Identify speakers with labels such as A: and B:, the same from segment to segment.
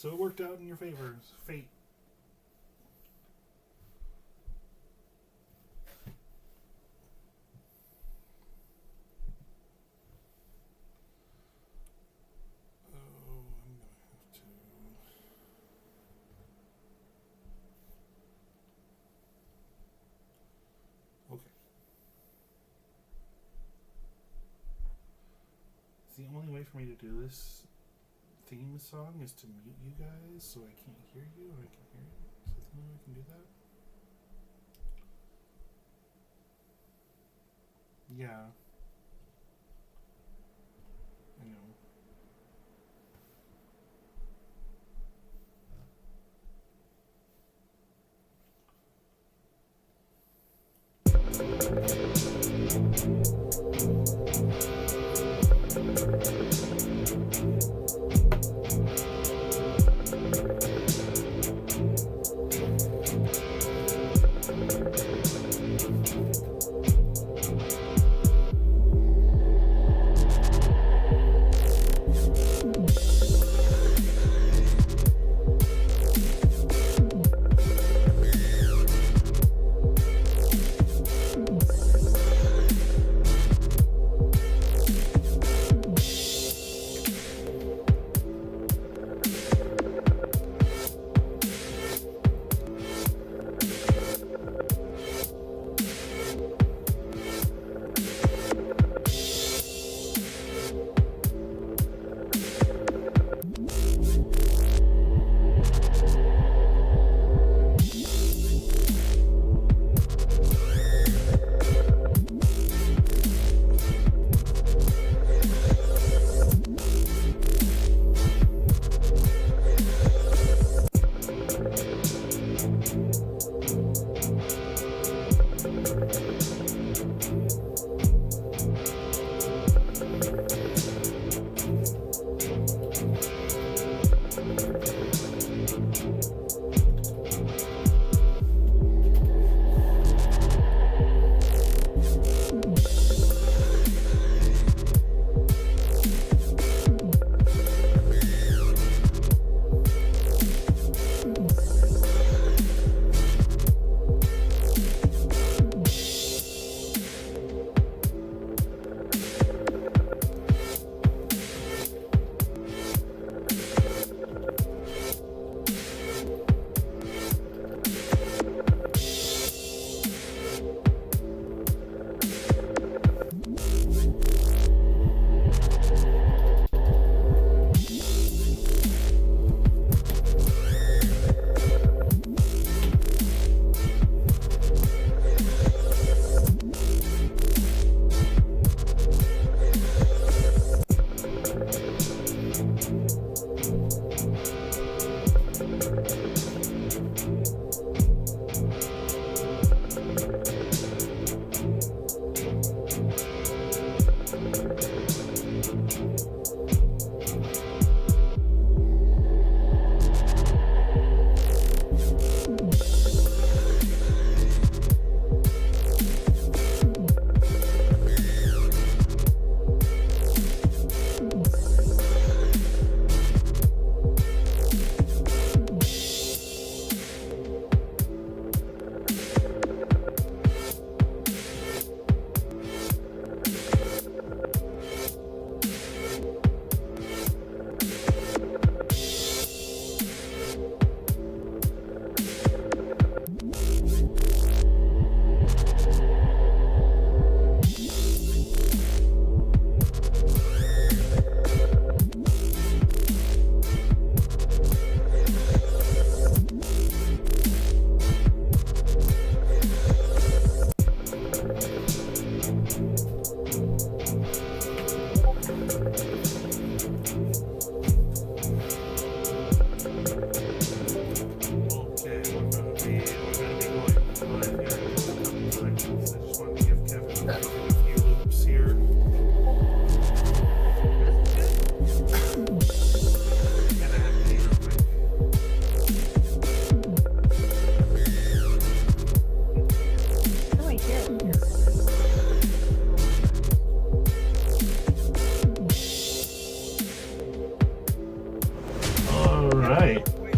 A: So it worked out in your favor. Fate. The only way for me to do this theme song is to mute you guys so I can't hear you and I can hear you. Is that the only way I can do that? Yeah. I know.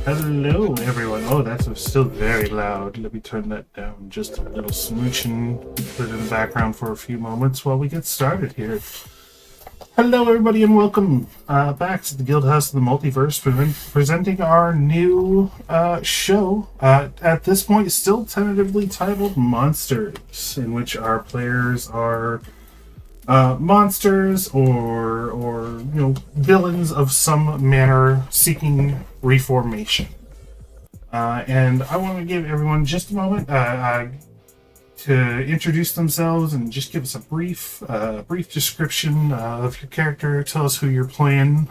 A: Hello, everyone. Oh, that's still very loud. Let me turn that down just a little smooch and put it in the background for a few moments while we get started here. Hello, everybody, and welcome back to the Guildhouse of the Multiverse, presenting our new show. At this point, still tentatively titled Monsters, in which our players are monsters or villains of some manner seeking reformation. And I want to give everyone just a moment to introduce themselves and just give us a brief description of your character. Tell us who you're playing.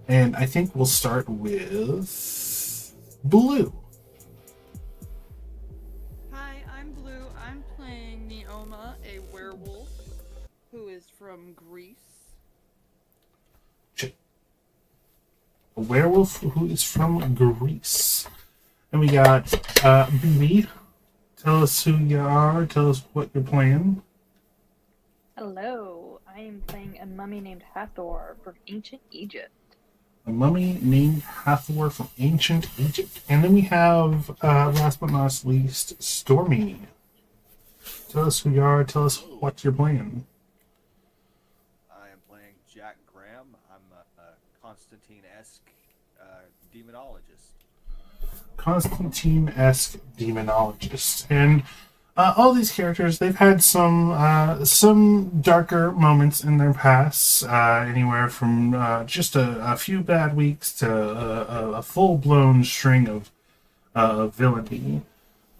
A: And I think we'll start with Blue.
B: Hi, I'm Blue. I'm playing Neoma, a werewolf who is from Greece.
A: A werewolf who is from Greece. And we got BB. Tell us who you are. Tell us what you're playing.
C: Hello, I am playing a mummy named Hathor from ancient Egypt.
A: A mummy named Hathor from ancient Egypt. And then we have, last but not least, Stormy. Tell us who you are. Tell us what you're playing.
D: I am playing Jack Graham. I'm a Constantine-esque demonologist.
A: Constantine-esque demonologist. And all these characters, they've had some darker moments in their past, anywhere from just a few bad weeks to a full-blown string of villainy.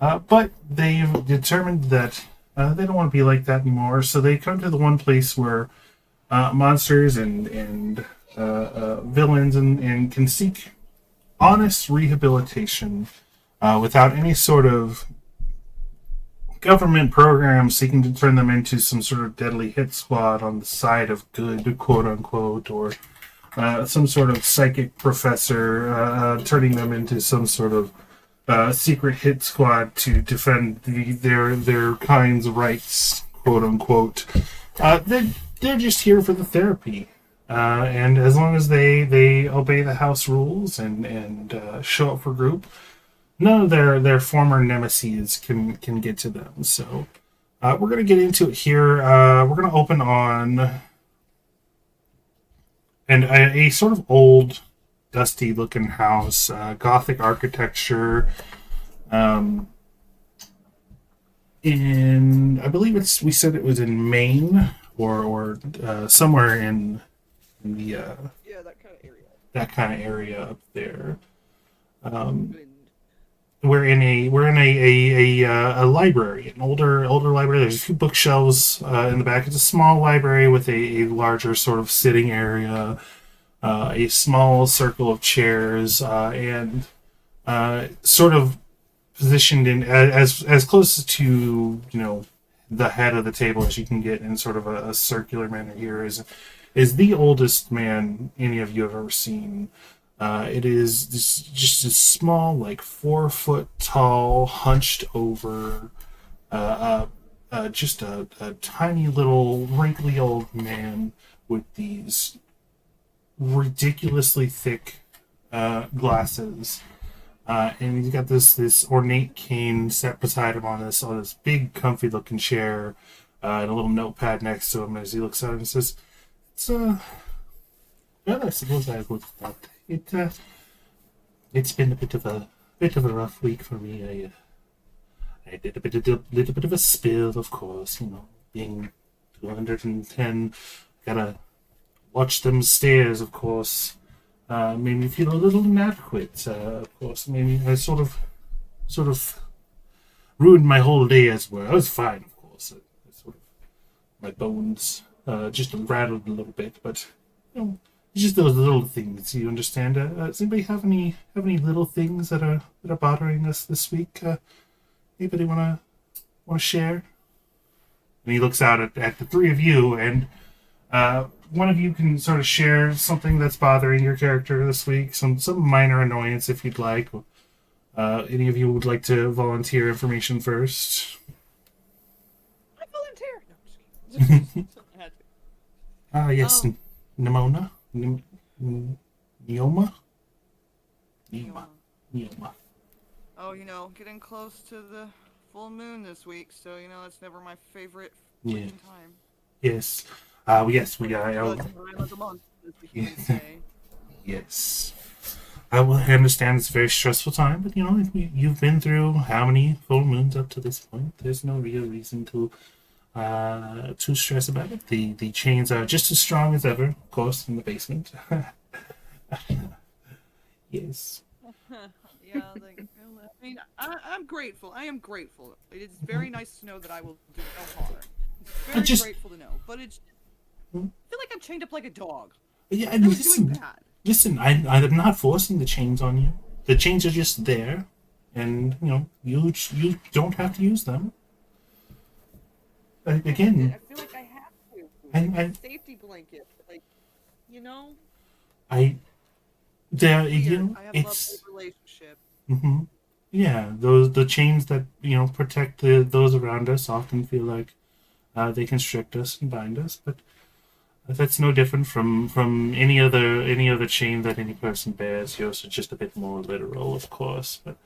A: But they've determined that they don't want to be like that anymore, so they come to the one place where monsters and villains and can seek honest rehabilitation without any sort of government program seeking to turn them into some sort of deadly hit squad on the side of good, quote unquote, or some sort of psychic professor turning them into some sort of secret hit squad to defend their kind's rights, quote unquote. They're just here for the therapy. And as long as they obey the house rules and show up for group, none of their former nemesis can get to them. So we're going to get into it here. We're going to open on a sort of old, dusty looking house, Gothic architecture. In I believe we said it was in Maine or somewhere in the
B: Yeah, that kind of area.
A: up there.
B: And
A: We're in a library, an older library. There's a few bookshelves in the back. It's a small library with a larger sort of sitting area, a small circle of chairs, and sort of positioned in as close to the head of the table as you can get in sort of a circular manner. Here is the oldest man any of you have ever seen. It is just a small, like 4 foot tall, hunched over, just a tiny little wrinkly old man with these ridiculously thick glasses. And he's got this ornate cane set beside him on this big, comfy looking chair, and a little notepad next to him as he looks at it and says, well, I suppose I would start. It's been a bit of a rough week for me. I did a little bit of a spill, of course. Being 210, gotta watch them stairs, of course. Made me feel a little inadequate. Of course, maybe I sort of ruined my whole day as well. I was fine, of course. My bones just rattled a little bit, but just those little things, you understand. Does anybody have any little things that are bothering us this week? Anybody want to share? And he looks out at the three of you, and one of you can sort of share something that's bothering your character this week, some minor annoyance if you'd like. Any of you would like to volunteer information first?
B: I volunteer. No, I'm just kidding. I had to.
A: Yes, Nemona? Neoma? Neoma. Neoma.
B: Oh, getting close to the full moon this week, so it's never my favorite
A: Yeah.
B: freaking time.
A: Yes. Yes, we got.
B: The time of the month, as the humans say.
A: Yes. I understand it's a very stressful time, but if you've been through how many full moons up to this point, there's no real reason to stress about it. The chains are just as strong as ever, of course, in the basement. Yes.
B: Yeah, I'm grateful. I am grateful. It is very nice to know that I will do no harm. It's very grateful to know, but I feel like I'm chained up like a dog.
A: Yeah,
B: I was doing bad.
A: Listen, I'm not forcing the chains on you. The chains are just there, and you don't have to use them. Again,
B: I feel like I have to.
A: I
B: Safety blanket,
A: there
B: I have
A: it's
B: a love relationship.
A: yeah, the chains that protect those around us often feel like they constrict us and bind us, but that's no different from any other chain that any person bears. Yours are just a bit more literal, of course, but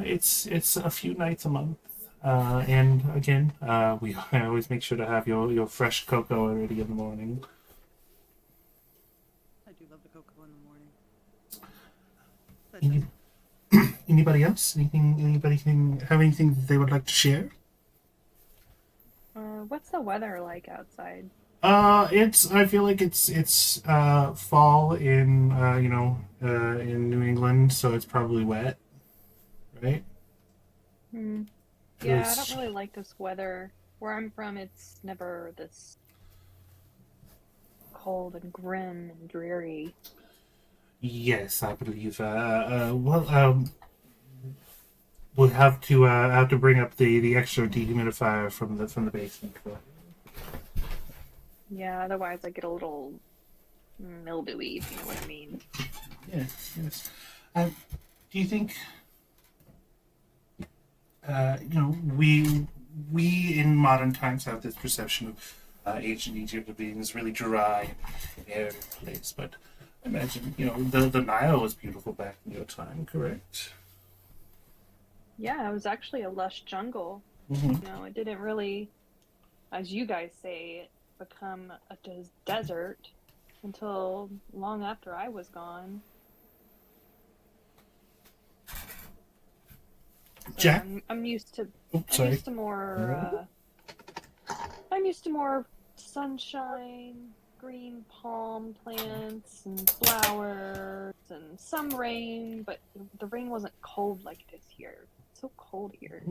A: it's a few nights a month. And again, I always make sure to have your fresh cocoa ready in the morning.
B: I do love the cocoa in the morning.
A: Anybody else? Anybody have anything that they would like to share?
C: What's the weather like outside?
A: I feel like it's fall in in New England, so it's probably wet, right?
C: Yeah, I don't really like this weather. Where I'm from, it's never this cold and grim and dreary.
A: Yes, I believe. We'll have to bring up the extra dehumidifier from the basement.
C: Yeah, otherwise I get a little mildewy, if you know what I mean.
A: Yes, yes. Do you think we in modern times have this perception of ancient Egypt being this really dry and arid place, but I imagine the Nile was beautiful back in your time, correct?
C: Yeah, it was actually a lush jungle.
A: Mm-hmm.
C: It didn't really, as you guys say, become a desert until long after I was gone. So
A: Jack?
C: I'm used to.
A: Sorry.
C: I'm used to more. I'm used to more sunshine, green palm plants, and flowers, and some rain. But the rain wasn't cold like it is here. It's so cold here.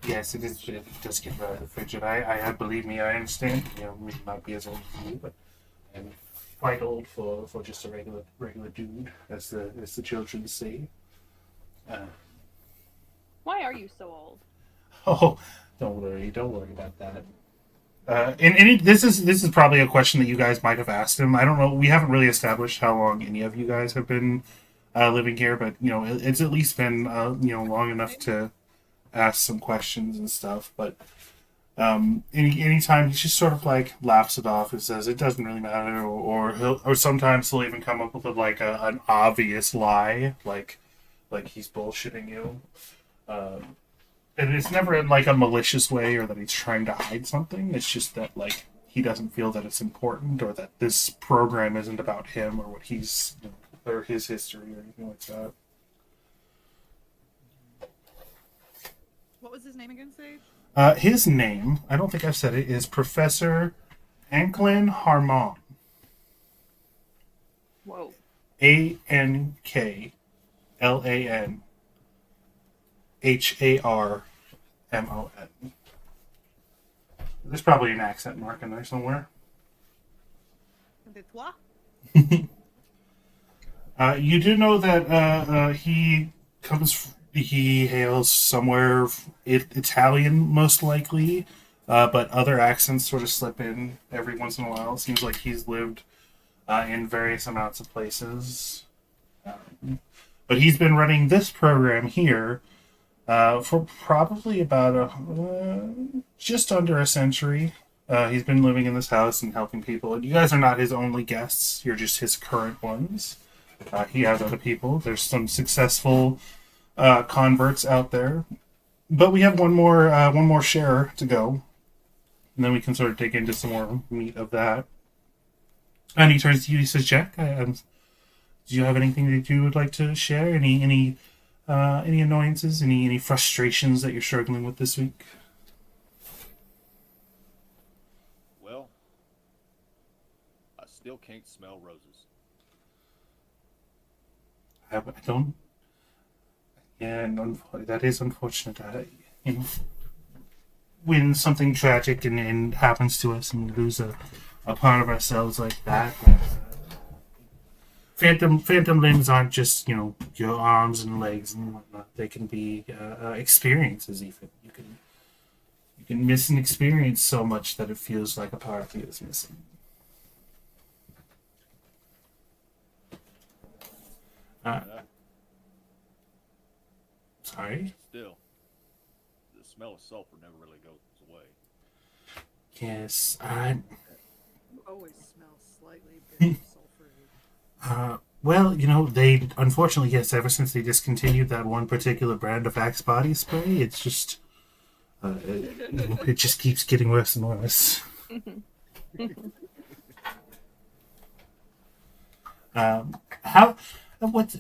A: Yes, it is. It does get rather frigid. I believe me, I understand. Maybe not be as old as you, but I'm quite old for just a regular dude, as the children say.
C: Why are you so old?
A: Oh, don't worry about that. This is probably a question that you guys might have asked him. I don't know. We haven't really established how long any of you guys have been living here, but it's at least been long enough to ask some questions and stuff. But anytime he just sort of like laughs it off and says it doesn't really matter, or sometimes he'll even come up with like an obvious lie, like he's bullshitting you. And it's never in like a malicious way or that he's trying to hide something. It's just that like he doesn't feel that it's important or that this program isn't about him or what he's or his history or anything like that.
B: What was his name again, Sage?
A: His name, I don't think I've said it, is Professor Anklin Harmon.
C: Whoa.
A: ANKLAN HARMON. There's probably an accent mark in there somewhere.
B: De toi?
A: You do know that he hails somewhere Italian, most likely, but other accents sort of slip in every once in a while. It seems like he's lived in various amounts of places. But he's been running this program here for probably about just under a century. He's been living in this house and helping people. And you guys are not his only guests. You're just his current ones. He has other people. There's some successful converts out there, but we have one more share to go, and then we can sort of dig into some more meat of that. And he turns to you. He says, "Jack, do you have anything that you would like to share? Any annoyances? Any frustrations that you're struggling with this week?"
D: Well, I still can't smell roses.
A: I don't. Yeah, and that is unfortunate. You know, when something tragic and happens to us, and we lose a part of ourselves like that. Phantom limbs aren't just your arms and legs and whatnot. They can be experiences. Even you can miss an experience so much that it feels like a part of you is missing. Sorry.
D: Still, the smell of sulfur never really goes away.
A: Yes.
B: You always smell slightly bit sulfury.
A: Well, they unfortunately, yes, ever since they discontinued that one particular brand of Axe body spray, it's just it just keeps getting worse and worse. How what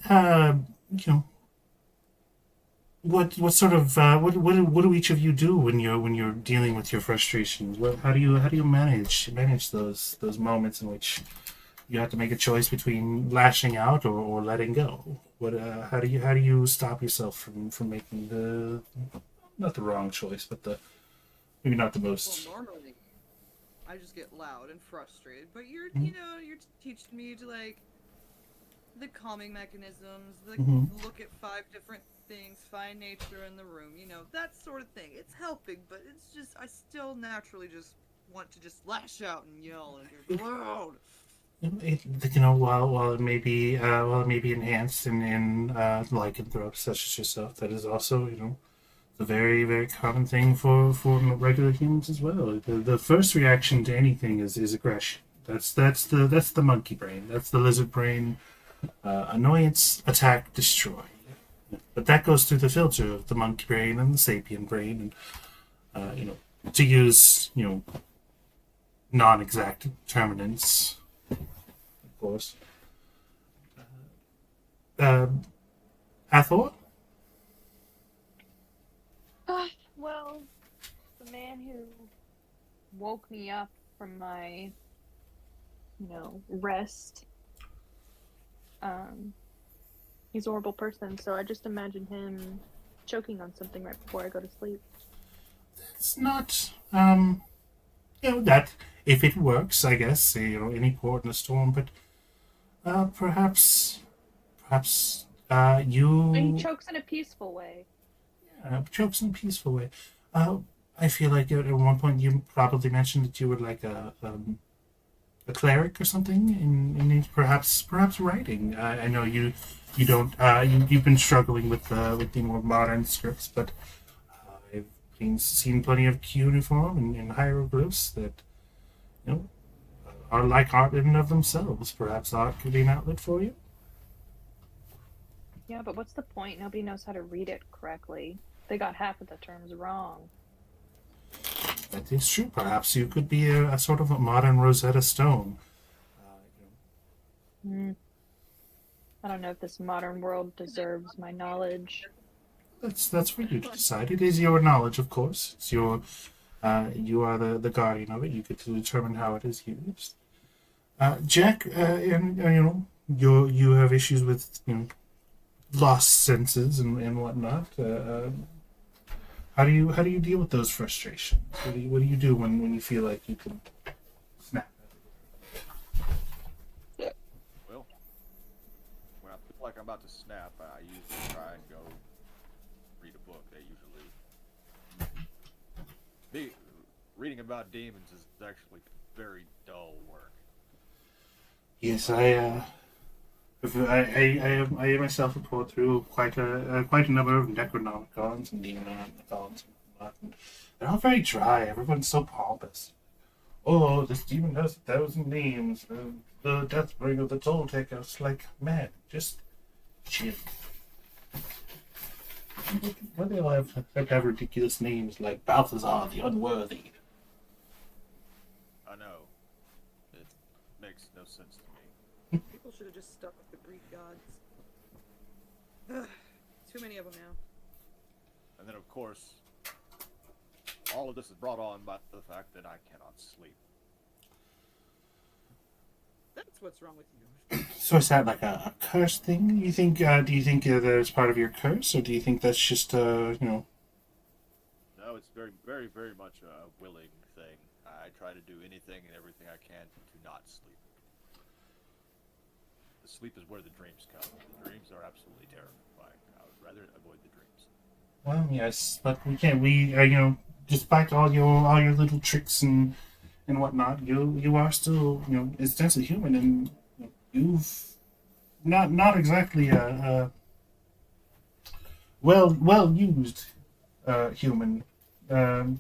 A: what sort of what do each of you do when you're dealing with your frustrations? How do you manage those moments in which you have to make a choice between lashing out or letting go? How do you stop yourself from making not the wrong choice, but maybe not the most.
B: Well, normally, I just get loud and frustrated. But you're teaching me to the calming mechanisms, look at 5 different things, find nature in the room, that sort of thing. It's helping, but it's just I still naturally just want to just lash out and yell and get loud.
A: While it may be enhanced in lycanthropes such as yourself, that is also a very, very common thing for regular humans as well. The first reaction to anything is aggression. That's the monkey brain. That's the lizard brain. Annoyance, attack, destroy. But that goes through the filter of the monkey brain and the sapien brain, and to use non-exact determinants. Of course. Hathor?
C: Well, the man who woke me up from my, rest, he's a horrible person, so I just imagine him choking on something right before I go to sleep.
A: It's not, that, if it works, I guess, any port in a storm, but perhaps you...
C: And he chokes in a peaceful way.
A: Chokes in a peaceful way. I feel like at one point you probably mentioned that you were like a cleric or something, in perhaps writing. I know you don't. You've been struggling with the more modern scripts, but I've seen plenty of cuneiform and hieroglyphs that are like art in and of themselves. Perhaps art could be an outlet for you.
C: Yeah, but what's the point? Nobody knows how to read it correctly. They got half of the terms wrong.
A: That is true. Perhaps you could be a sort of a modern Rosetta Stone.
C: I don't know if this modern world deserves my knowledge.
A: That's for you to decide. It is your knowledge, of course. It's your you are the guardian of it. You get to determine how it is used. Jack, and you have issues with lost senses and whatnot. How do you deal with those frustrations? What do you do when you feel like you can snap?
D: Well, when I feel like I'm about to snap, I usually try and go read a book. Reading about demons is actually very dull work.
A: Yes, I myself have pulled through quite a number of Necronomicons and Demonomicons and whatnot. And they're all very dry. Everyone's so pompous. Oh, this demon has 1,000 names. The Deathbringer, the toll takers, like, man, just chill. Why do they all have ridiculous names like Balthazar the Unworthy?
D: I know. It makes no sense to me.
B: People should have just stuck with the Greek gods. Ugh, too many of them now.
D: And then, of course, all of this is brought on by the fact that I cannot sleep.
B: That's what's wrong with you.
A: So is that like a curse thing? You think? Do you think that is part of your curse, or do you think that's just you know?
D: No, it's very, very, very much a willing thing. I try to do anything and everything I can to not sleep. The sleep is where the dreams come. The dreams are absolutely terrifying. I would rather avoid the dreams.
A: Well, yes, but we can't. We you know, despite all your little tricks and whatnot, you are still, you know, essentially human, and you've not exactly a well used human. You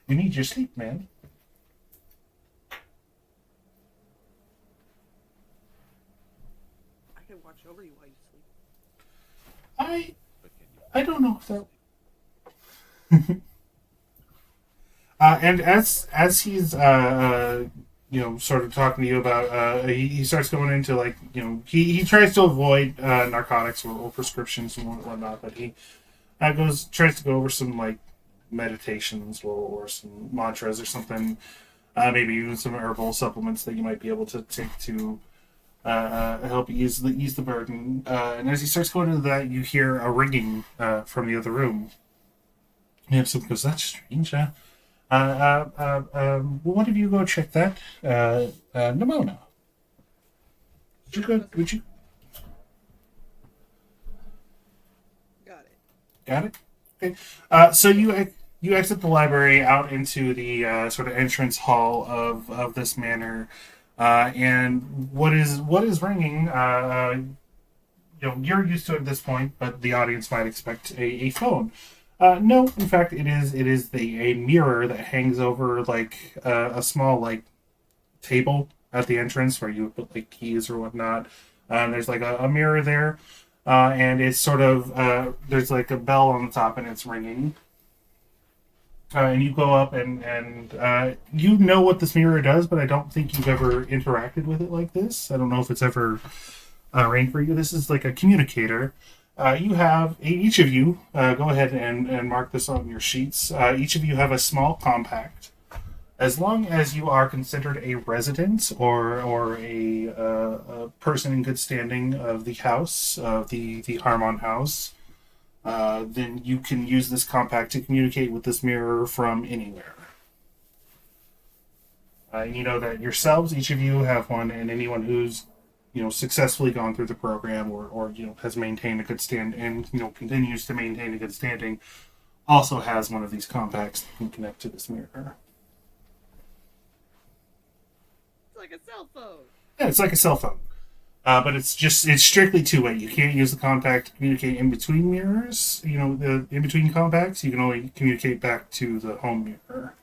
A: need your sleep, man.
B: I can watch over you while you sleep.
D: But can you
A: I don't know if that. And as he's you know, sort of talking to you about he starts going into, like, you know, he tries to avoid narcotics or prescriptions and whatnot, but he tries to go over some, like, meditations or some mantras or something, maybe even some herbal supplements that you might be able to take to help ease the burden. And as he starts going into that, you hear a ringing from the other room. And someone goes, "That's strange, huh? One of you go check that. Nimona. Would you?
B: Got it.
A: Got it? Okay. So you exit the library out into the sort of entrance hall of this manor. And what is ringing, you know, you're used to it at this point, but the audience might expect a phone. No, in fact, it is a mirror that hangs over, like, a small, like, table at the entrance where you would put, like, keys or whatnot. There's like a mirror there, and it's sort of there's like a bell on the top and it's ringing. And you go up and you know what this mirror does, but I don't think you've ever interacted with it like this. I don't know if it's ever rang for you. This is like a communicator. You have, each of you, go ahead and mark this on your sheets. Each of you have a small compact. As long as you are considered a resident or a person in good standing of the house, of the Harmon house, then you can use this compact to communicate with this mirror from anywhere. You know that yourselves, each of you have one, and anyone who's, you know, successfully gone through the program or you know, has maintained a good stand and, you know, continues to maintain a good standing, also has one of these compacts that can connect to this mirror.
B: It's like a cell phone.
A: Yeah, it's like a cell phone. But it's strictly two-way. You can't use the compact to communicate in between mirrors. You know, the in between compacts, you can only communicate back to the home mirror.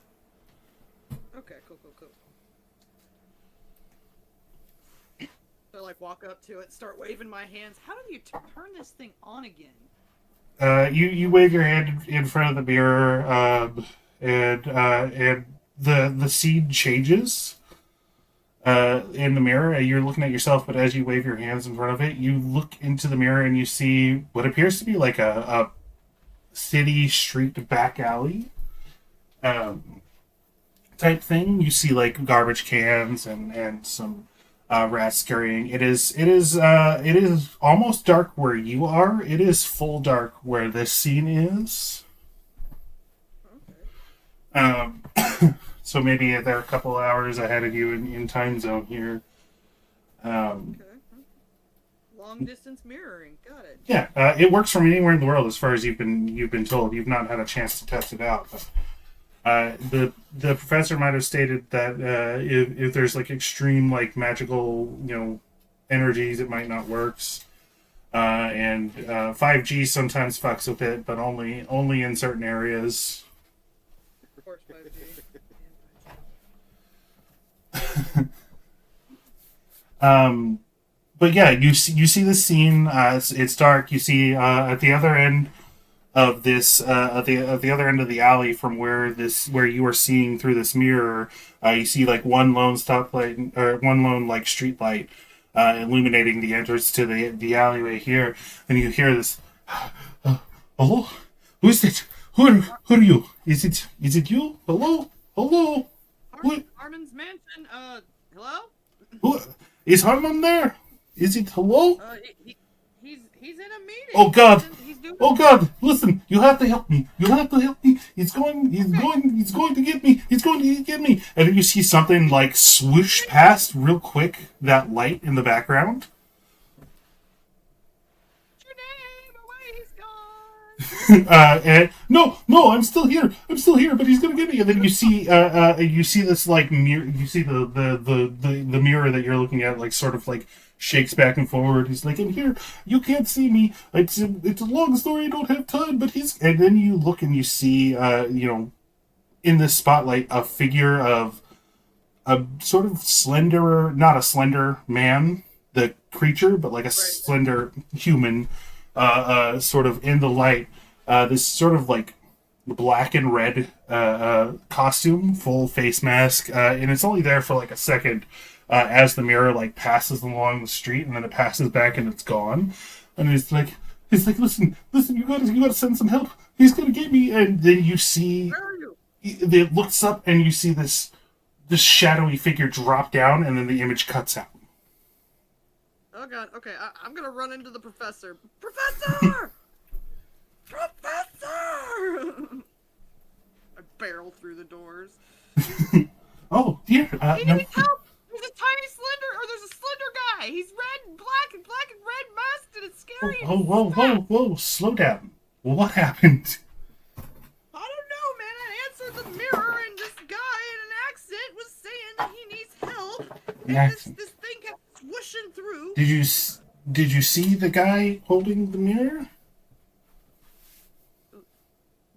B: Okay, cool. So, like, walk up to it, start waving my hands. How do you turn this thing on again?
A: You wave your hand in front of the mirror, and the scene changes. In the mirror, you're looking at yourself, but as you wave your hands in front of it, you look into the mirror and you see what appears to be like a city street back alley type thing. You see, like, garbage cans and some rats scurrying. It is almost dark where you are. It is full dark where this scene is.
B: Okay.
A: So maybe they're a couple hours ahead of you in time zone here.
B: Okay. Long distance mirroring. Got it.
A: Yeah, it works from anywhere in the world as far as you've been told. You've not had a chance to test it out, but the professor might have stated that if there's, like, extreme, like, magical, you know, energies, it might not work. And 5G sometimes fucks with it, but only in certain areas.
B: Of course, 5G.
A: But yeah, you see the scene. It's dark. You see at the other end of this at the other end of the alley from where you are seeing through this mirror. You see like one lone stoplight or one lone like street light illuminating the entrance to the alleyway here, and you hear this. Hello, who is it? Who are you? Is it you? Hello, hello. Who,
B: Armin's mansion. Hello.
A: who is Harmon there? Is it hello?
B: He's in a meeting.
A: Oh God!
B: He's doing.
A: Oh God! Listen, you have to help me. You have to help me. He's going to get me. He's going to get me. And then you see something like swoosh past real quick. That light in the background.
B: What's your name? Away, he's gone.
A: And no, I'm still here. But he's gonna get me. And then you see this like mirror. You see the mirror that you're looking at, like sort of like shakes back and forward. He's like, "I'm here. You can't see me. It's a long story. I don't have time." But he's. And then you look and you see, in the spotlight, a figure of a sort of slenderer, not a slender man, the creature, but like a slender human, sort of in the light. This sort of like black and red costume, full face mask, and it's only there for like a second. As the mirror like passes along the street, and then it passes back and it's gone, and it's like, listen, you gotta send some help. He's gonna get me. And then you see,
B: Where are you?
A: it looks up, and you see this shadowy figure drop down, and then the image cuts out.
B: Oh God. Okay, I'm gonna run into the professor. Professor! Professor! I barrel through the doors.
A: Oh dear,
B: He
A: no.
B: needs help. There's a tiny there's a slender guy. He's red and black and red masked, and it's scary. and
A: Whoa,
B: fast.
A: whoa, slow down. What happened?
B: I don't know, man. I answered the mirror, and this guy in an accent was saying that he needs help. And this thing kept swooshing through.
A: Did you see the guy holding the mirror?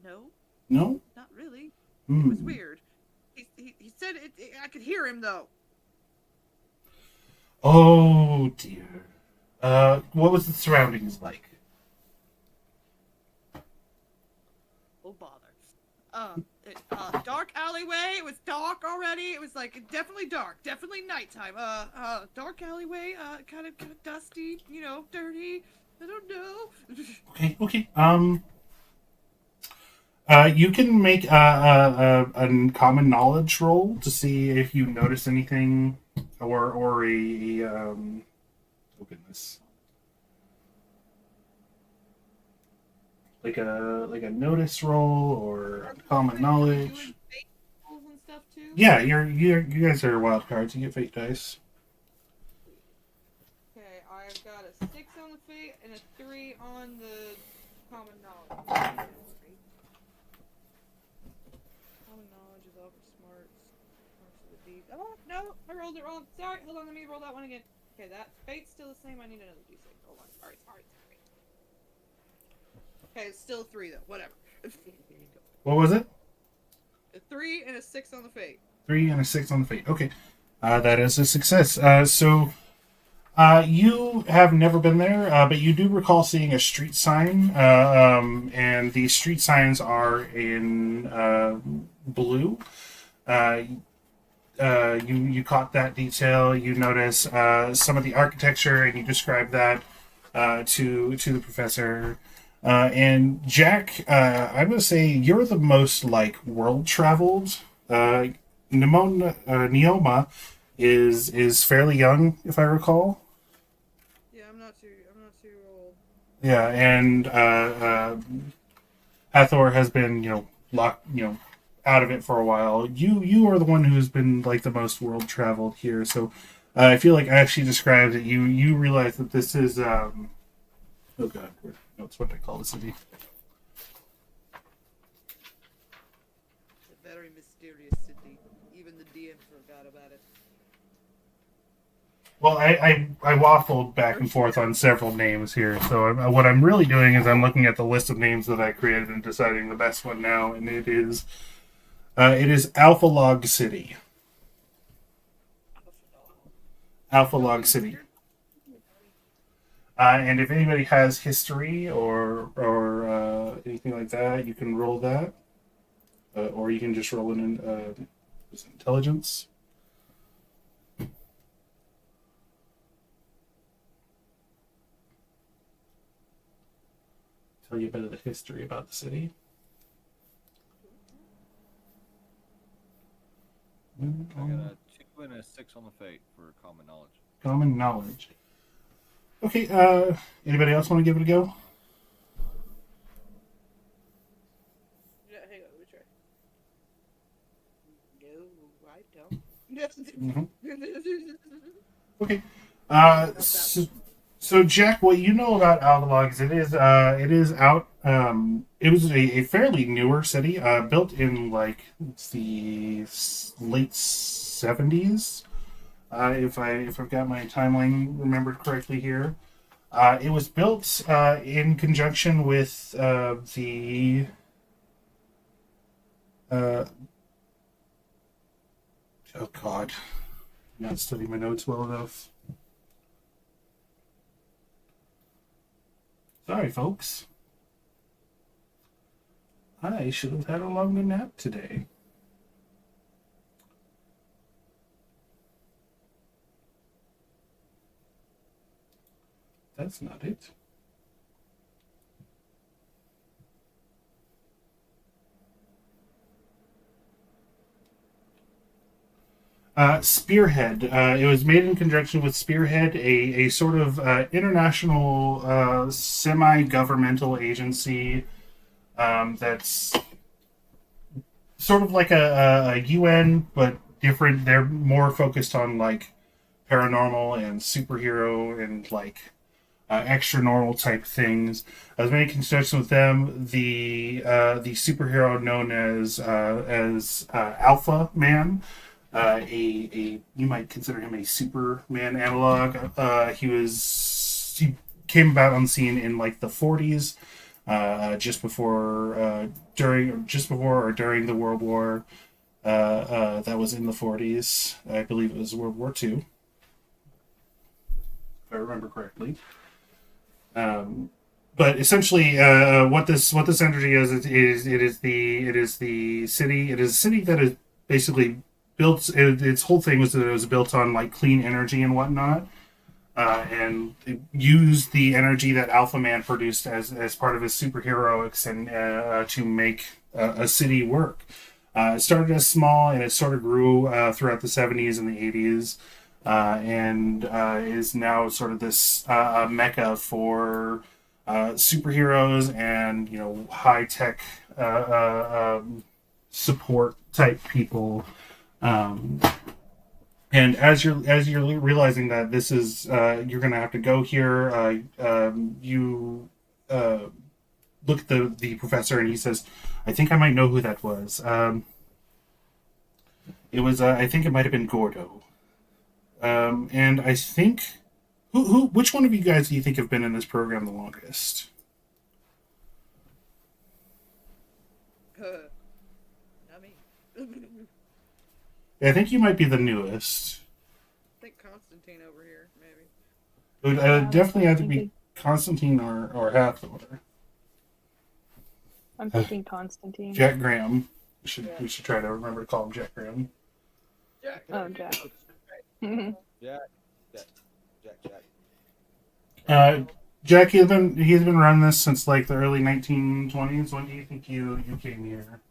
B: No,
A: No.
B: not really.
A: Hmm.
B: It was weird. He said I could hear him though.
A: Oh dear. What was the surroundings like?
B: Oh bother. Dark alleyway. It was dark already. It was like definitely dark, definitely nighttime. Dark alleyway. Kind of dusty. Dirty. I don't know.
A: Okay. You can make a common knowledge roll to see if you notice anything, or oh goodness, like a notice roll or common knowledge.
B: And stuff too.
A: Yeah, you guys are wild cards. You get fate dice.
B: Okay, I've got a 6 on the fate and a 3 on the common knowledge. Common knowledge is over smarts. Smarts of the deep. Oh, no, I rolled it wrong. Sorry, hold on, let me roll that one again. Okay, that fate's still the same. I need another d6. Hold on. Sorry. Okay, it's still 3 though. Whatever.
A: What was it?
B: A 3 and a 6 on the fate.
A: 3 and a 6 on the fate. Okay, that is a success. So you have never been there, but you do recall seeing a street sign, and these street signs are in blue. You caught that detail. You notice some of the architecture, and you describe that to the professor. And Jack, I'm gonna say you're the most like world traveled. Neoma is fairly young, if I recall.
B: Yeah, I'm not too old.
A: Yeah, and Hathor has been locked out of it for a while. You are the one who's been like the most world traveled here. So I feel like I actually described it. You realize that this is oh god, what's what I call the city.
B: It's a very mysterious city. Even the DM forgot about it.
A: Well, I waffled back and forth on several names here. So what I'm really doing is I'm looking at the list of names that I created and deciding the best one now, and it is Alpha Log City. Alpha Log City. And if anybody has history or anything like that, you can roll that, or you can just roll an intelligence. Tell you a bit of the history about the city.
D: I got a 2 and a 6 on the fate for common knowledge.
A: Common knowledge. Okay, anybody else want to give it a go?
B: Yeah, hang on, let me try. No, I don't.
A: Okay. So Jack, what you know about Algalog is it is out. It was a fairly newer city, built in like the late 70s. If I've got my timeline remembered correctly here, it was built in conjunction with the. Oh God, I'm not studying my notes well enough. Sorry, folks. I should have had a longer nap today. That's not it. Spearhead. It was made in conjunction with Spearhead, a sort of international semi-governmental agency that's sort of like a UN, but different. They're more focused on like paranormal and superhero and like extra normal type things. I was making conjunction with them. The superhero known as Alpha Man. You might consider him a Superman analog. He came about on the scene in like the 40s, just before or during the World War. That was in the 40s. I believe it was World War II, if I remember correctly. But essentially, what this energy is, it is the city. It is a city that is basically built. Its whole thing was that it was built on like clean energy and whatnot, and it used the energy that Alpha Man produced as part of his superheroics and to make a city work. It started as small and it sort of grew throughout the 70s and the 80s, and is now sort of this mecca for superheroes and high tech support type people. And as you're realizing that this is you're gonna have to go here, you look at the professor and he says, "I think I might know who that was. It was I think it might have been Gordo. And I think which one of you guys do you think have been in this program the longest?"
B: Not me.
A: I think you might be the newest.
B: I think Constantine over here, maybe.
A: It would definitely have to be Constantine or Hathor.
C: I'm thinking Constantine.
A: Jack Graham. We should try to remember to call him Jack Graham.
D: Jack.
C: Oh, Jack.
A: Jack, he's been running this since like the early 1920s. When do you think you came here?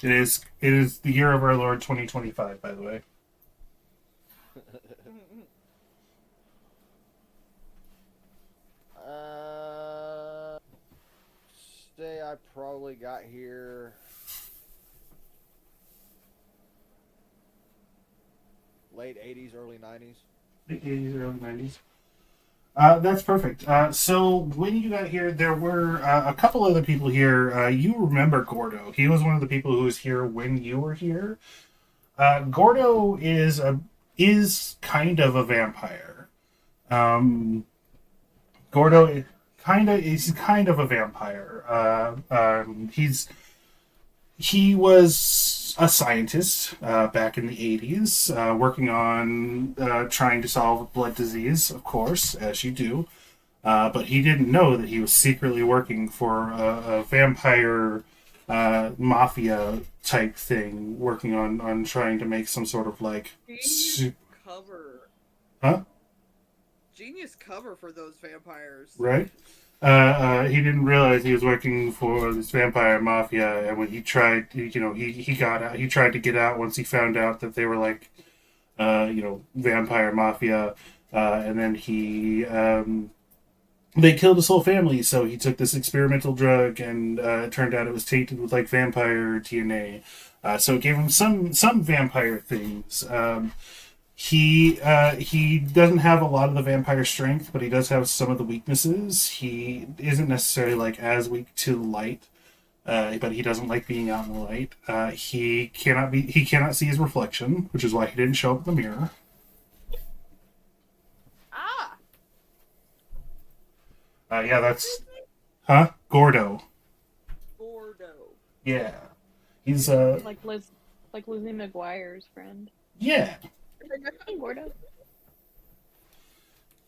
A: It is the year of our Lord 2025, by the way.
D: Say I probably got here late 80s, early 90s.
A: Late 80s, early 90s. That's perfect. So when you got here, there were a couple other people here. You remember Gordo. He was one of the people who was here when you were here. Gordo is kind of a vampire. Gordo is kind of a vampire. He was a scientist back in the 80s, working on trying to solve blood disease, of course, as you do. But he didn't know that he was secretly working for a vampire mafia type thing, working on trying to make some sort of like.
B: Genius cover.
A: Huh?
B: Genius cover for those vampires.
A: Right? He didn't realize he was working for this vampire mafia, and when he tried, he got out. He tried to get out once he found out that they were like, vampire mafia, and then they killed his whole family. So he took this experimental drug, and it turned out it was tainted with like vampire DNA. So it gave him some vampire things. He doesn't have a lot of the vampire strength, but he does have some of the weaknesses. He isn't necessarily like as weak to light, but he doesn't like being out in the light. He cannot see his reflection, which is why he didn't show up in the mirror.
B: Ah!
A: Yeah, that's Gordo.
B: Gordo.
A: Yeah, he's
C: Like Lizzie McGuire's friend.
A: yeah.
C: Hey, Gordo.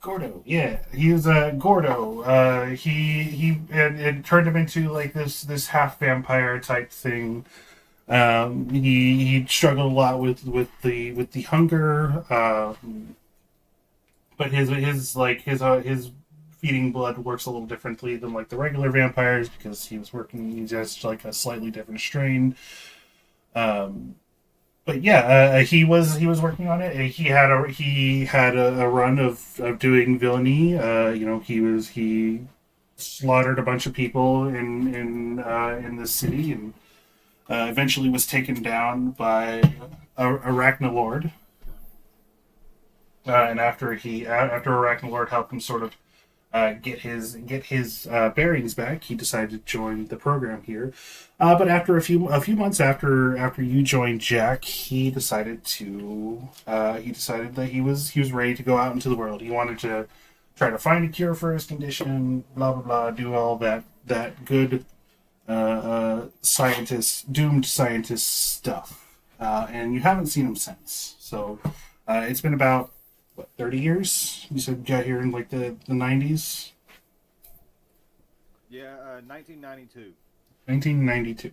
A: Gordo, yeah, he was Gordo. It turned him into like this half vampire type thing. He struggled a lot with the hunger, but his feeding blood works a little differently than like the regular vampires because he's just like a slightly different strain. But yeah, he was working on it. He had a run of doing villainy. He slaughtered a bunch of people in the city, and eventually was taken down by Arachnalord. And after Arachnalord helped him sort of get his bearings back, he decided to join the program here. But after a few months after you joined Jack, he decided that he was ready to go out into the world. He wanted to try to find a cure for his condition, blah blah blah, do all that good doomed scientist stuff. And you haven't seen him since. So it's been about 30 years? You said you got here in like the 90s?
D: Yeah, 1992.
A: 1992.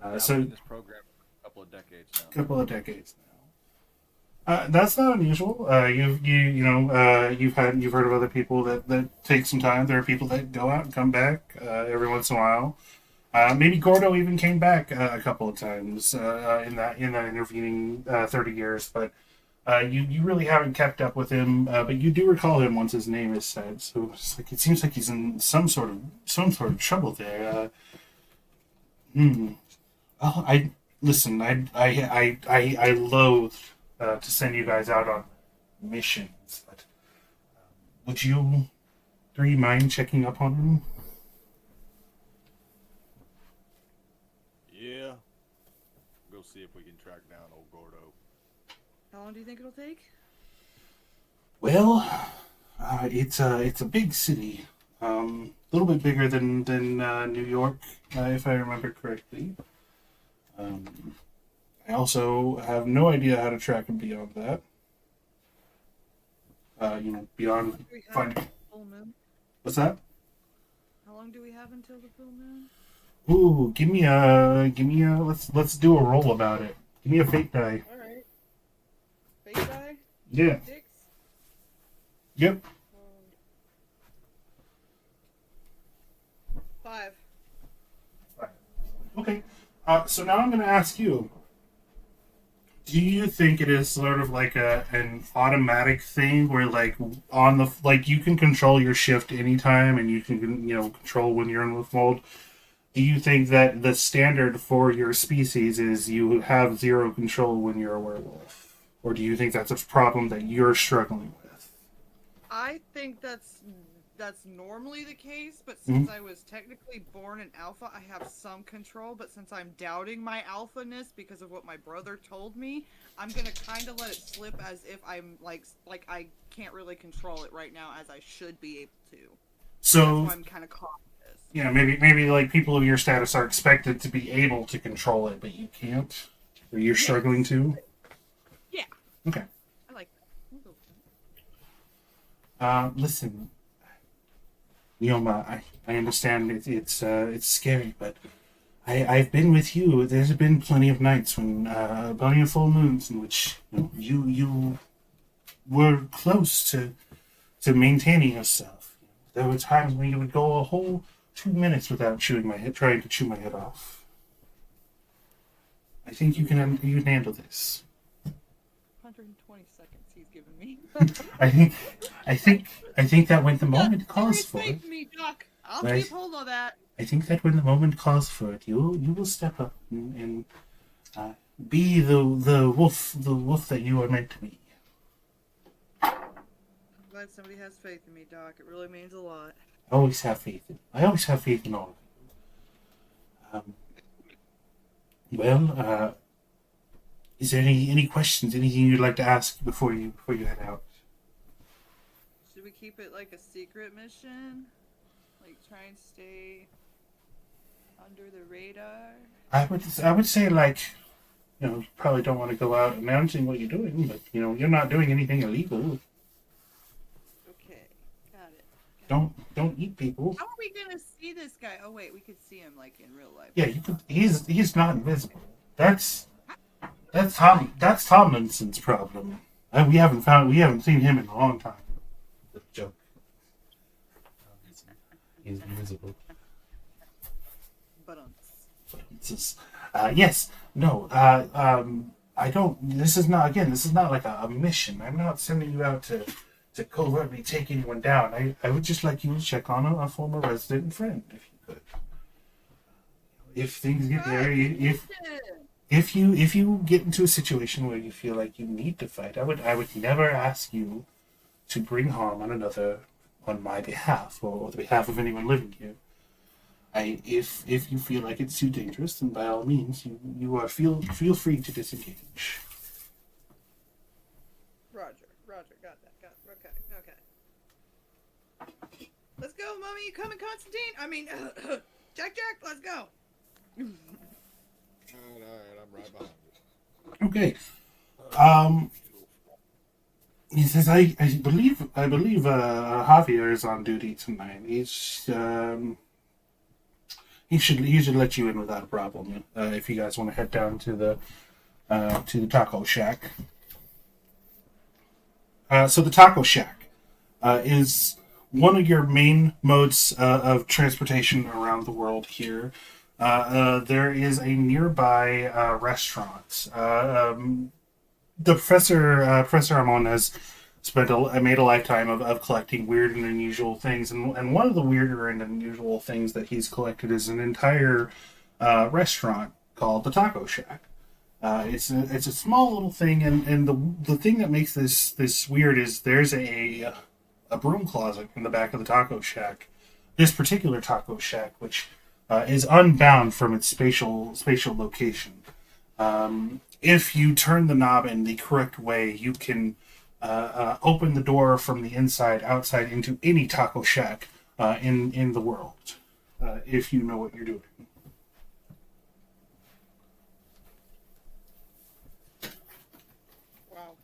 D: I've
A: So
D: been in this program for a couple of decades now.
A: couple of decades now. That's not unusual. You've heard of other people that take some time. There are people that go out and come back every once in a while. Maybe Gordo even came back a couple of times in that intervening 30 years, but you really haven't kept up with him. But you do recall him once his name is said. So it seems like he's in some sort of trouble there. Oh, I loathe to send you guys out on missions, but would you three mind checking up on him?
D: Yeah. We'll see if we can track down old Gordo.
B: How long do you think it'll take?
A: Well, it's a big city, a little bit bigger than New York, if I remember correctly. I also have no idea how to track him beyond that. Beyond
B: Do we have
A: finding.
B: full moon?
A: What's that?
B: How long do we have until the full moon?
A: Ooh, give me a. Let's do a roll about it. Give me a fate die.
B: All right. Fake die.
A: Yeah.
B: 6.
A: Yep.
B: 5.
A: Okay. So now I'm going to ask you. Do you think it is sort of like an automatic thing where you can control your shift anytime and you can control when you're in wolf mode? Do you think that the standard for your species is you have zero control when you're a werewolf? Or do you think that's a problem that you're struggling with?
B: I think that's normally the case, but since I was technically born an alpha, I have some control. But since I'm doubting my alphaness because of what my brother told me, I'm gonna kind of let it slip as if I'm like I can't really control it right now as I should be able to.
A: So
B: That's why I'm kind of cautious.
A: Yeah, maybe like people of your status are expected to be able to control it, but you can't, or you're struggling to.
B: Yeah.
A: Okay.
B: I like that. We'll go with
A: Listen, Yoma, I understand it's scary, but I've been with you. There's been plenty of nights when plenty of full moons in which you were close to maintaining yourself. There were times when you would go a whole 2 minutes without trying to chew my head off. I think you can handle this.
B: 120 seconds he's given me.
A: I think that when the moment calls for
B: Faith
A: it,
B: in me, Doc. I'll
A: Right.
B: keep hold of that.
A: I think that when the moment calls for it, you will step up and be the wolf that you are meant to be.
B: Glad somebody has faith in me, Doc. It really means a lot.
A: I always have faith in all of you. Is there any questions? Anything you'd like to ask before you head out?
B: Should we keep it like a secret mission? Like try and stay under the radar?
A: I would say, like, you probably don't want to go out announcing what you're doing, but you're not doing anything illegal.
B: Okay, got it.
A: Don't eat people.
B: How are we gonna see this guy? Oh wait, we could see him like in real life.
A: Yeah, you could. He's not invisible. That's Tomlinson's problem. We haven't seen him in a long time. That's a joke. He's invisible.
B: But
A: It's just, yes, no. I don't. This is not like a mission. I'm not sending you out to covertly take anyone down. I would just like you to check on a former resident and friend, if you could. If things get there, if you get into a situation where you feel like you need to fight, I would never ask you to bring harm on my behalf or the behalf of anyone living here. If you feel like it's too dangerous, then by all means you are feel free to disengage.
B: Roger, got that. Okay. Let's go, Mommy. You coming, Constantine? I mean, Jack, let's go.
D: Alright, I'm right behind you.
A: Okay. He says, I believe Javier is on duty tonight. He should let you in without a problem. If you guys want to head down to the taco shack. So the taco shack is one of your main modes of transportation around the world here. There is a nearby restaurant. The Professor Amon has made a lifetime of collecting weird and unusual things, and one of the weirder and unusual things that he's collected is an entire restaurant called the Taco Shack. It's a small little thing, and the thing that makes this weird is there's a broom closet in the back of the Taco Shack. This particular Taco Shack, which is unbound from its spatial location. If you turn the knob in the correct way, you can open the door from the outside into any taco shack in the world, if you know what you're doing.
B: Wow,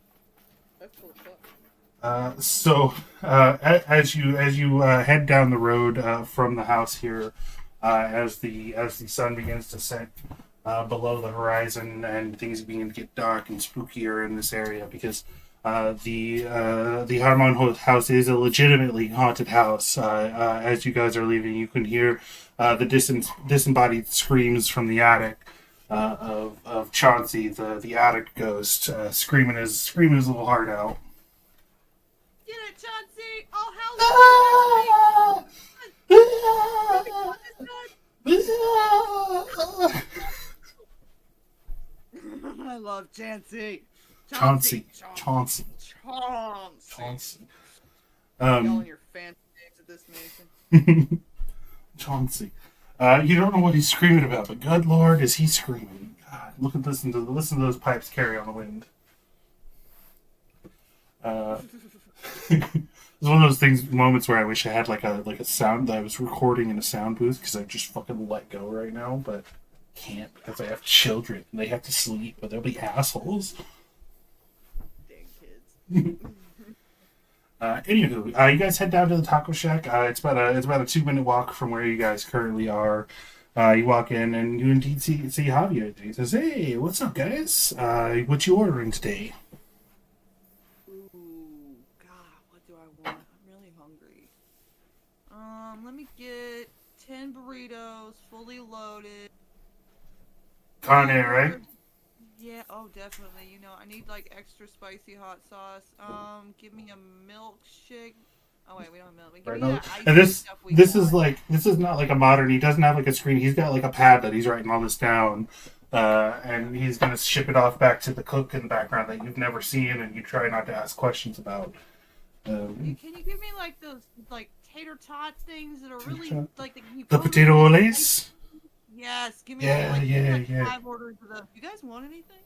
B: that's cool stuff.
A: So as you head down the road from the house here, as the sun begins to set below the horizon and things begin to get dark and spookier in this area, because the Harmon house is a legitimately haunted house. As you guys are leaving, you can hear the disembodied screams from the attic of Chauncey, the attic ghost, screaming his little heart out.
B: Get it, Chauncey! Oh, hell! I love Chauncey.
A: Chauncey.
B: Yelling your fancy names at this Mason.
A: Chauncey. You don't know what he's screaming about, but good lord, is he screaming! God, listen to those pipes carry on the wind. It's one of those things, moments where I wish I had like a sound that I was recording in a sound booth because I just fucking let go right now, but can't because I have children and they have to sleep, but they'll be assholes.
B: Dang kids.
A: Anywho, you guys head down to the taco shack. It's about a 2-minute walk from where you guys currently are. You walk in and you indeed see Javier. He says, "Hey, what's up, guys? What you ordering today?"
B: Ooh, God, what do I want? I'm really hungry. Let me get 10 burritos, fully loaded.
A: Carne, right?
B: Yeah, oh, definitely. You know, I need like extra spicy hot sauce. Give me a milkshake. Oh wait, we don't have milk. Give
A: Right
B: me
A: now,
B: that icy
A: and this
B: stuff we
A: this
B: got.
A: is like this is not like a modern. He doesn't have like a screen. He's got like a pad that he's writing all this down, and he's gonna ship it off back to the cook in the background that you've never seen, and you try not to ask questions about.
B: Can you give me like those like tater tot things that are really
A: Tot.
B: like you
A: The
B: put
A: potato
B: them in-
A: oles.
B: Yes, give me
A: Yeah,
B: like,
A: yeah,
B: like
A: yeah.
B: 5 orders of those. You guys want anything?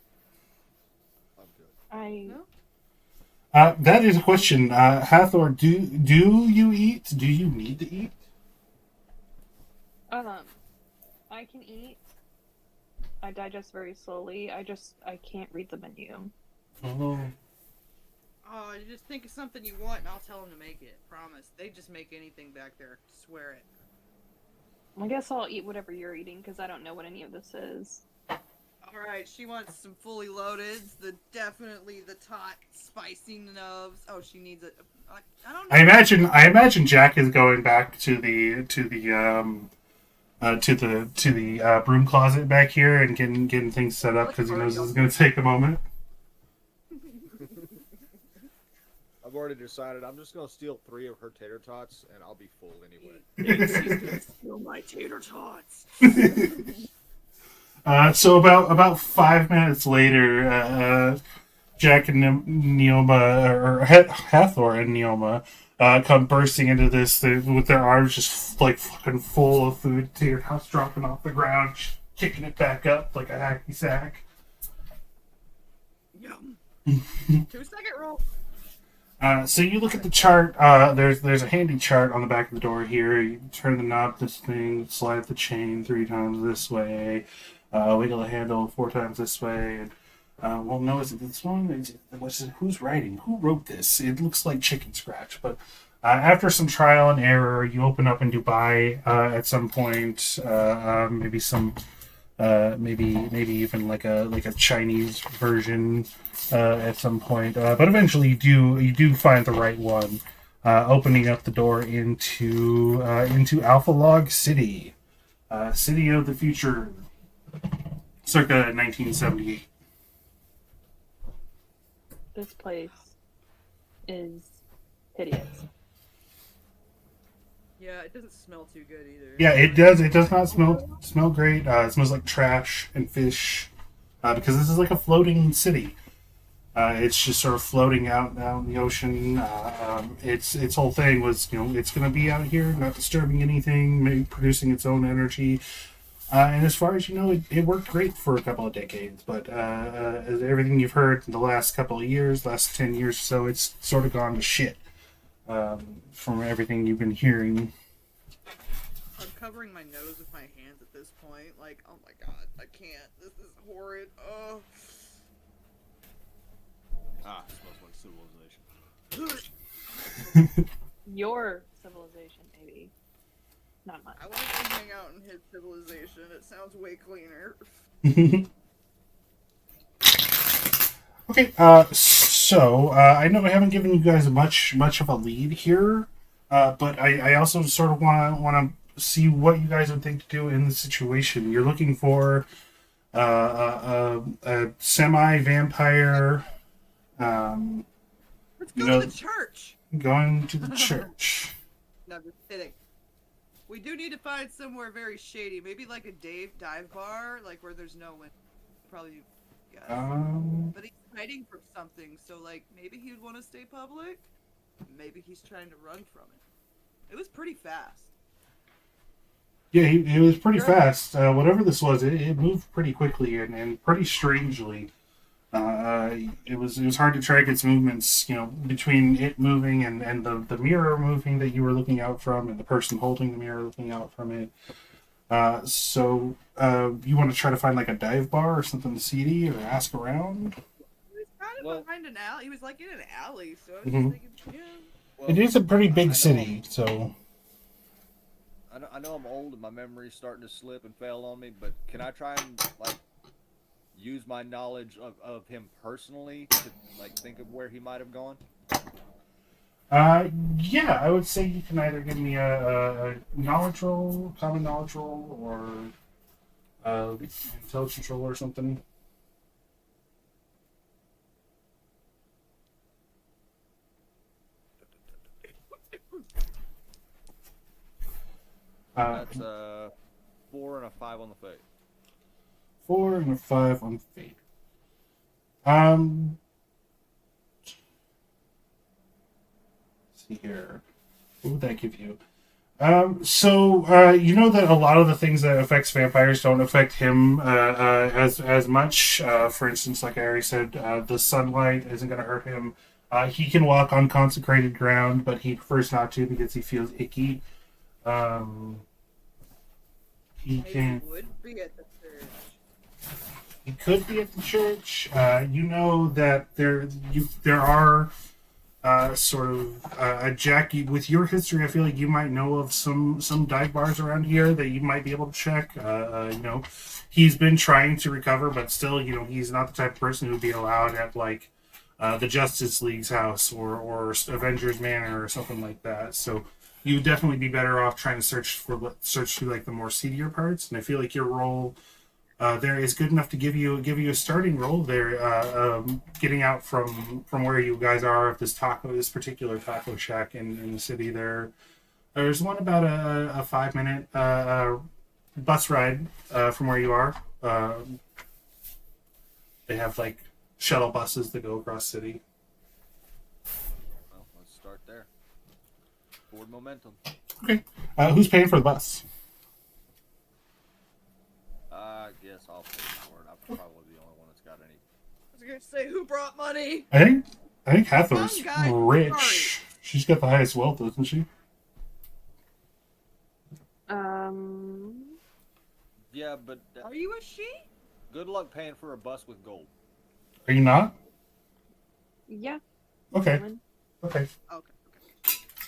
D: I'm good.
B: No?
A: That is a question. Hathor, do you eat? Do you need to eat?
C: I can eat. I digest very slowly. I can't read the menu.
A: Oh.
B: Oh, you just think of something you want and I'll tell them to make it. Promise. They just make anything back there. Swear it.
C: I guess I'll eat whatever you're eating because I don't know what any of this is.
B: Alright, she wants some fully loadeds. Definitely the tot spicy nubs. Oh, she needs it. I don't know.
A: I imagine Jack is going back to the broom closet back here and getting things set up because he knows this is going to take a moment.
D: I've already decided I'm just gonna steal 3 of her tater tots and I'll be full anyway.
B: Steal my tater tots.
A: So about 5 minutes later, Jack and Neoma, or Hathor and Neoma, come bursting into this with their arms just like fucking full of food, tater tots dropping off the ground, kicking it back up like a hacky sack.
B: Yum. 2-second roll.
A: So you look at the chart. There's a handy chart on the back of the door here. You turn the knob this thing, slide the chain 3 times this way, wiggle the handle 4 times this way. And, well, no, is it this one? Who's writing? Who wrote this? It looks like chicken scratch. But after some trial and error, you open up in Dubai at some point. Maybe some. Maybe even like a Chinese version at some point, but eventually you do find the right one, opening up the door into Alpha Log City, city of the future, circa 1978.
C: This place is hideous.
B: Yeah, it doesn't smell too good either.
A: Yeah, it does. It does not smell great. It smells like trash and fish, because this is like a floating city. It's just sort of floating out in the ocean. Its whole thing was, it's going to be out here, not disturbing anything, maybe producing its own energy. And as far as you know, it worked great for a couple of decades. But as everything you've heard in the last couple of years, last 10 years or so, it's sort of gone to shit. From everything you've been hearing.
B: I'm covering my nose with my hands at this point. Like, oh my god, I can't. This is horrid. Oh.
D: Smells like civilization.
C: Your civilization, maybe. Not mine.
B: I want to hang out in his civilization. It sounds way cleaner.
A: Okay, so I know I haven't given you guys much of a lead here, but I also sort of want to see what you guys would think to do in the situation. You're looking for a semi-vampire.
B: Let's go to the church.
A: Going to the church.
B: No, just kidding. We do need to find somewhere very shady. Maybe like a dive bar, like where there's no one. Probably, yeah. But he's hiding from something, so like maybe he would want to stay public. Maybe he's trying to run from it. It was pretty fast.
A: Yeah, it was pretty fast. Whatever this was, it moved pretty quickly and pretty strangely. It was hard to track its movements, between it moving and the mirror moving that you were looking out from, and the person holding the mirror looking out from it. So you want to try to find like a dive bar or something seedy, or ask around?
B: He was kind of
D: Well-
B: behind an alley. He was like in an alley, so I was
A: Mhm.
B: just thinking, yeah.
D: Well,
A: It is a pretty
D: I
A: big
D: know-
A: city, so
D: I know I'm old and my memory's starting to slip and fail on me, but can I try and like use my knowledge of him personally to like think of where he might have gone?
A: yeah, I would say you can either give me a knowledge roll, common knowledge roll, or intelligence roll or something.
D: That's 4 and a 5 on the fate.
A: 4 and a 5 on fate. Let's see here. What would that give you? You know that a lot of the things that affects vampires don't affect him as much. For instance, like I already said, the sunlight isn't going to hurt him. He can walk on consecrated ground, but he prefers not to because he feels icky. He
B: Maybe
A: can.
B: he would be at the church.
A: He could be at the church. You know that there are sort of Jackie. With your history, I feel like you might know of some dive bars around here that you might be able to check. He's been trying to recover, but still, he's not the type of person who'd be allowed at like the Justice League's house or Avengers Manor or something like that. So you would definitely be better off trying to search through like the more seedier parts. And I feel like your role there is good enough to give you a starting role there. Getting out from where you guys are of this particular taco shack in the city. There's one about a 5-minute bus ride from where you are. They have like shuttle buses that go across city.
D: Well, let's start there. Forward momentum.
A: Okay, who's paying for the bus?
D: I guess I'll pay for it. I'm probably the only one that's got any.
B: I was gonna say, who brought money?
A: I think Hathor's
B: Young guy,
A: rich.
B: sorry.
A: She's got the highest wealth, doesn't she?
D: Yeah, but
B: Are you a she?
D: good luck paying for a bus with gold.
A: Are you not?
C: Yeah.
A: Okay.
C: woman.
A: Okay.
B: Okay.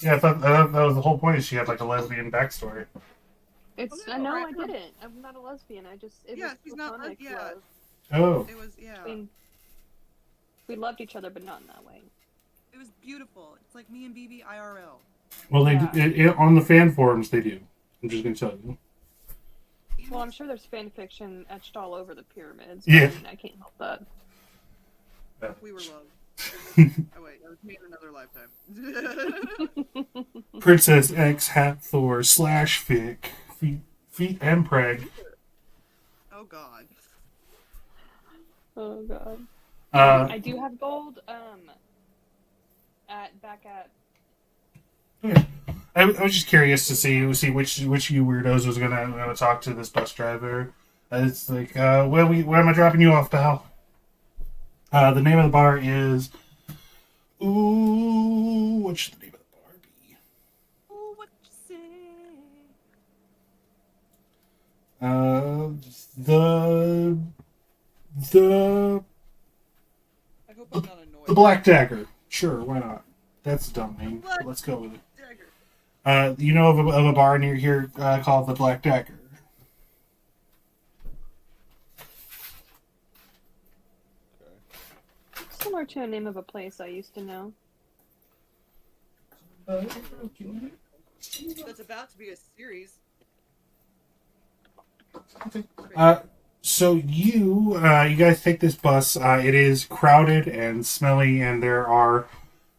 A: Yeah, I thought that was the whole point. Is she had like a lesbian backstory.
C: It's
B: Oh, no,
C: no,
B: right.
C: I didn't. I'm not a lesbian. It
B: Yeah,
C: was
B: she's not
C: platonic
B: yeah.
C: love.
A: Oh,
B: It was yeah.
C: I mean, we loved each other, but not in that way.
B: It was beautiful. It's like me and BB IRL.
A: well, they
C: Yeah.
A: on the fan forums they do. I'm just gonna tell you.
C: Well, I'm sure there's fan fiction etched all over the pyramids.
A: Yeah.
C: I mean, I can't help that.
B: We were loved. Oh wait, that was me in another lifetime.
A: Princess X Hathor / Fic feet and preg.
B: Oh god.
C: Oh god. I do have gold. Back at.
A: Okay. I was just curious to see which of you weirdos was gonna talk to this bus driver. It's like, where am I dropping you off, pal? The name of the bar is. Ooh, what should the name of the bar be?
B: Oh, what you say?
A: The
B: I hope I'm not annoyed.
A: the Black Dagger. Sure, why not? That's a dumb name.
B: Black-
A: Let's go with it.
B: Dagger.
A: You know of a bar near here called the Black Dagger.
C: Similar to a name of a place I used to know.
B: That's about to be a series.
A: So you guys take this bus. It is crowded and smelly, and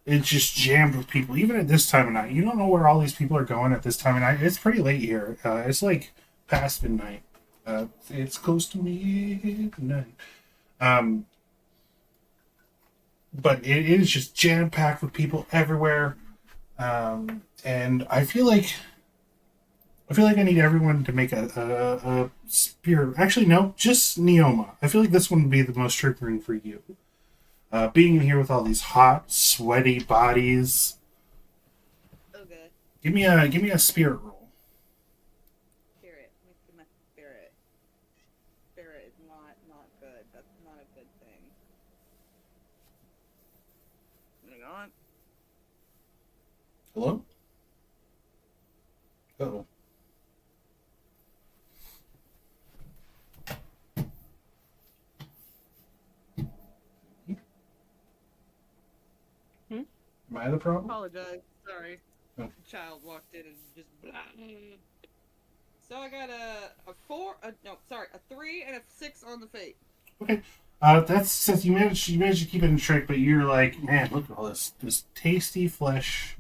A: it's just jammed with people. Even at this time of night, you don't know where all these people are going at this time of night. It's pretty late here. It's like past midnight. It's close to midnight. But it is just jam packed with people everywhere. And I feel like I feel like I need everyone to make a spirit. Actually, no, just Neoma. I feel like this one would be the most triggering for you. Being in here with all these hot, sweaty bodies.
B: Okay.
A: Give me a spirit roll.
B: Spirit. Let me see my spirit. Spirit is not good. That's not a good thing. Hang on.
A: Hello? Uh-oh. Am I the problem?
B: Apologize. Sorry.
A: Oh.
B: Child walked in and just blah. So I got a 4, a 3 and a 6 on the fate.
A: Okay. That's since you managed to keep it in check, but you're like, man, look at all this tasty flesh.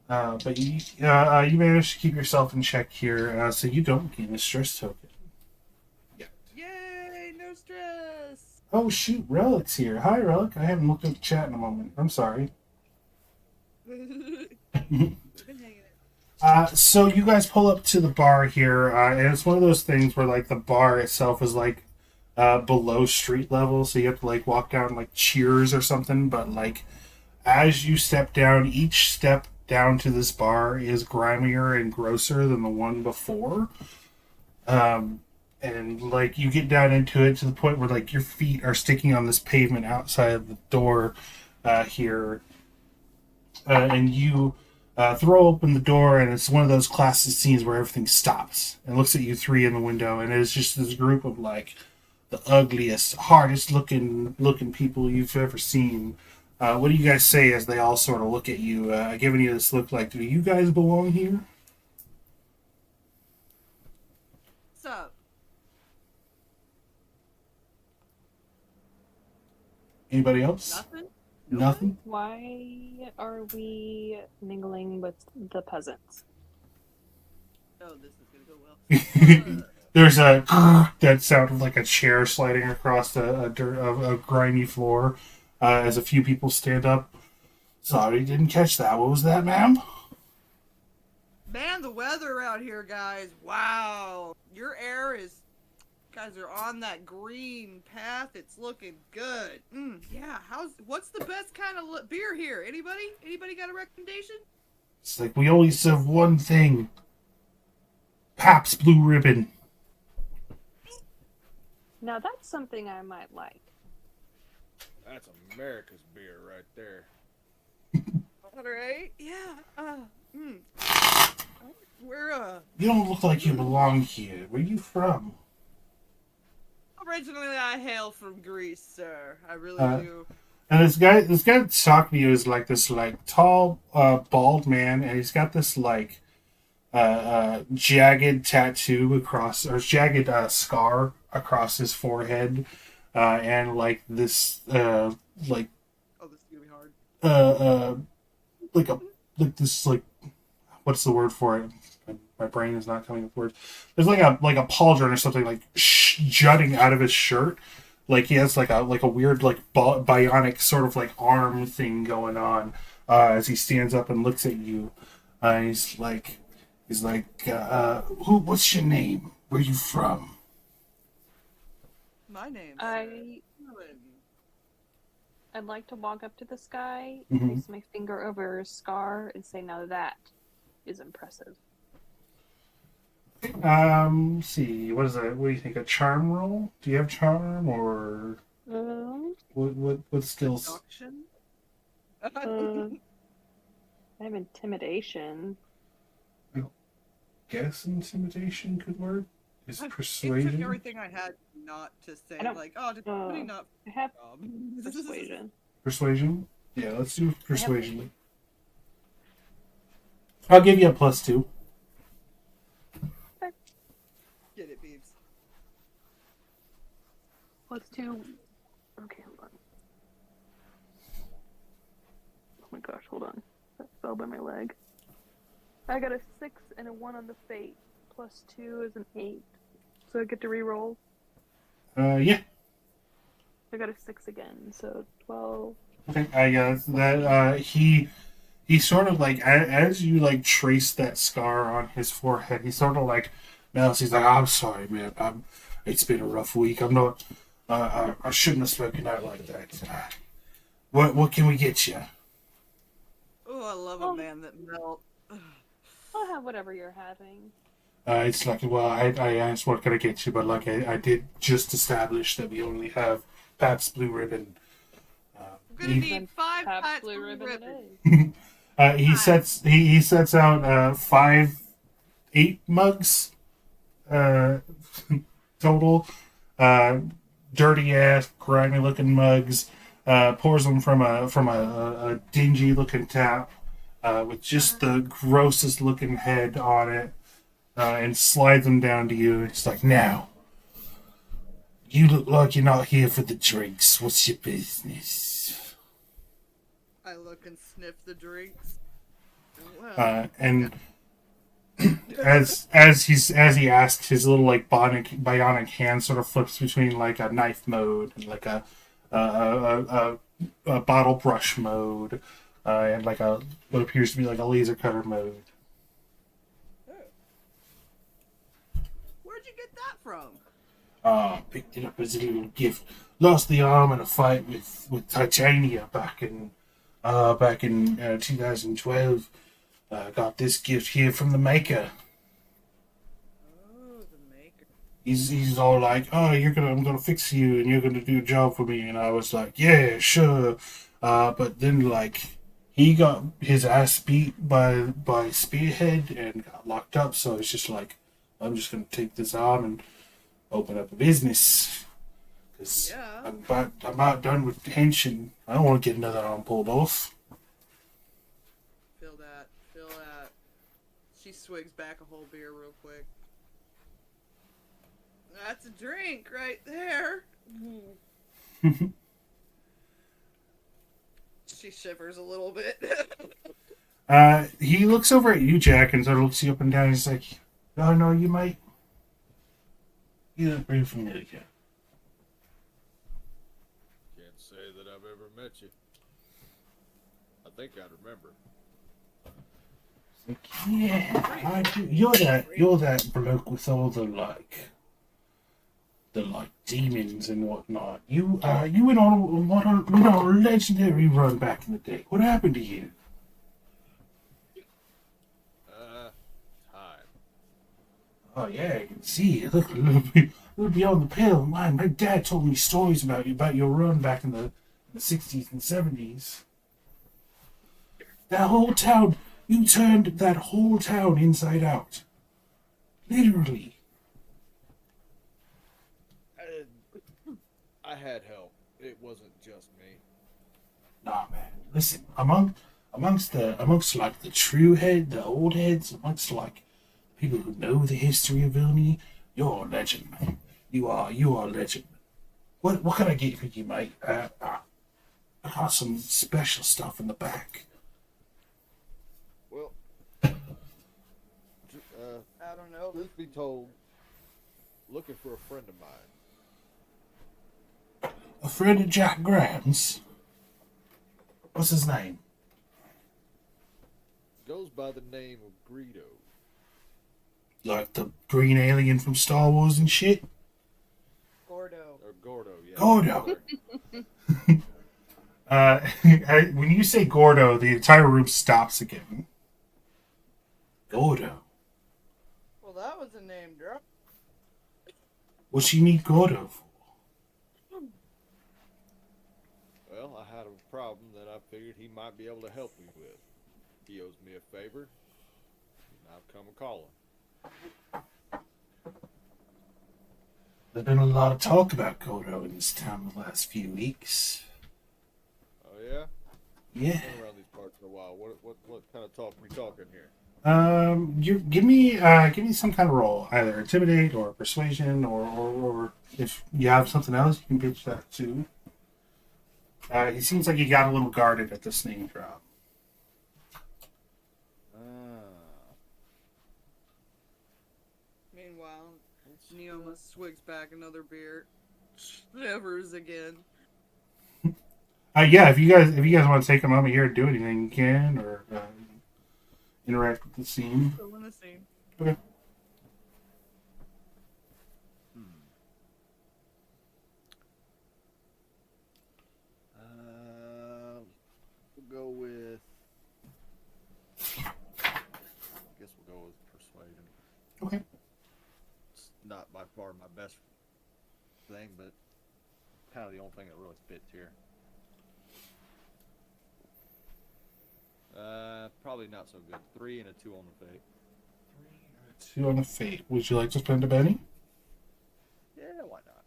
A: But you managed to keep yourself in check here, so you don't gain a stress token.
B: Yay! No stress.
A: Oh shoot, Relic's here. Hi, Relic. I haven't looked at the chat in a moment. I'm sorry.
B: Been hanging it.
A: So you guys pull up to the bar here, and it's one of those things where like the bar itself is like below street level, so you have to like walk down like Cheers or something. But like as you step down, each step down to this bar is grimier and grosser than the one before. And like you get down into it to the point where like your feet are sticking on this pavement outside of the door here, and you throw open the door, and it's one of those classic scenes where everything stops and looks at you three in the window, and it's just this group of like the ugliest, hardest looking people you've ever seen. What do you guys say as they all sort of look at you, giving you this look like, do you guys belong here?
B: What's up?
A: Anybody else?
B: Nothing?
A: Nothing?
C: Why are we mingling with the peasants?
B: Oh, this is gonna go well.
A: There's a that sound of like a chair sliding across a grimy floor as a few people stand up. Sorry, didn't catch that. What was that, ma'am?
B: Man, the weather around here, guys. Wow. Your air is... Guys are on that green path. It's looking good. Yeah, what's the best kind of beer here? Anybody? Anybody got a recommendation?
A: It's like we only serve one thing. Pabst Blue Ribbon.
C: Now that's something I might like.
D: That's America's beer right there.
B: All right. Yeah. We're
A: You don't look like you belong here. Where you from?
B: originally I hail from Greece, sir. I really do.
A: And this guy that's talking to you is like this like tall, bald man, and he's got this like jagged tattoo across, or jagged scar across his forehead, and like this like
B: Oh, this is gonna be hard.
A: like this like, what's the word for it? My brain is not coming up with words. There's like a pauldron or something like jutting out of his shirt. Like he has like a weird like bionic sort of like arm thing going on as he stands up and looks at you. He's like, what's your name? Where you from?
B: My name.
C: I'd like to walk up to this guy,
A: Mhm.
C: place my finger over his scar, and say, "Now that is impressive."
A: Let's see, what is that? What do you think? A charm roll? Do you have charm, or what skills?
B: Seduction?
C: I have intimidation.
A: Guess intimidation could work. Is
B: It took
A: persuasion?
B: everything I had not to say.
C: I don't-
B: Like, oh, did somebody not?
C: I have
B: Um,
C: persuasion.
A: Persuasion? Yeah, let's do persuasion. I'll give you a +2.
B: Get it, Beebs.
C: +2. Okay, hold on. Oh my gosh, hold on. That fell by my leg. I got a 6 and a 1 on the fate. +2 is an 8. So I get to reroll.
A: Yeah.
C: I got a 6 again, so 12.
A: Okay. Yeah. That he he sort of like as you like trace that scar on his forehead, he sort of like melts. He's like, "I'm sorry, man. It's been a rough week. I'm not. I shouldn't have spoken out like that. What can we get you?"
B: Oh, I love
C: Oh.
B: a man that melts.
C: I'll have whatever you're having.
A: It's like, well, I asked what can I get you, but like I did just establish that we only have Pabst Blue Ribbon.
B: I'm gonna
A: He-
B: need 5
C: Pabst
B: Pabst
C: Blue
B: Blue
C: Ribbon
B: Ribbon.
C: it is.
A: He sets out 8 mugs total, dirty ass, grimy looking mugs. Pours them from a dingy looking tap with just the grossest looking head on it, and slides them down to you. It's like, now, you look like you're not here for the drinks. What's your business?
B: I look and sniff the drinks. Well,
A: And as he asks, his little like bionic hand sort of flips between like a knife mode and like a bottle brush mode, and like what appears to be like a laser cutter mode.
B: where'd you get that from?
A: Picked it up as a little gift. Lost the arm in a fight with Titania back in 2012. Got this gift here from the maker.
B: Oh, the maker.
A: He's all like, "Oh, I'm gonna fix you, and you're gonna do a job for me." And I was like, "Yeah, sure." But then like he got his ass beat by Spearhead and got locked up. So it's just like, I'm just gonna take this on and open up a business because
B: Yeah.
A: I'm about done with detention. I don't want to get another arm pulled off.
B: Feel that. Feel that. She swigs back a whole beer real quick. That's a drink right there. She shivers a little bit.
A: He looks over at you, Jack, and sort of looks you up and down. He's like, "Oh no, you might. You look pretty familiar."
D: Can't say that I've ever met you. I think I remember.
A: Like, yeah, I do. You're that bloke with all the demons and whatnot. You went on a legendary run back in the day. What happened to you?
D: Time.
A: Oh yeah, I can see it. Look a little beyond the pale. My dad told me stories about you, about your run back in the 60s and 70s. That whole town, you turned that whole town inside out. Literally.
D: I had help. It wasn't just me.
A: Nah, man. Listen, amongst like the true head, the old heads, amongst like people who know the history of Vilni, you're a legend, man. You are a legend. What can I get for you, mate? I got some special stuff in the back.
D: Well,
B: I don't know.
D: truth be told, looking for a friend of mine.
A: A friend of Jack Graham's. What's his name?
D: Goes by the name of Greedo.
A: Like the green alien from Star Wars and shit?
B: Gordo.
D: Or Gordo, yeah.
A: Gordo. When you say Gordo, the entire room stops again. Gordo.
B: Well, that was a name drop.
A: What's you need Gordo for?
D: Well, I had a problem that I figured he might be able to help me with. He owes me a favor, and I've come a calling.
A: There's been a lot of talk about Gordo in this town the last few weeks.
D: Oh yeah?
A: Yeah.
D: Been around these parts for a while. What kind of talk we talking here?
A: You give me some kind of roll, either intimidate or persuasion, or if you have something else, you can pitch that too. He seems like he got a little guarded at this name drop.
B: Meanwhile, Neoma swigs back another beer. Shivers again.
A: Yeah, if you guys want to take a moment here to do anything, you can, or interact with the scene.
B: Still in the scene.
A: Okay.
D: Hmm. We'll go with. I guess we'll go with persuasion.
A: Okay.
D: It's not by far my best thing, but kind of the only thing that really fits here. Probably not so good. 3 and a 2 on the fate.
A: 2 on the fate. Would you like to spend a penny?
D: Yeah, why not?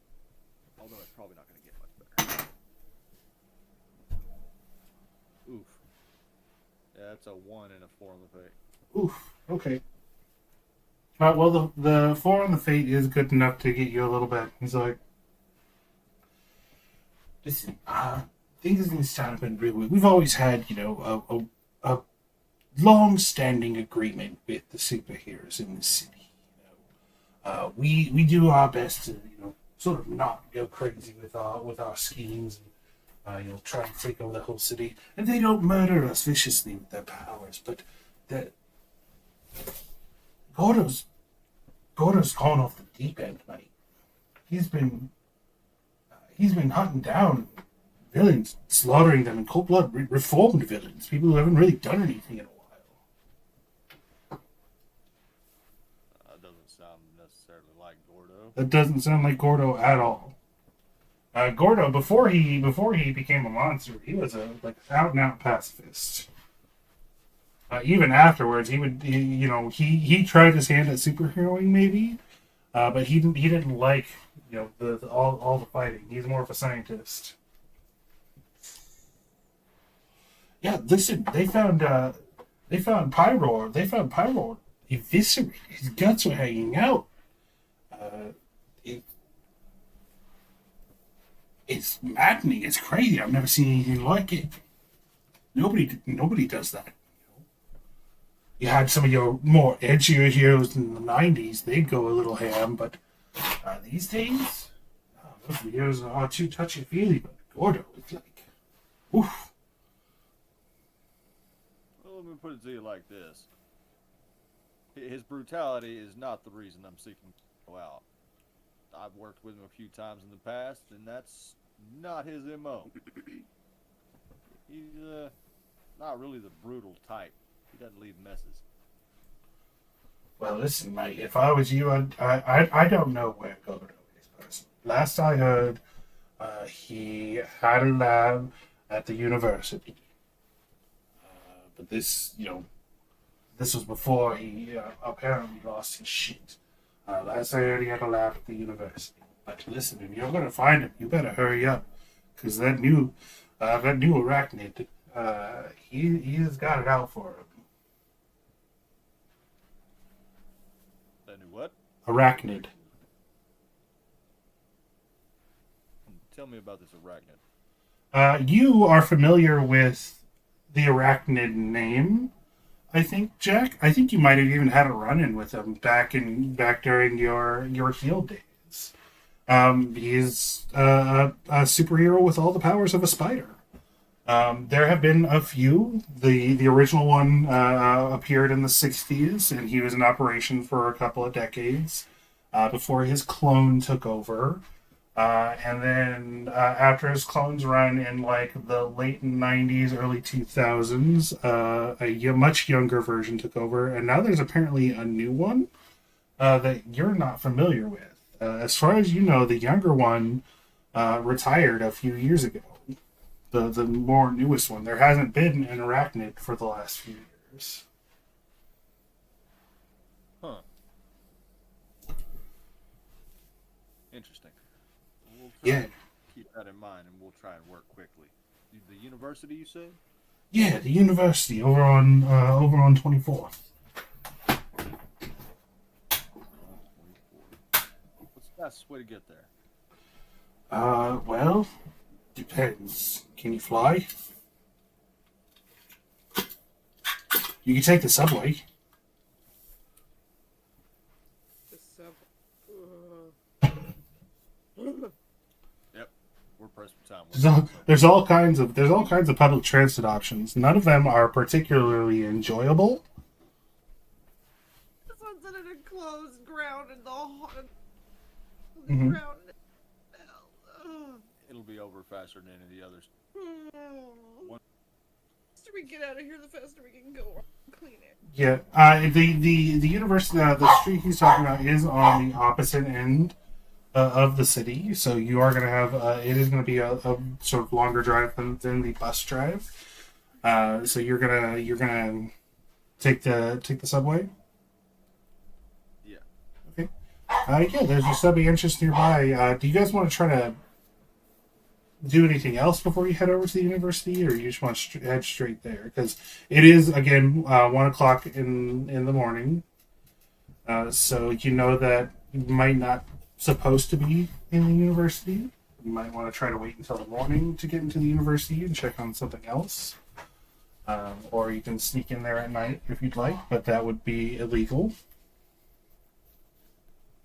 D: Although it's probably not going to get much better. Oof. Yeah, that's a 1 and a 4 on the fate.
A: Oof. Okay. Well, the 4 on the fate is good enough to get you a little bit. He's like, listen, things in this town have been real. We've always had, a long-standing agreement with the superheroes in the city. We do our best to, sort of not go crazy with our schemes. And, try and take over the whole city, and they don't murder us viciously with their powers. But that Gordo's gone off the deep end, mate. He's been hunting down villains, slaughtering them in cold blood, reformed villains, people who haven't really done anything in a while.
D: Doesn't sound necessarily like Gordo.
A: That doesn't sound like Gordo at all. Gordo, before he became a monster, he was a out and out pacifist. Even afterwards, he tried his hand at superheroing maybe, but he didn't like all the fighting. He's more of a scientist. Yeah, listen, they found Pyro. They found Pyro eviscerated. His guts were hanging out. It's maddening. It's crazy. I've never seen anything like it. Nobody does that. You had some of your more edgier heroes in the '90s. They'd go a little ham, but these days, those heroes are too touchy-feely. But Gordo is like, oof.
D: Well, let me put it to you like this. His brutality is not the reason I'm seeking to go out. I've worked with him a few times in the past, and that's not his MO. He's not really the brutal type. He doesn't leave messes.
A: Well, listen, mate. If I was you, I don't know where Gordo is personally. Last I heard, he had a lab at the university. But this was before he apparently lost his shit. Last I heard, he had a lab at the university. But listen, if you're gonna find him, you better hurry up, because that new arachnid, he has got it out for him.
D: That new what?
A: Arachnid.
D: Tell me about this arachnid.
A: You are familiar with the arachnid name, I think, Jack. I think you might have even had a run-in with him back during your heal days. He's a superhero with all the powers of a spider. There have been a few. The original one appeared in the '60s, and he was in operation for a couple of decades before his clone took over. And then after his clones run in the late '90s, early 2000s, a much younger version took over, and now there's apparently a new one that you're not familiar with. As far as you know, the younger one retired a few years ago. The more newest one. There hasn't been an arachnid for the last few years.
D: Huh. Interesting. We'll try to keep that in mind, and we'll try and work quickly. The university, you say?
A: Yeah, the university over on 24th.
D: What's the fastest way to get there?
A: Well, depends. Can you fly? You can take the subway.
B: The sub.
D: Yep. We're pressed for time.
A: there's all kinds of public transit options. None of them are particularly enjoyable.
B: This one's in an enclosed ground in the
A: Mhm.
B: ground.
D: It'll be over faster than any of the others.
B: The faster we get out of here, the faster we can go clean it.
A: Yeah, the university, the street he's talking about is on the opposite end of the city, so you are going to have it is going to be a sort of longer drive than the bus drive. So you're gonna take the subway.
D: Yeah.
A: Okay. Yeah, there's a subway entrance nearby. Do you guys want to try to do anything else before you head over to the university, or you just want to head straight there? Because it is again 1 o'clock in the morning, so you know that you might not supposed to be in the university. You might want to try to wait until the morning to get into the university and check on something else, or you can sneak in there at night if you'd like, but that would be illegal.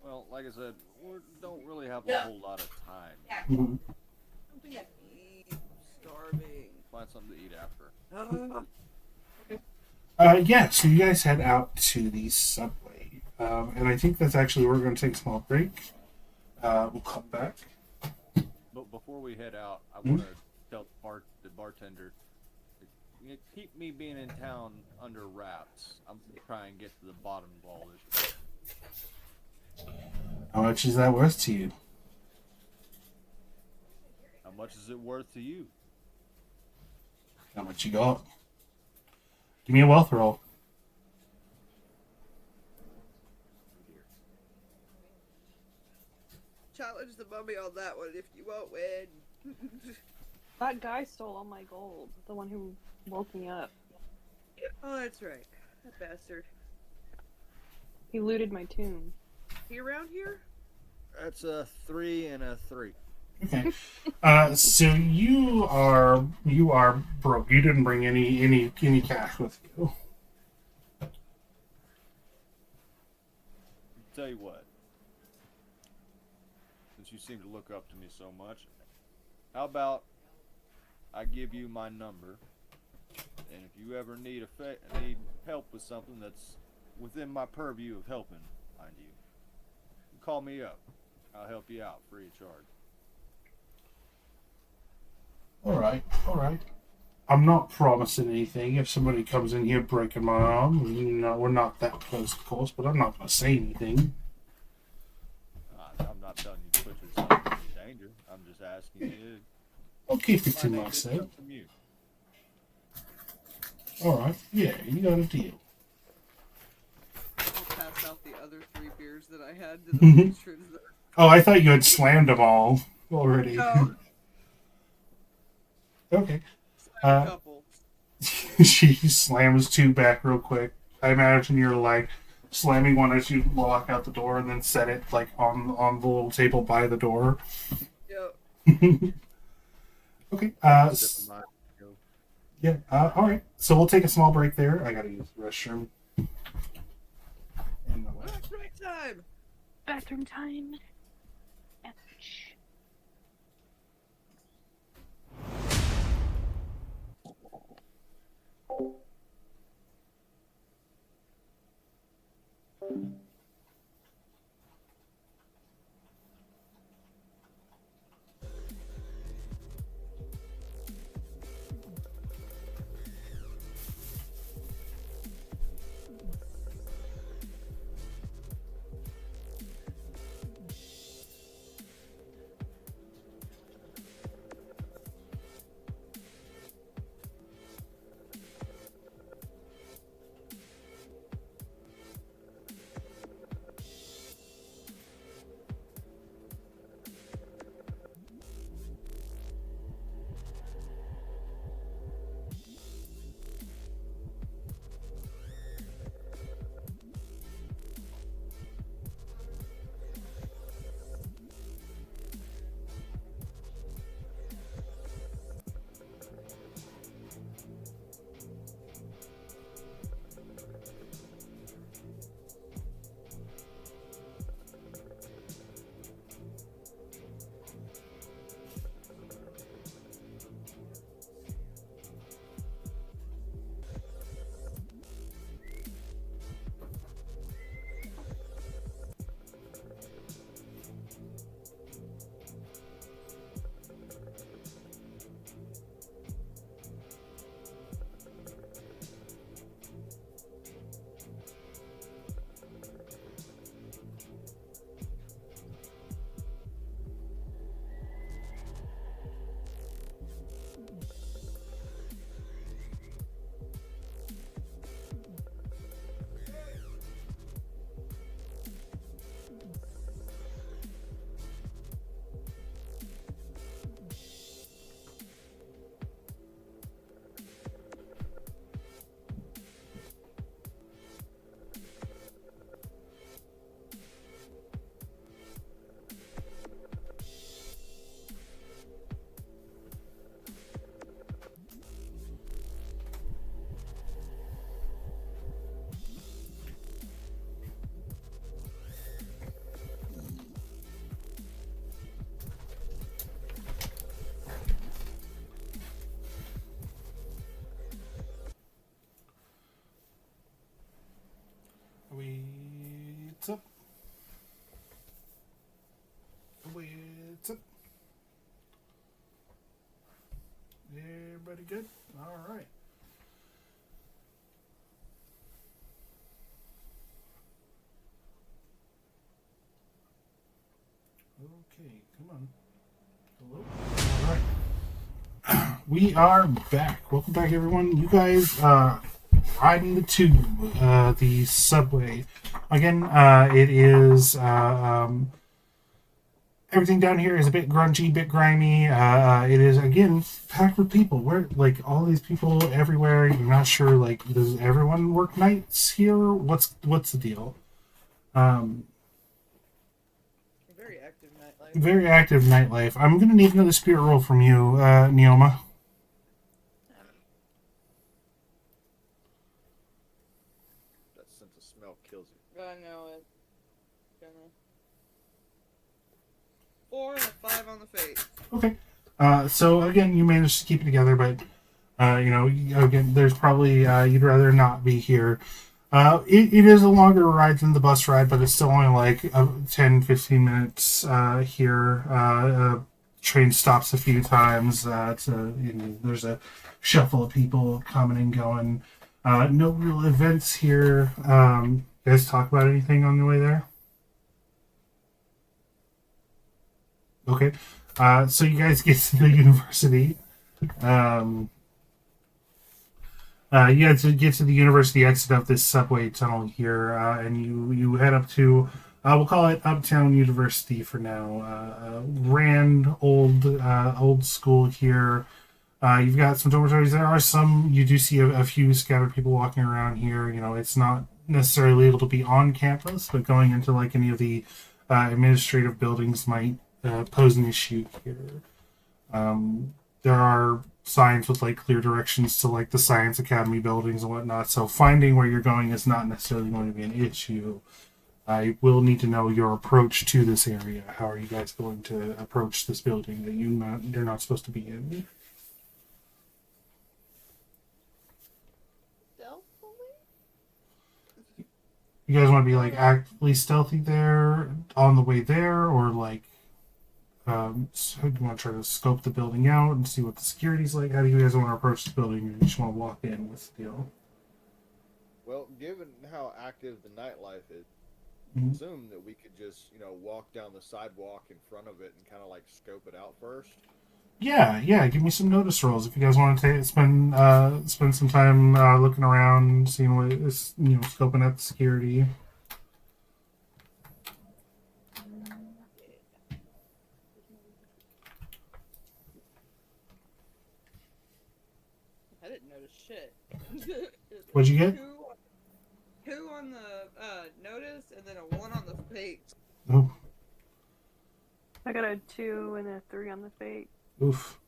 D: Well, like I said, we don't really have a whole lot of time.
A: Mhm.
B: Something to eat. I'm starving.
D: Find something to eat after.
A: Yeah, so you guys head out to the subway, and I think that's actually we're going to take a small break. We'll come back.
D: But before we head out, I want to tell the bartender, keep me being in town under wraps. I'm going to try and get to the bottom of all this.
A: How much is that worth to you?
D: How much is it worth to you?
A: How much you got? Give me a wealth roll.
B: Challenge the mummy on that one if you won't win.
C: That guy stole all my gold. The one who woke me up.
B: Oh, that's right. That bastard.
C: He looted my tomb.
B: He around here?
D: That's a 3 and a 3.
A: Okay. So you are broke. You didn't bring any cash with you.
D: Tell you what, since you seem to look up to me so much, how about I give you my number, and if you ever need need help with something that's within my purview of helping, mind you, call me up. I'll help you out free of charge.
A: All right. I'm not promising anything. If somebody comes in here breaking my arm, we're not that close, of course, but I'm not going to say anything.
D: I'm not telling you to put yourself in any danger. I'm just asking you
A: I'll keep it
D: to
A: to
D: find out
A: myself.
D: good stuff from you.
A: All right. Yeah, you got a deal.
B: I'll pass out the other 3 beers that I had to the patrons that
A: Oh, I thought you had slammed them all already.
B: No.
A: Okay.
B: a couple.
A: She slams 2 back real quick. I imagine you're like slamming one as you walk out the door and then set it like on the little table by the door.
B: Yep.
A: Okay.
D: Sip of mine, go.
A: Yeah. All right. So we'll take a small break there. I gotta use the restroom. And
B: Right time.
C: Bathroom time. Ouch.
A: Everybody good? All right. Okay, come on. Hello? All right. We are back. Welcome back, everyone. You guys riding the tube, the subway. Again, it is everything down here is a bit grungy, bit grimy. It is again packed with people. Where like all these people everywhere. You're not sure like does everyone work nights here? What's the deal?
B: Very active nightlife.
A: Very active nightlife. I'm gonna need another spirit roll from you, Neoma.
D: That sense of smell kills you.
B: I know it. Gonna. 4 and a 5 on the face.
A: Okay. So again, you managed to keep it together, but again, there's probably you'd rather not be here. It is a longer ride than the bus ride, but it's still only like 10, 15 minutes here. Train stops a few times. There's a shuffle of people coming and going. No real events here. You guys talk about anything on the way there? Okay. So you guys get to the university. You guys get to the university exit of this subway tunnel here, and you head up to, we'll call it Uptown University for now. Rand, old school here. You've got some dormitories. There are some, you do see a few scattered people walking around here. You know, it's not necessarily able to be on campus, but going into like any of the administrative buildings might pose an issue here. There are signs with like clear directions to like the Science Academy buildings and whatnot, so finding where you're going is not necessarily going to be an issue. I will need to know your approach to this area. How are you guys going to approach this building that you're not supposed to be in?
B: Stealthily?
A: You guys want to be like actively stealthy there on the way there, or like so do you want to try to scope the building out and see what the security's like? How do you guys want to approach the building? You just want to walk in? What's the deal?
D: Well, given how active the nightlife is,
A: Mhm.
D: assume that we could just, walk down the sidewalk in front of it and kind of like scope it out first.
A: Yeah. Give me some notice rolls if you guys want to spend some time looking around, seeing what is scoping out the security.
B: I didn't notice shit.
A: What'd you get?
B: Two on the notice, and then a 1 on the face.
A: Oh,
C: I got a 2 and a 3 on the fate.
A: oof.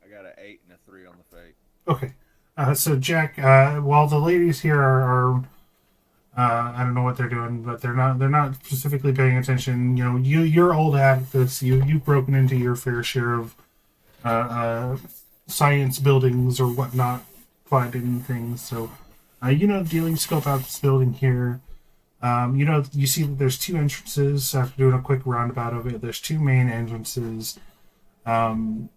D: I got an 8 and a 3 on the fate.
A: Okay. So Jack, while the ladies here are I don't know what they're doing, but they're not specifically paying attention. You're old at this. You've broken into your fair share of science buildings or whatnot, finding things. So dealing scope out this building here. You see that there's 2 entrances. After doing a quick roundabout of it, there's 2 main entrances. There's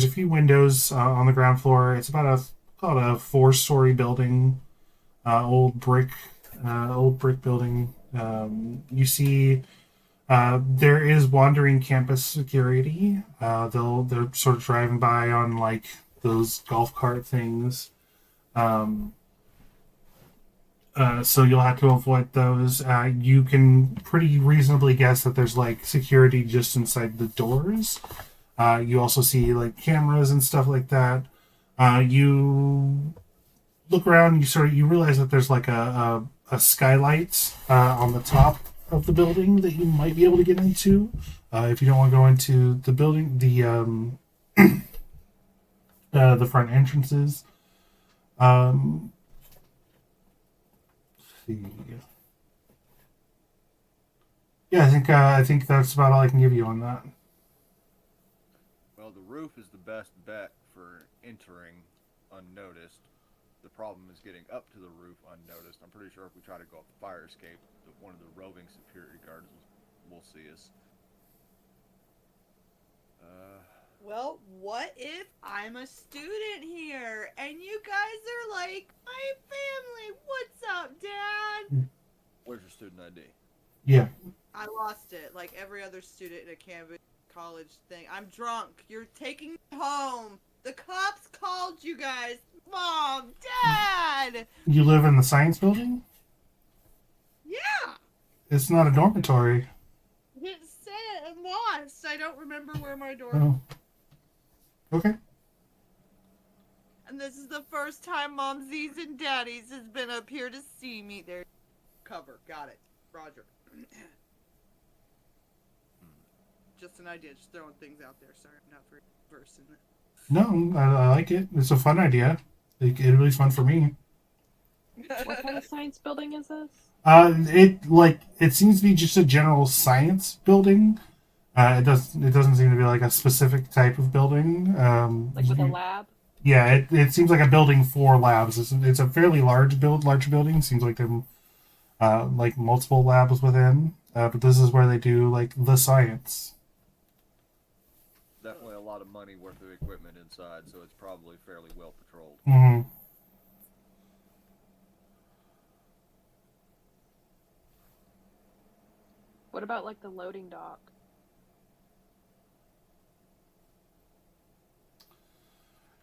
A: a few windows on the ground floor. It's about a 4-story building, old brick building. You see, there is wandering campus security. They're sort of driving by on like those golf cart things. So you'll have to avoid those. You can pretty reasonably guess that there's like security just inside the doors. You also see like cameras and stuff like that. You look around, you realize that there's like a skylight on the top of the building that you might be able to get into if you don't want to go into the building, the front entrances. Let's see. Yeah, I think that's about all I can give you on that.
D: Well, the roof is the best bet for entering unnoticed. The problem is getting up to the roof unnoticed. I'm pretty sure if we try to go up the fire escape, one of the roving security guards will see us.
B: Well, what if I'm a student here and you guys are like my family? What's up, Dad?
D: Where's your student ID?
A: Yeah.
B: I lost it, like every other student in a Cambridge college thing. I'm drunk. You're taking me home. The cops called you guys. Mom, Dad.
A: You live in the science building?
B: Yeah.
A: It's not a dormitory.
B: It said I'm lost. I don't remember where my door.
A: Oh. Okay.
B: And this is the first time Momsies and Daddies has been up here to see me. There, cover. Got it. Roger. Just an idea. Just throwing things out there. Sorry, I'm not very versed in it.
A: No, I like it. It's a fun idea. It'll be fun for me.
C: What kind of science building is this?
A: It seems to be just a general science building. It doesn't seem to be like a specific type of building.
C: Like with a lab?
A: Yeah, it seems like a building for labs. It's a fairly large building. Seems like there like multiple labs within. But this is where they do like the science.
D: Definitely a lot of money worth of equipment inside, so it's probably fairly well patrolled.
A: Mm-hmm.
C: What about like the loading dock?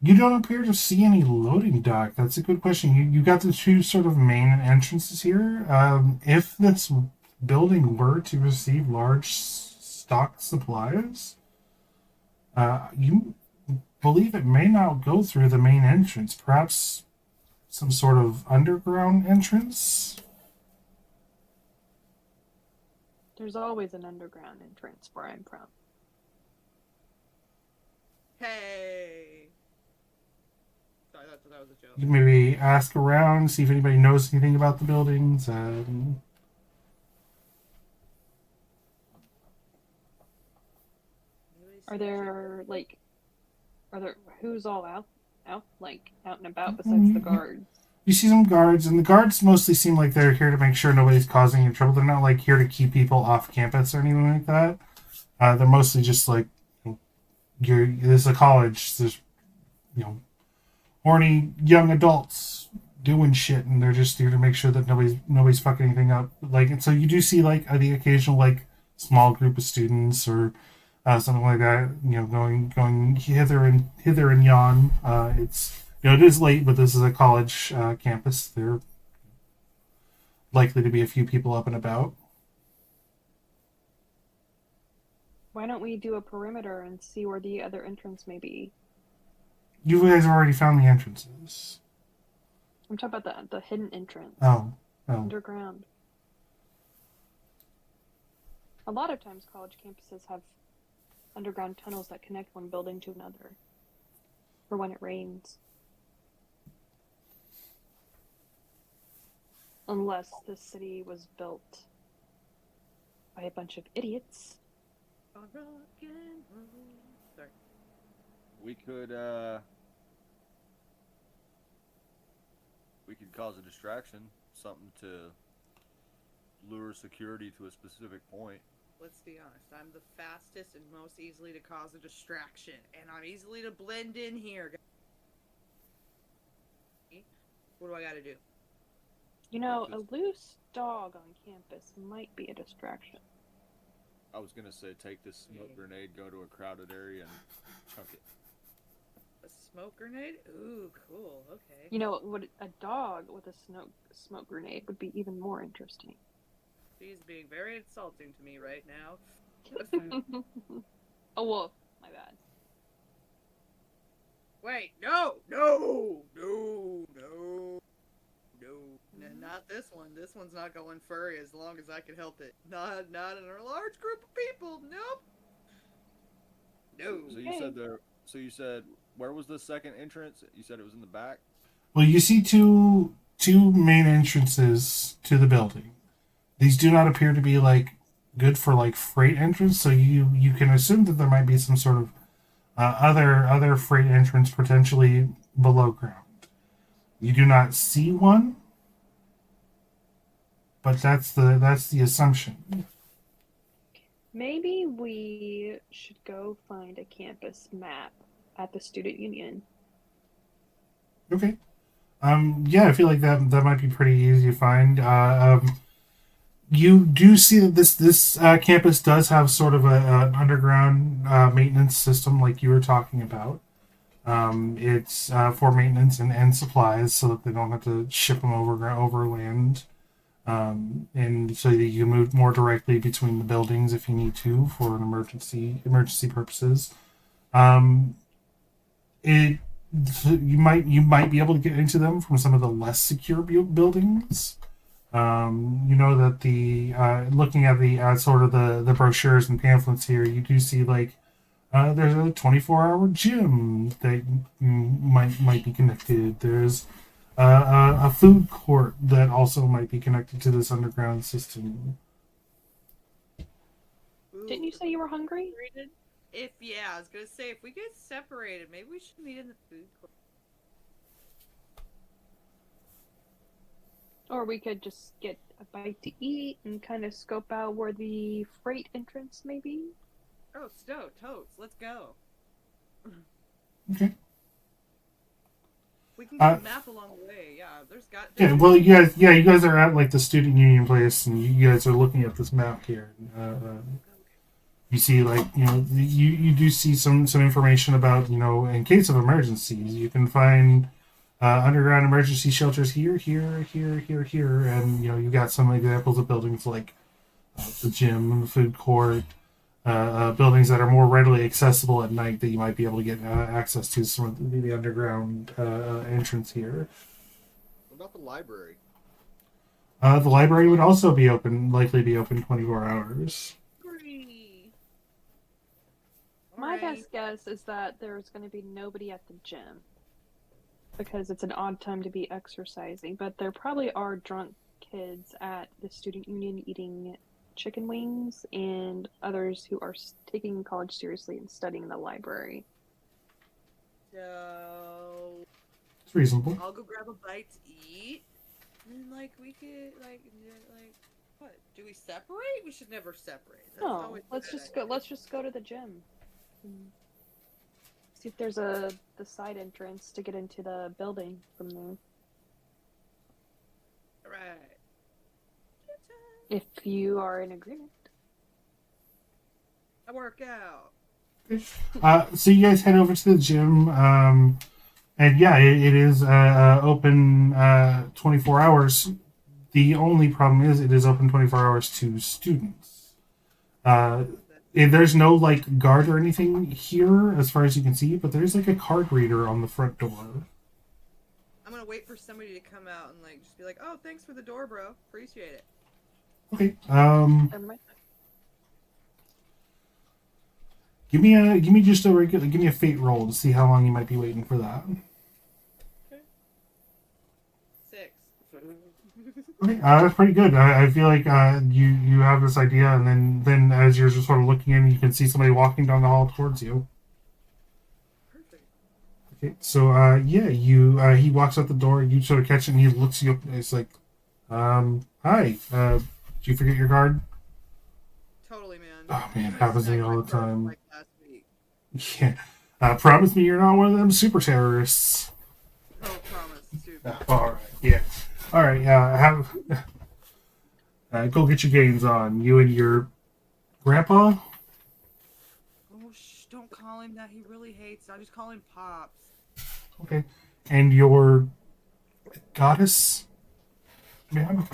A: You don't appear to see any loading dock. That's a good question. You got the two sort of main entrances here. If this building were to receive large stock supplies, you believe it may not go through the main entrance. Perhaps some sort of underground entrance?
C: There's always an underground entrance where I'm from.
B: Hey. Sorry, that was a joke.
A: You maybe ask around, see if anybody knows anything about the buildings.
C: Are there who's all out and about besides the guards?
A: You see some guards, and the guards mostly seem like they're here to make sure nobody's causing any trouble. They're not like here to keep people off campus or anything like that. They're mostly just like, this is a college. There's, horny young adults doing shit, and they're just here to make sure that nobody's fucking anything up. Like, and so you do see like the occasional like small group of students or something like that. Going hither and yon. It is late, but this is a college campus. There are likely to be a few people up and about.
C: Why don't we do a perimeter and see where the other entrance may be?
A: You guys have already found the entrances.
C: I'm talking about the hidden entrance.
A: Oh.
C: Underground. A lot of times college campuses have underground tunnels that connect one building to another for when it rains. Unless this city was built by a bunch of idiots.
B: Sorry.
D: We could cause a distraction, something to lure security to a specific point.
B: Let's be honest, I'm the fastest and most easily to cause a distraction, and I'm easily to blend in here. What do I gotta do?
C: A loose dog on campus might be a distraction.
D: I was gonna say, take this smoke grenade, go to a crowded area, and chuck it.
B: A smoke grenade? Ooh, cool. Okay.
C: What a dog with a smoke grenade would be even more interesting.
B: She's being very insulting to me right now.
C: A wolf. My bad.
B: Wait, no, not this one. This one's not going furry as long as I can help it. Not in a large group of people. Nope. No.
D: So you said where was the second entrance? You said it was in the back?
A: Well, you see two main entrances to the building. These do not appear to be like good for like freight entrance, so you can assume that there might be some sort of other freight entrance potentially below ground. You do not see one, but that's the assumption.
C: Maybe we should go find a campus map at the student union.
A: Okay. Yeah, I feel like that might be pretty easy to find. You do see that this campus does have sort of an underground maintenance system, like you were talking about. It's for maintenance and supplies, so that they don't have to ship them over land, and so that you can move more directly between the buildings if you need to for an emergency purposes. It you might be able to get into them from some of the less secure buildings. You know that the looking at the sort of the brochures and pamphlets here, you do see like there's a 24-hour gym that might be connected. There's a food court that also might be connected to this underground system.
C: Didn't you say you were hungry?
B: I was gonna say, if we get separated, maybe we should meet in the food court.
C: Or we could just get a bite to eat and kind of scope out where the freight entrance may be.
B: Oh, totes, let's go.
A: Okay.
B: We can get a map along the way. Yeah,
A: Yeah, well, you guys are at like the student union place, and you guys are looking at this map here. You see, like, you do see some information about, in case of emergencies, you can find underground emergency shelters here, and you got some examples of buildings like the gym, the food court, buildings that are more readily accessible at night that you might be able to get access to some of the underground entrance here.
D: What about the library?
A: The library would also likely be open 24 hours.
C: My best guess is that there's going to be nobody at the gym because it's an odd time to be exercising, but there probably are drunk kids at the student union eating chicken wings and others who are taking college seriously and studying in the library.
B: So
A: It's reasonable.
B: I'll go grab a bite to eat, and we could what? Do we separate? We should never separate. That's
C: No,
B: always a
C: let's
B: bad
C: just
B: idea.
C: go. Let's just go to the gym. See if there's the side entrance to get into the building from there.
B: Right.
C: If you are in agreement.
B: I work out.
A: So you guys head over to the gym, and yeah, it is open 24 hours. The only problem is it is open 24 hours to students. There's no guard or anything here as far as you can see, but there's a card reader on the front door.
B: I'm gonna wait for somebody to come out and just be like, "Oh, thanks for the door, bro. Appreciate it."
A: Okay.
C: Never mind.
A: Give me just give me a fate roll to see how long you might be waiting for that.
B: 6.
A: Okay, that's pretty good. I feel like you have this idea, and then as you're just sort of looking in, you can see somebody walking down the hall towards you.
B: Perfect.
A: Okay, so he walks out the door. You sort of catch it, and he looks you up. And he's like, "Hi, did you forget your card?"
B: Totally, man.
A: Oh man,
B: I
A: happens to me
B: snagged
A: all
B: my
A: the
B: card
A: time.
B: last week.
A: Yeah, promise me you're not one of them super terrorists.
B: Oh, promise. Super.
A: All right, yeah. All right, go get your games on. You and your grandpa.
B: Oh, don't call him that. He really hates it. I just call him Pops.
A: Okay, and your goddess, ma'am.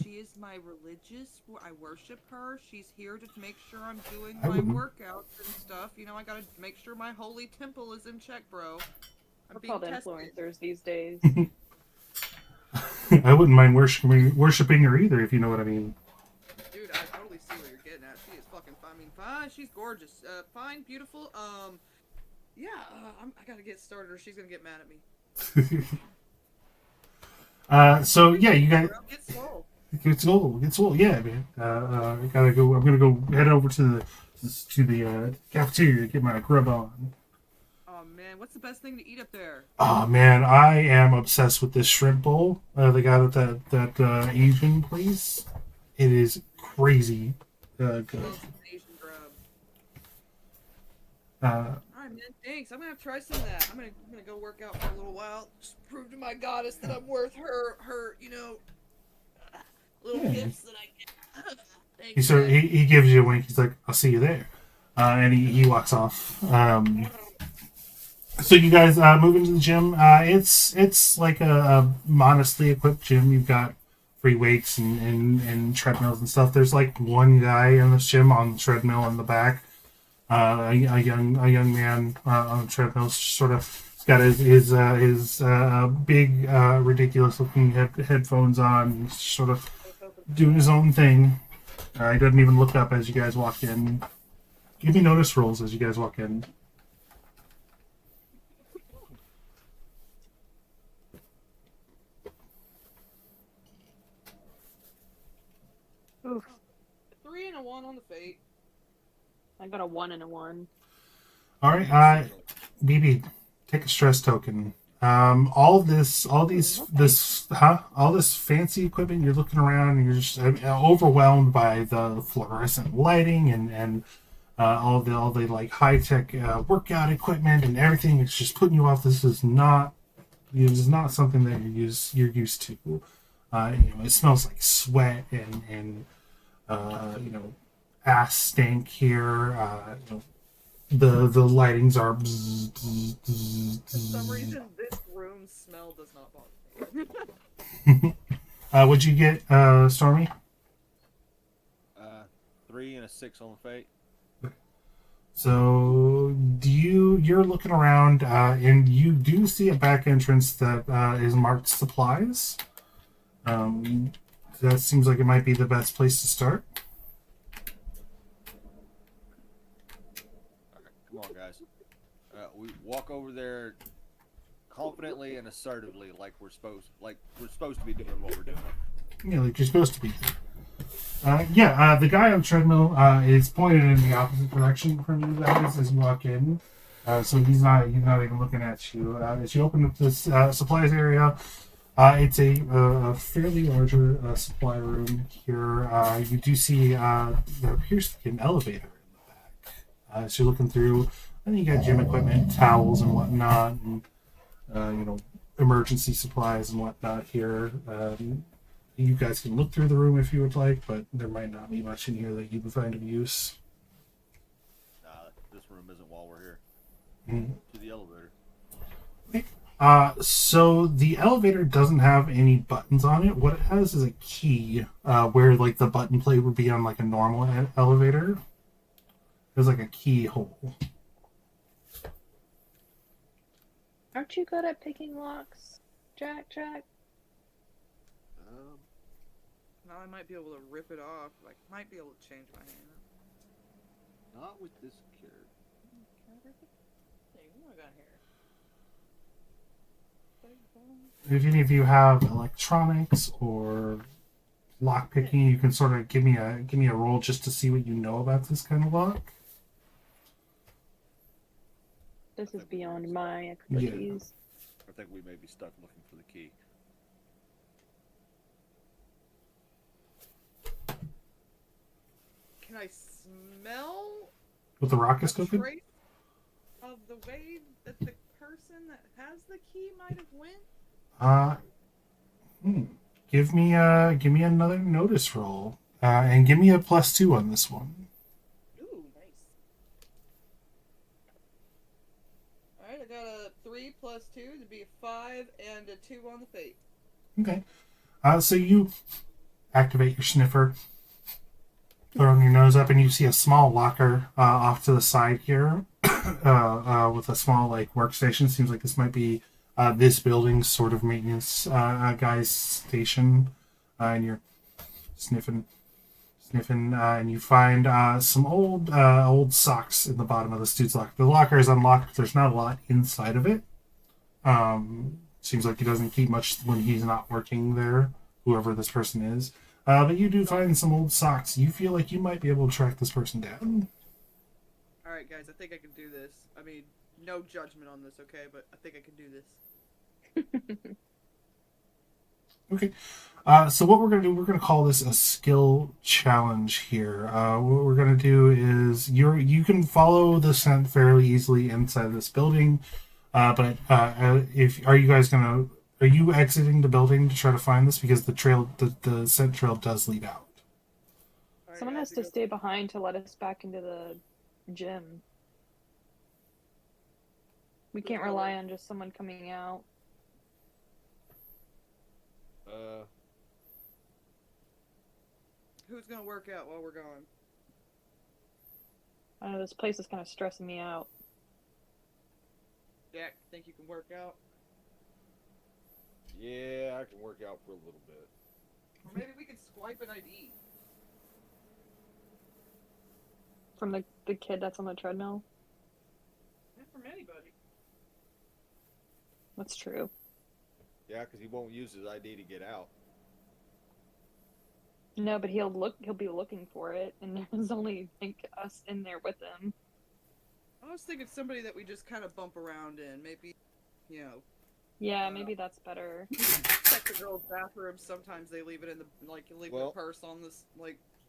B: She is my religious. I worship her. She's here to make sure I'm doing
A: I
B: my
A: wouldn't-
B: workouts and stuff. I gotta make sure my holy temple is in check, bro. I'm
C: We're
B: being
C: called
B: tested.
C: influencers these days.
A: I wouldn't mind worshiping her either, if you know what I mean.
B: Dude, I totally see what you're getting at. She is fucking fine. Fine. She's gorgeous. Fine, beautiful. Yeah. I gotta get started, or she's gonna get mad at me.
A: So yeah, you guys
B: Get swole.
A: get swole. Yeah, man. I gotta go. I'm gonna go head over to the cafeteria to get my grub on.
B: Oh man, what's the best thing to eat up there?
A: Oh man, I am obsessed with this shrimp bowl. They got at that Asian place. It is crazy good.
B: Oh, some Asian grub.
A: Uh,
B: All right, right, man. Thanks. I'm gonna have to try some of that. I'm gonna go work out for a little while. Just prove to my goddess that I'm worth her little
A: Yeah.
B: gifts that I get.
A: He
B: Thanks,
A: sort of,
B: man.
A: he gives you a wink. He's like, "I'll see you there," and he walks off. So you guys move into the gym. It's like a modestly equipped gym. You've got free weights and treadmills and stuff. There's like one guy in this gym on the treadmill in the back. A young man on the treadmill, sort of. He's got his big ridiculous looking headphones on. He's sort of doing his own thing. He doesn't even look up as you guys walk in. Give me notice rolls as you guys walk in.
C: Oof.
B: 3 and a 1 on the fate.
C: I got a 1 and a 1.
A: All right, BB, take a stress token. All this fancy equipment. You're looking around, and you're just overwhelmed by the fluorescent lighting and all the like high tech workout equipment and everything. It's just putting you off. This is not something that you're used to. It smells like sweat and ass stank here. The lightings are.
B: For some reason, this room smell does not bother me.
A: What'd you get, Stormy?
D: 3 and a 6 on the fate.
A: So you're looking around, and you do see a back entrance that is marked supplies. That seems like it might be the best place to start.
D: Come on, guys. We walk over there confidently and assertively, like we're supposed to be doing what we're doing.
A: Yeah, like you're supposed to be. The guy on the treadmill is pointed in the opposite direction from you guys as you walk in. So he's not even looking at you. As you open up this supplies area, it's a fairly larger supply room here. You do see there appears to be an elevator in the back. So you're looking through. I think you got gym equipment, towels and whatnot, and emergency supplies and whatnot here. You guys can look through the room if you would like, but there might not be much in here that you would find of use.
D: This room isn't while we're here.
A: Mm-hmm.
D: To the elevator.
A: So the elevator doesn't have any buttons on it. What it has is a key, where like the button plate would be on like a normal elevator. There's like a keyhole.
C: Aren't you good at picking locks, Jack?
B: Now I might be able to rip it off. Like, might be able to change my hand.
D: Not with this character.
B: Can I rip it? Hey, what do I got here?
A: If any of you have electronics or lock picking, you can sort of give me a roll just to see what you know about this kind of lock.
C: This is beyond my expertise.
D: I think we may be stuck looking for the key.
B: Can I smell
A: With the rocket
B: a
A: cooking?
B: trace of the way that the person that has the key might have went?
A: Give me another notice roll, and give me a +2 on this one.
B: Ooh, nice. Alright, I got a 3 plus 2 to be a 5 and a 2 on the fate.
A: Okay. So you activate your sniffer, throwing your nose up, and you see a small locker off to the side here, with a small workstation. Seems like this might be this building's sort of maintenance guy's station, and you're sniffing, and you find some old socks in the bottom of this dude's locker. The locker is unlocked. There's not a lot inside of it. Seems like he doesn't keep much when he's not working there, whoever this person is. But you do find some old socks. You feel like you might be able to track this person down.
B: Alright, guys, I think I can do this. I mean, no judgment on this, okay? But I think I can do this.
A: Okay. So what we're gonna do, we're gonna call this a skill challenge here. What we're gonna do is you can follow the scent fairly easily inside this building, but if are you guys gonna are you exiting the building to try to find this because the scent trail does lead out.
B: Alright,
C: Someone
B: guys,
C: has to stay behind to let us back into the gym. We can't rely on just someone coming out.
B: Who's gonna work out while we're going?
C: I don't know, this place is kind of stressing me out.
B: Jack, think you can work out?
D: Yeah, I can work out for a little bit.
B: Or maybe we could swipe an ID.
C: From the kid that's on the treadmill?
B: Not from anybody.
C: That's true.
D: Yeah, because he won't use his ID to get out.
C: No, but he'll be looking for it, and there's only like us in there with him.
B: I was thinking somebody that we just kind of bump around in. Maybe, you know,
C: Yeah, maybe that's better.
B: check the girls' bathroom. Sometimes they leave it in the leave
D: Well-
B: their purse on this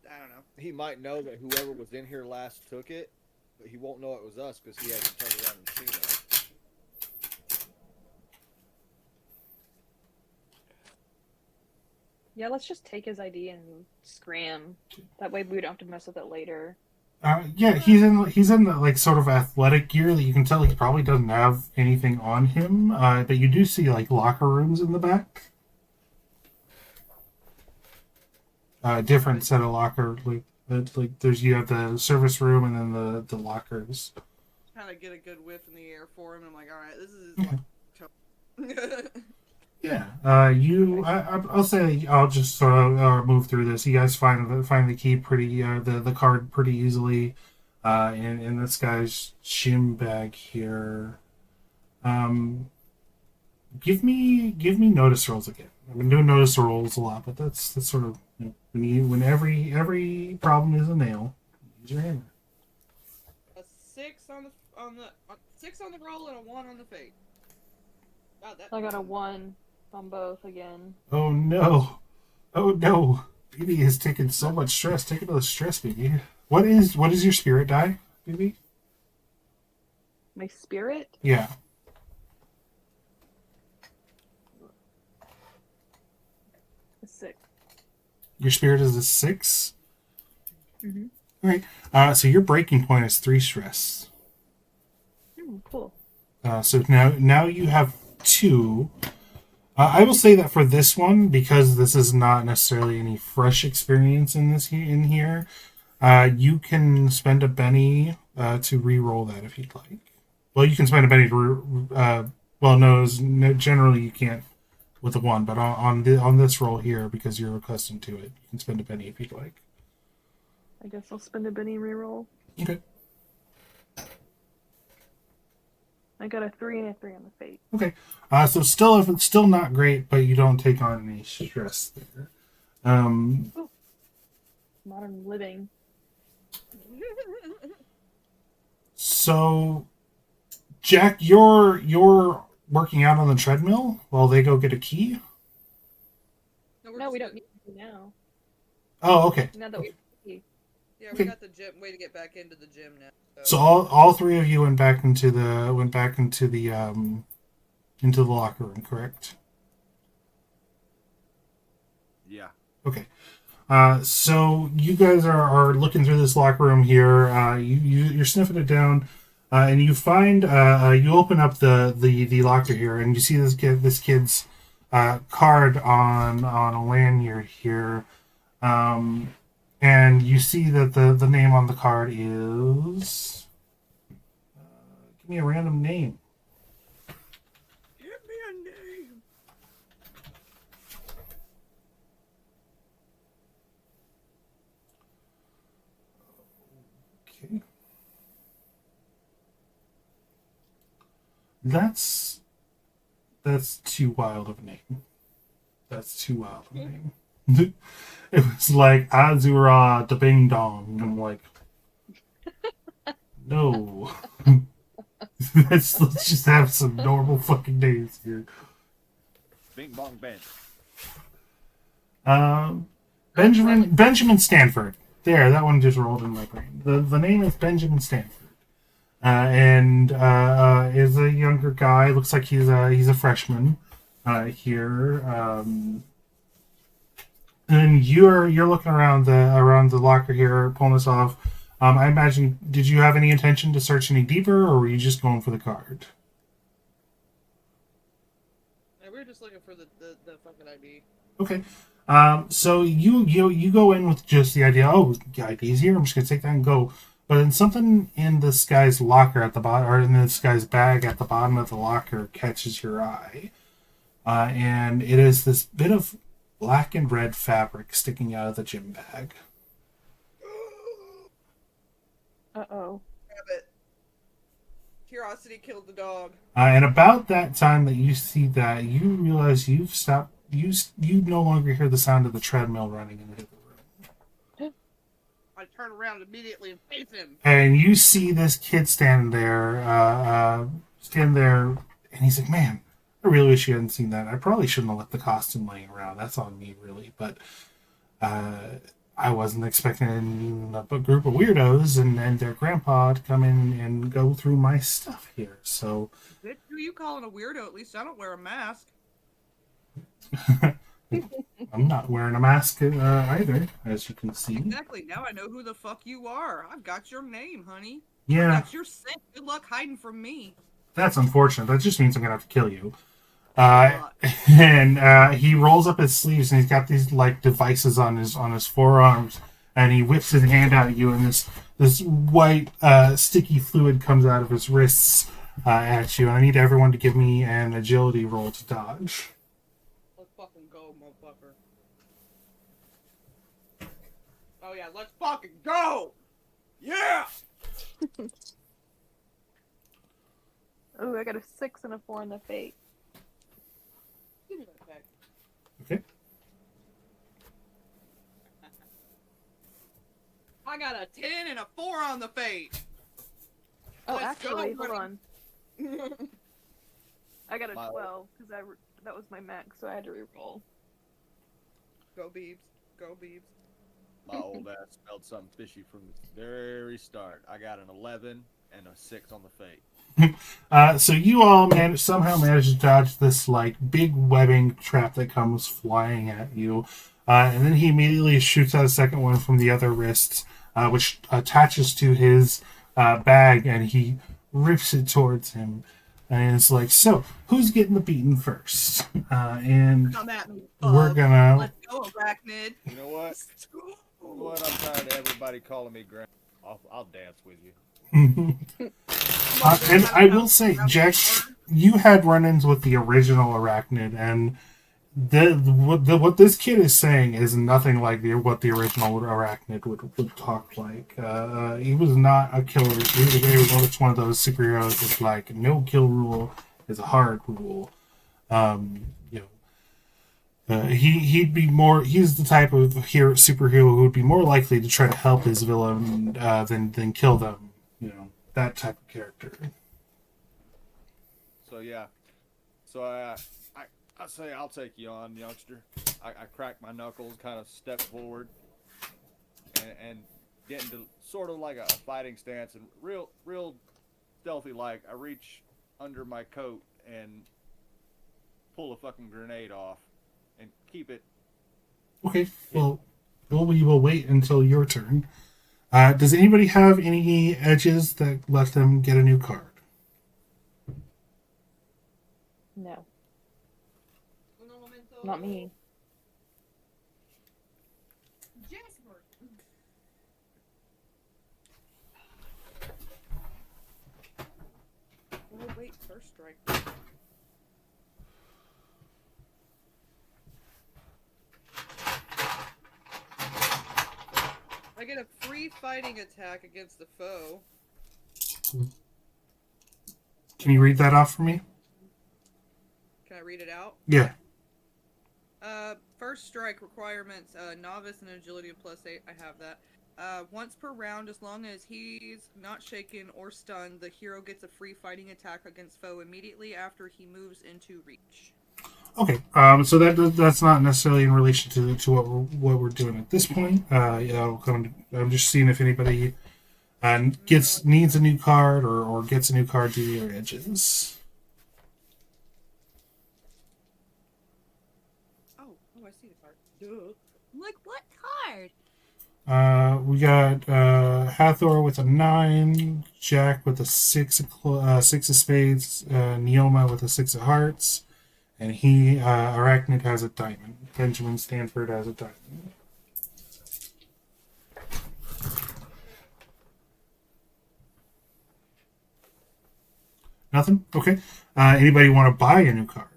B: I don't know.
D: He might know that whoever was in here last took it, but he won't know it was us because he hasn't turned around and seen us.
C: Yeah, let's just take his ID and scram. That way we don't have to mess with it later.
A: Yeah, he's in the like sort of athletic gear that you can tell he probably doesn't have anything on him. But you do see like locker rooms in the back. Different set of locker like there's you have the service room and then the lockers.
B: Kind of get a good whiff in the air for him. And I'm like, all right, this is his luck.
A: Yeah. I'll say I'll just sort of move through this. You guys find the key pretty the card pretty easily, in this guy's gym bag here. Give me notice rolls again. I've been doing notice rolls a lot, but that's sort of when every problem is a nail. Use your hammer.
B: A 6 on the 6 on the roll and a 1 on the fate. Wow, that
C: I got a 1 on both again.
A: Oh no! Oh no! BB has taken so much stress. Take another stress, BB. What is your spirit die, BB?
C: My spirit?
A: Yeah.
C: A 6.
A: Your spirit is a 6.
C: Mm-hmm.
A: All right. So your breaking point is 3 stress.
C: Cool.
A: So now you have 2. I will say that for this one, because this is not necessarily any fresh experience in here, you can spend a Benny to re-roll that if you'd like. Well, you can spend a Benny to generally you can't with the 1, but on this roll here, because you're accustomed to it, you can spend a Benny if you'd like.
C: I guess I'll spend a Benny reroll.
A: Okay.
C: I got a 3 and a 3 on the fate.
A: Okay. So still, if it's still not great, but you don't take on any stress there.
C: Modern living.
A: So, Jack, you're working out on the treadmill while they go get a key.
C: No, we don't need to now.
A: Oh, okay.
C: Now that we
B: Yeah,
A: Okay.
B: we got the gym way to get back into the gym now.
A: So all 3 of you went back into the locker room, correct?
D: Yeah.
A: Okay. So you guys are looking through this locker room here. You're sniffing it down, and you find you open up the locker here, and you see this kid's card on a lanyard here, and you see that the name on the card is. Give me a random name.
B: Give me a name.
A: Okay. That's too wild of a name. That's too wild of a name. It was like Azura the Bing Dong. I'm like, no. let's just have some normal fucking names here.
D: Bing bong bang.
A: Um, Benjamin Stanford. There, that one just rolled in my brain. The name is Benjamin Stanford. And is a younger guy. Looks like he's a freshman here. And you're looking around the locker here, pulling this off. I imagine. Did you have any intention to search any deeper, or were you just going for the card?
B: Yeah, we were just looking for the fucking ID.
A: Okay. So you go in with just the idea. Oh, the ID's here. I'm just gonna take that and go. But then something in this guy's locker at the bottom, or in this guy's bag at the bottom of the locker, catches your eye, and it is this bit of black and red fabric sticking out of the gym bag.
C: Uh-oh.
B: Grab it. Curiosity killed the dog.
A: And about that time that you see that, you realize you've stopped. You no longer hear the sound of the treadmill running in the room.
B: I turn around immediately and face him.
A: And you see this kid standing there, and he's like, "Man, I really wish you hadn't seen that. I probably shouldn't have left the costume laying around. That's on me, really. But I wasn't expecting a group of weirdos and their grandpa to come in and go through my stuff here. So,
B: Bitch, who you calling a weirdo? At least I don't wear a mask.
A: I'm not wearing a mask either, as you can see.
B: Exactly. Now I know who the fuck you are. I've got your name, honey.
A: Yeah,
B: That's your scent. Good luck hiding from me.
A: that's unfortunate. That just means I'm gonna have to kill you. And he rolls up his sleeves and he's got these like devices on his forearms, and he whips his hand out at you, and this white sticky fluid comes out of his wrists at you. And I need everyone to give me an agility roll to dodge.
B: Let's fucking go, motherfucker. Oh yeah, let's fucking go! Yeah!
C: Oh, I got a 6 and a 4 in the fate.
B: Give me that back.
A: Okay.
B: I got a 10 and a 4 on the fate.
C: Oh,
B: Let's
C: actually,
B: go,
C: hold on. I got a
D: Wow.
C: 12 because that was my max, so I had to reroll.
B: Go Beebs. Go Beebs.
D: My old ass smelled something fishy from the very start. I got an 11 and a 6 on the fate.
A: So you all somehow managed to dodge this like big webbing trap that comes flying at you, and then he immediately shoots out a second one from the other wrist, which attaches to his bag, and he rips it towards him, and it's like, so who's getting the beating first? And
B: Come at me.
A: we're gonna.
B: Let's go, Arachnid.
D: You know what? You know what? I'm tired of everybody calling me Grandma. I'll dance with you.
A: And I will say, Jack, you had run-ins with the original Arachnid, and what this kid is saying is nothing like what the original Arachnid would talk like. He was not a killer. He was one of those superheroes that's like, no kill rule is a hard rule. He'd be more. He's the type of superhero who would be more likely to try to help his villain than kill them. That type of character.
D: So yeah. So I say I'll take you on, youngster. I crack my knuckles, kind of step forward, and get into sort of like a fighting stance, and real stealthy like. I reach under my coat and pull a fucking grenade off, and keep it.
A: Okay. Well, we will wait until your turn. Does anybody have any edges that let them get a new card?
C: No, not me.
B: Jasper. Oh wait, first strike. I get a free fighting attack against the foe.
A: Can you read that off for me?
B: Can I read it out?
A: Yeah.
B: First strike requirements, novice and agility of +8. I have that. Once per round, as long as he's not shaken or stunned, the hero gets a free fighting attack against foe immediately after he moves into reach.
A: Okay, so that's not necessarily in relation to what we're doing at this point. Yeah, I'm just seeing if anybody needs a new card or gets a new card to your edges.
B: Oh, I see the card. Duh.
E: Like what card?
A: We got Hathor with a 9, Jack with a 6 of spades, Neoma with a 6 of hearts, and Arachnid has a diamond. Benjamin Stanford has a diamond. Nothing? Okay. Anybody want to buy a new card?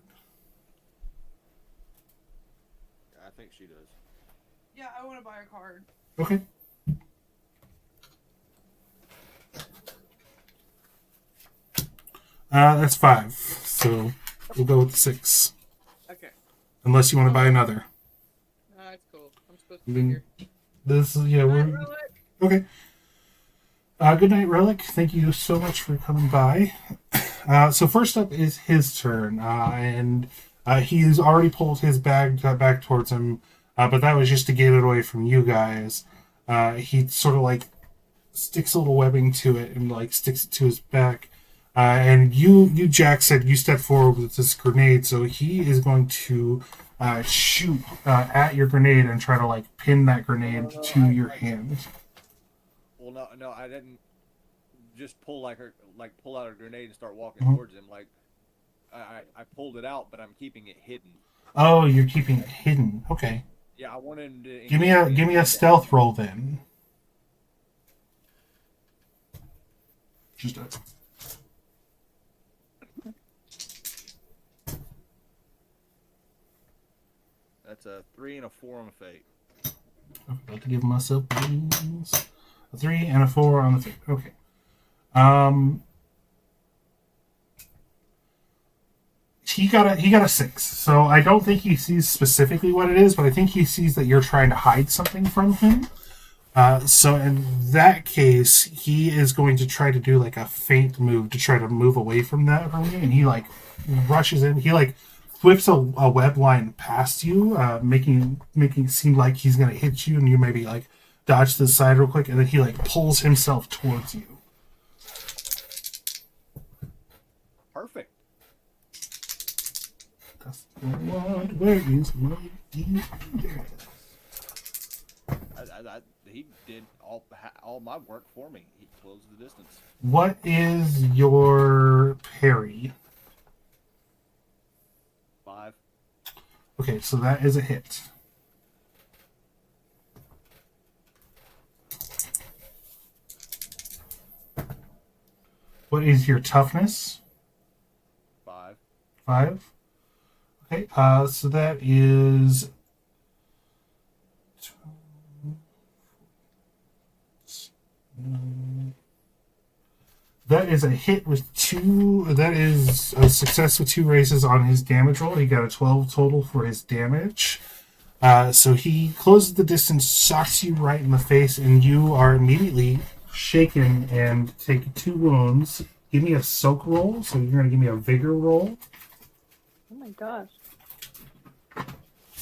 D: I think she does.
B: Yeah, I want to buy a card.
A: Okay. That's 5. So we'll go with 6.
B: Okay.
A: Unless you want to buy another.
B: That's cool. I'm supposed to
A: Then
B: be here.
A: This is we're okay. Good night, Relic. Thank you so much for coming by. So first up is his turn, and he's already pulled his bag back towards him, but that was just to get it away from you guys. He sort of like sticks a little webbing to it and like sticks it to his back. And you, Jack, said you stepped forward with this grenade, so he is going to shoot at your grenade and try to like pin that grenade to your hand.
D: Well, no, I didn't just pull pull out a grenade and start walking towards him. Like, I pulled it out, but I'm keeping it hidden.
A: Oh, you're keeping it hidden. Okay.
D: Yeah, I wanted him to
A: Give me a stealth roll then. Just a...
D: That's a 3 and a 4 on the fate.
A: I'm about to give myself wings. A 3 and a 4 on the fate. Okay. He got a 6. So I don't think he sees specifically what it is, but I think he sees that you're trying to hide something from him. So in that case, he is going to try to do like a feint move to try to move away from that from you, and he like rushes in. He like whips a web line past you, making it seem like he's gonna hit you, and you maybe like dodge to the side real quick, and then he like pulls himself towards you.
D: Perfect.
A: That's the one. Where is my dear?
D: He did all my work for me. He closed the distance.
A: What is your parry?
D: 5.
A: Okay, so that is a hit. What is your toughness?
D: 5.
A: 5. Okay, so that is... That is a hit with 2. That is a success with 2 raises on his damage roll. He got a 12 total for his damage. So he closes the distance, shocks you right in the face, and you are immediately shaken and take 2 wounds. Give me a soak roll. So you're going to give me a vigor roll.
C: Oh my gosh.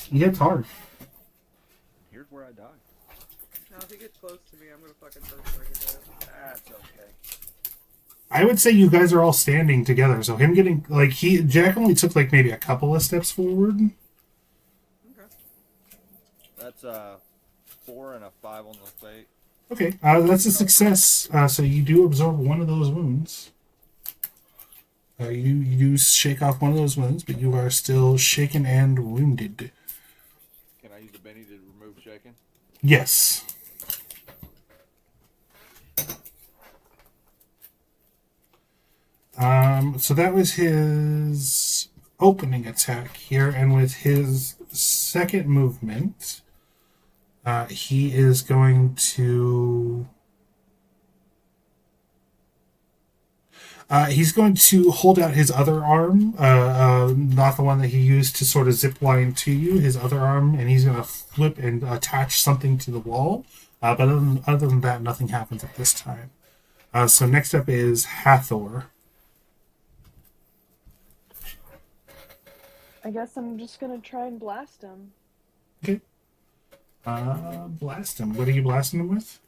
A: He hits hard.
D: Here's where I die.
B: Now, if he gets close to me, I'm gonna fucking berserk his ass.
D: That's okay.
A: I would say you guys are all standing together. So him getting like Jack only took like maybe a couple of steps forward.
B: Okay.
D: That's 4 and a 5 on the fate.
A: Okay, that's a success. So you do absorb one of those wounds. You do shake off one of those wounds, but you are still shaken and wounded.
D: Can I use the Benny to remove shaking?
A: Yes. So that was his opening attack here, and with his second movement, he is going to... he's going to hold out his other arm, not the one that he used to sort of zip line to you, his other arm, and he's going to flip and attach something to the wall. But other than that, nothing happens at this time. So next up is Hathor.
C: I guess I'm just gonna try and blast him.
A: Okay. Blast him. What are you blasting him with?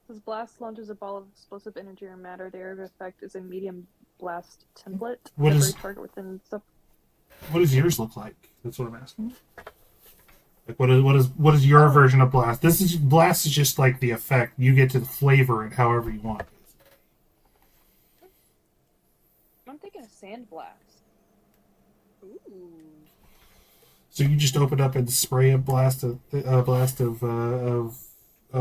C: This blast launches a ball of explosive energy or matter. The area of effect is a medium blast template.
A: What
C: Every
A: is-
C: target within sub.
A: What does yours look like? That's what I'm asking. Like, what is your version of blast? Blast is just like the effect. You get to flavor it however you want.
C: I'm thinking a sand blast.
B: Ooh.
A: So you just open up and spray a blast of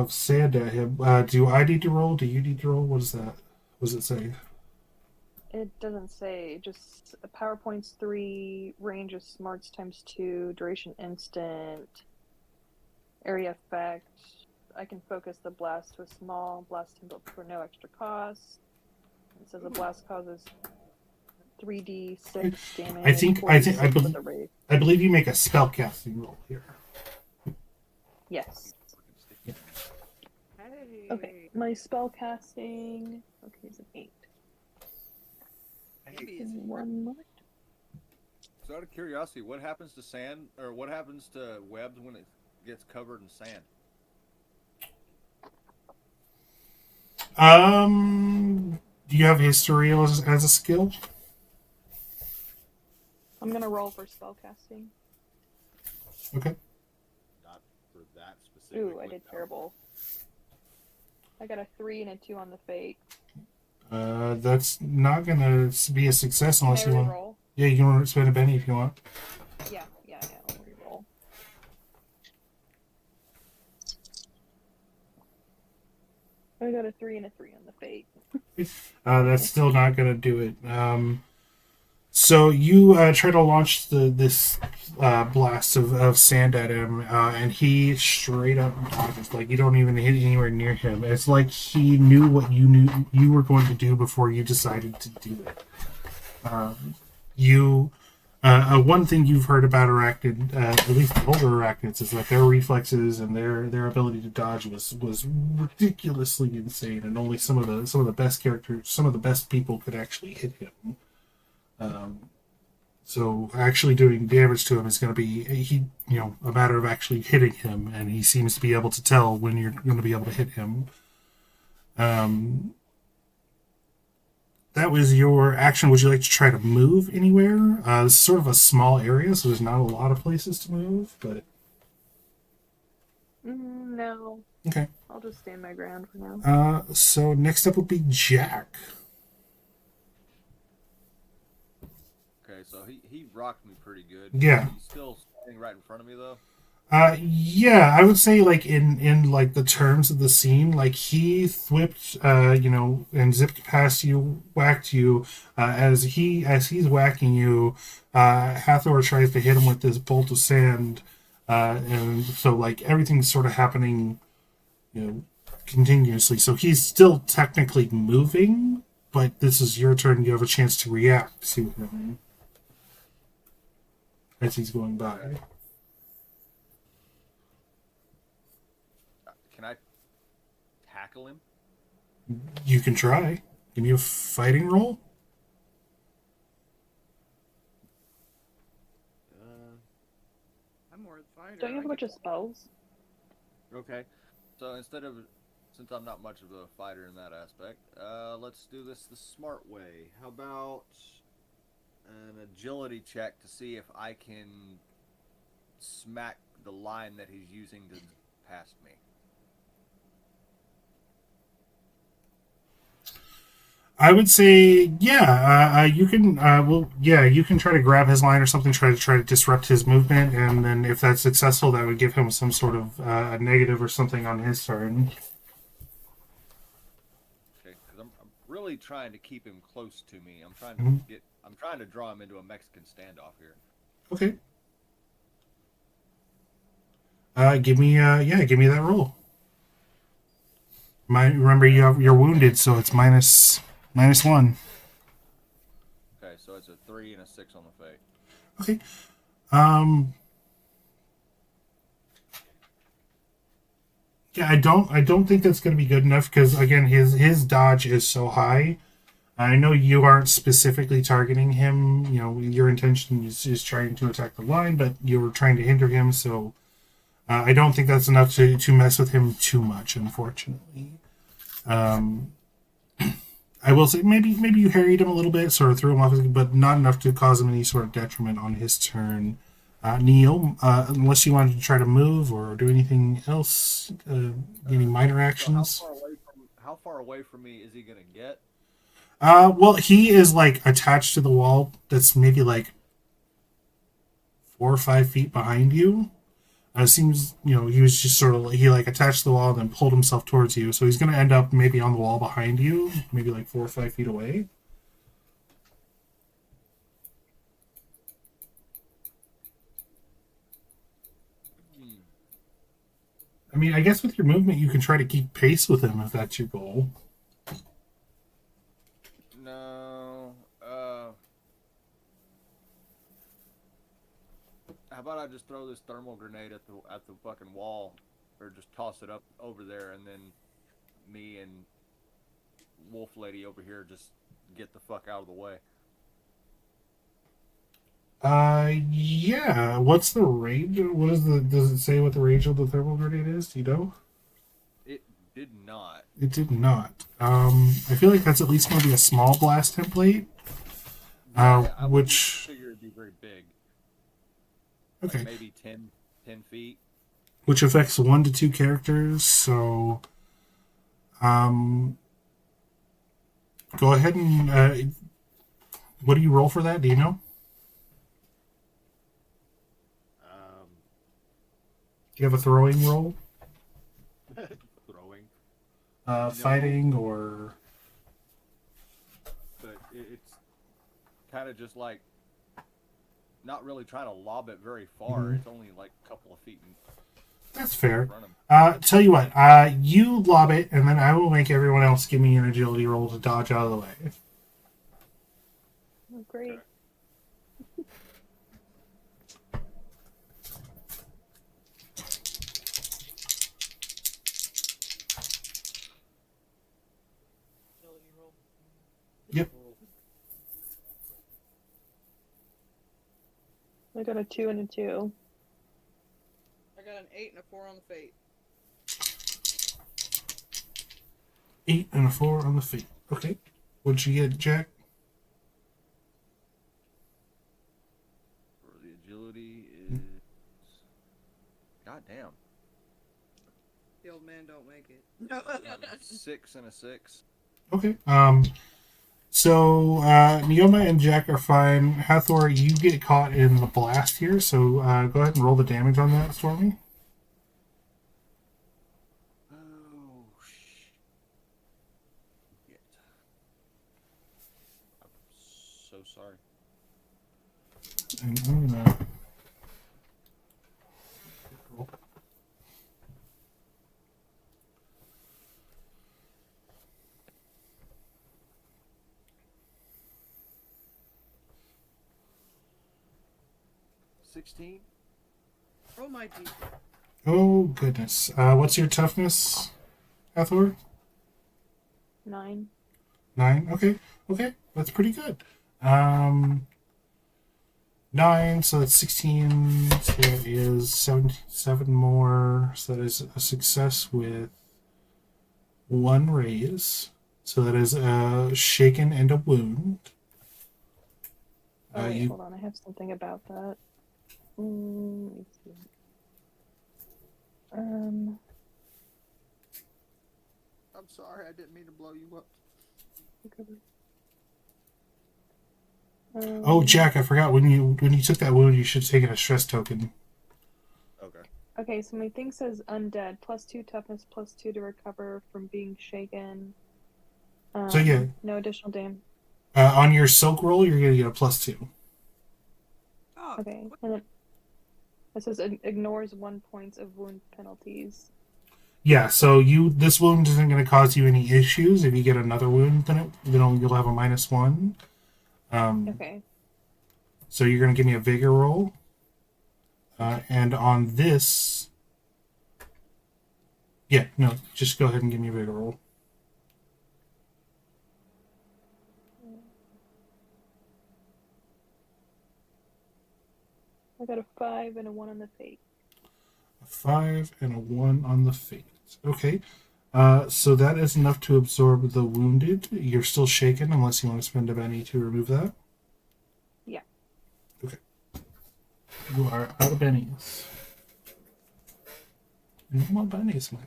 A: sand at him. Do I need to roll? Do you need to roll? What is that? What does it say?
C: It doesn't say. Just PowerPoint's 3, range is smarts ×2, duration instant, area effect. I can focus the blast with small blast template for no extra cost. It says a blast causes 3d6 damage.
A: I believe you make a spellcasting roll here.
C: Yes.
B: Hey.
C: Okay. My spell casting. Okay, is an 8.
B: Maybe it's
C: 1 more.
D: So out of curiosity, what happens to sand, or what happens to webs when it gets covered in sand?
A: Do you have history as a skill?
C: I'm gonna roll for spell casting.
A: Okay.
F: Not for that specific.
C: Ooh, I did terrible. I got a 3 and a 2 on the fate.
A: That's not gonna be a success unless
C: Can
A: you
C: I
A: want.
C: roll?
A: Yeah, you can spend a penny if you want.
C: Yeah, I'll re-roll. I got a 3 and a 3 on the fate.
A: That's still not gonna do it. So you try to launch this blast of sand at him, and he straight up dodges. Like, you don't even hit anywhere near him. It's like he knew what you knew you were going to do before you decided to do it. One thing you've heard about arachnid, at least the older arachnids, is that their reflexes and their ability to dodge was ridiculously insane, and only some of the best characters, some of the best people could actually hit him. So actually doing damage to him is going to be a matter of actually hitting him, and he seems to be able to tell when you're going to be able to hit him. That was your action. Would you like to try to move anywhere? This is sort of a small area, so there's not a lot of places to move, but...
C: No.
A: Okay.
C: I'll just stand my ground for now.
A: So next up would be Jack.
D: Okay, so he rocked me pretty good.
A: Yeah.
D: He's still standing right in front of me though.
A: Yeah, I would say like in like the terms of the scene, like he whipped, and zipped past you, whacked you. As he's whacking you, Hathor tries to hit him with this bolt of sand, and so like everything's sort of happening, continuously. So he's still technically moving, but this is your turn. You have a chance to react to him as he's going by.
D: Can I tackle him?
A: You can try. Give me a fighting roll.
B: I'm more a fighter.
C: Don't you have a bunch of spells?
D: Okay. So since I'm not much of a fighter in that aspect, let's do this the smart way. How about an agility check to see if I can smack the line that he's using to past me?
A: I would say, yeah. You can, you can try to grab his line or something. Try to disrupt his movement, and then if that's successful, that would give him some sort of a negative or something on his turn.
D: Okay, because I'm really trying to keep him close to me. I'm trying to I'm trying to draw him into a Mexican standoff here.
A: Okay. Give me that roll. Remember you're wounded, so it's minus 1.
D: Okay, so it's a 3 and a 6 on the fate.
A: Okay. Yeah, I don't think that's going to be good enough because again his dodge is so high. I know you aren't specifically targeting him. You know, your intention is trying to attack the line, but you were trying to hinder him, so I don't think that's enough to mess with him too much, unfortunately. I will say maybe you harried him a little bit, sort of threw him off, but not enough to cause him any sort of detriment on his turn. Neil, unless you wanted to try to move or do anything else, any minor actions.
D: How far away from me is he gonna get?
A: Well, he is like attached to the wall. That's maybe like 4 or 5 feet behind you. It seems, you know, he was just sort of he like attached to the wall and then pulled himself towards you. So he's gonna end up maybe on the wall behind you, maybe like 4 or 5 feet away. I mean, I guess with your movement, you can try to keep pace with him if that's your goal.
D: No. How about I just throw this thermal grenade at the fucking wall, or just toss it up over there, and then me and Wolf Lady over here just get the fuck out of the way.
A: Yeah. What's the range? What is the? Does it say what the range of the thermal grenade is? Do you know?
D: It did not.
A: It did not. I feel like that's at least going to be a small blast template.
D: I
A: Which
D: figure it'd be very big.
A: okay,
D: Like maybe 10 feet.
A: which affects 1 to 2 characters. So, go ahead and what do you roll for that? Do you know? Do you have a throwing roll?
F: Throwing.
A: Fighting or
D: But it's kind of just like not really trying to lob it very far.
A: Mhm.
D: It's only like a couple of feet in
A: that's fair.
D: front of me.
A: Tell you what, you lob it, and then I will make everyone else give me an agility roll to dodge out of the way.
C: Oh, great.
A: Yep.
C: I got a 2 and a 2.
B: I got an 8 and a 4 on the fate.
A: 8 and a 4 on the feet. Okay. What'd you get, Jack?
D: For the agility is goddamn
B: The old man don't make it.
D: 6 and a 6.
A: Okay. So Neoma and Jack are fine. Hathor, you get caught in the blast here, so go ahead and roll the damage on that for me.
D: Oh shit! I'm so sorry.
A: And I'm gonna roll.
D: $16.
B: Oh my Jesus.
A: Oh goodness. What's your toughness, Hathor?
C: 9.
A: 9. Okay. Okay. That's pretty good. 9, so that's 16. So that is 7 more. So that is a success with 1 raise. So that is a shaken and a wound.
C: Oh, wait,
A: You
C: hold on. I have something about that. Let me see.
B: I'm sorry, I didn't mean to blow you up.
A: Oh, Jack, I forgot when you took that wound, you should have taken a stress token.
D: Okay.
C: Okay, so my thing says undead, +2 toughness, +2 to recover from being shaken.
A: So yeah,
C: No additional damage.
A: on your soak roll, you're gonna get a +2.
B: Oh,
C: Okay, and then it says ignores 1 point of wound penalties.
A: Yeah, so this wound isn't going to cause you any issues. If you get another wound, then you'll have a -1.
C: Okay.
A: So you're going to give me a vigor roll, and on this, yeah, no, just go ahead and give me a vigor roll.
C: I got a 5 and a 1 on the fate.
A: A 5 and a 1 on the fate. Okay. So that is enough to absorb the wounded. You're still shaken unless you want to spend a Benny to remove that.
C: Yeah.
A: Okay. You are out of bennies. No more bennies, my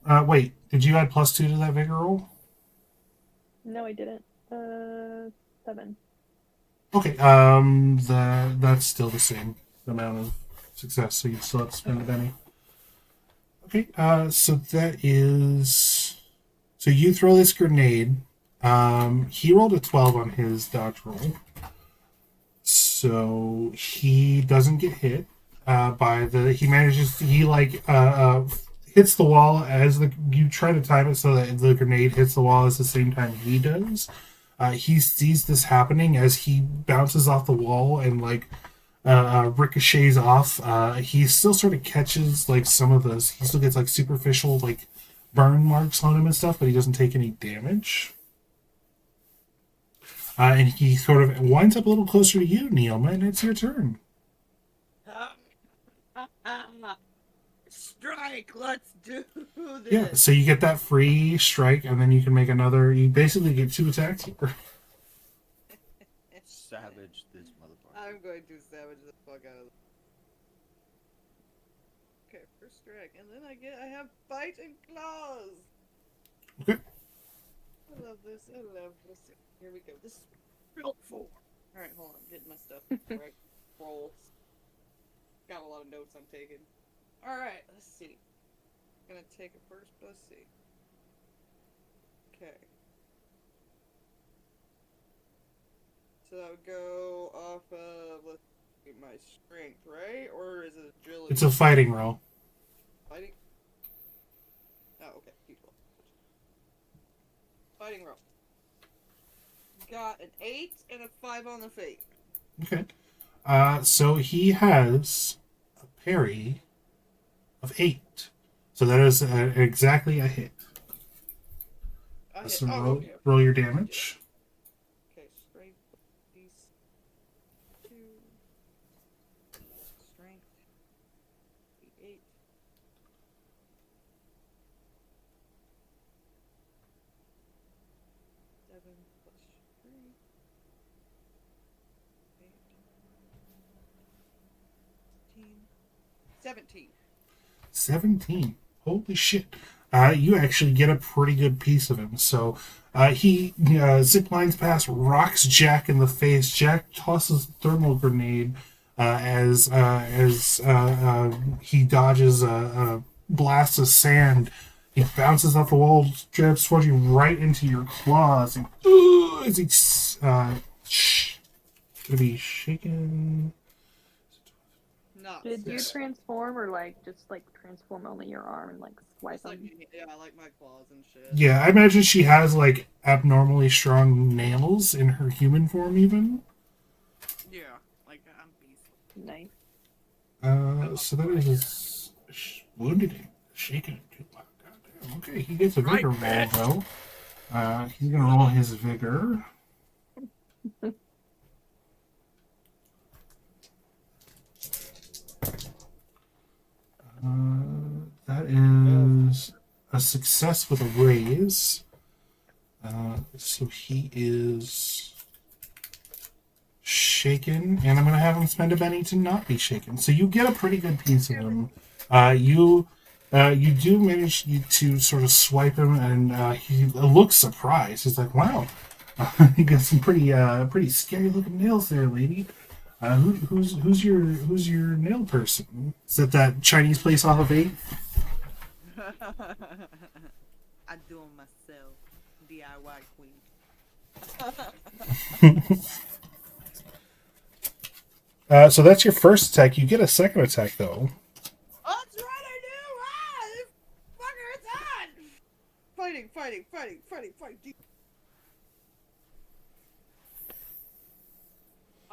A: friend. Wait. Did you add +2 to that vigor roll?
C: No, I didn't. 7.
A: Okay. That's still the same amount of success, so you still have to spend a Benny. Okay. So that is. So you throw this grenade. He rolled a 12 on his dodge roll. So he doesn't get hit by the. He manages. He hits the wall as you try to time it so that the grenade hits the wall at the same time he does. He sees this happening as he bounces off the wall and ricochets off. He still sort of catches some of those. He still gets superficial burn marks on him and stuff, but he doesn't take any damage. And he sort of winds up a little closer to you, Neoma, and it's your turn.
B: Strike! Let's do this!
A: Yeah, so you get that free strike, and then you can make another. You basically get 2 attacks here.
F: Savage this motherfucker.
B: I'm going to savage the fuck out of this. Okay, first strike, and then I have bite and claws!
A: Okay.
B: I love this, Here we go, this is built for. Alright, hold on, getting my stuff right. Roll. Got a lot of notes I'm taking. Alright, let's see. I'm gonna take it first, let's see. Okay. So that would go off of, let's see, my strength, right? Or is it agility?
A: It's a fighting roll.
B: Fighting? Oh, okay. Keep rolling. Fighting roll. Got an 8 and a 5 on the fate.
A: Okay. So he has a parry of 8. So that is exactly a hit. So
B: Okay.
A: roll your damage.
B: Okay, strength, these 2. Strength. 8. Seven plus 3. 8. 17.
A: 17. Holy shit. You actually get a pretty good piece of him. So he zip lines past, rocks Jack in the face. Jack tosses a thermal grenade as he dodges a blast of sand. He bounces off the wall, drips towards you right into your claws. And as he's gonna be shaken.
B: Not
C: Did you
B: six.
C: transform or just transform only your arm and swipe
B: It's like,
C: them?
B: yeah, I like my claws and shit.
A: Yeah, I imagine she has abnormally strong nails in her human form, even.
B: Yeah, like I'm beastly.
C: Nice.
A: So that is wounded him, shaken him too. Wow, goddamn. Okay, he gets a vigor roll though. He's gonna roll his vigor. That is a success with a raise. So he is shaken, and I'm going to have him spend a Benny to not be shaken. So you get a pretty good piece of him. You do manage to sort of swipe him, and he looks surprised. He's like, "Wow, you got some pretty scary looking nails there, lady. Who's your nail person? Is that Chinese place off of 8?
B: I do them myself. DIY queen.
A: So that's your first attack. You get a second attack though.
B: Oh, that's right, I do! Ah, this fucker, it's on! Fighting.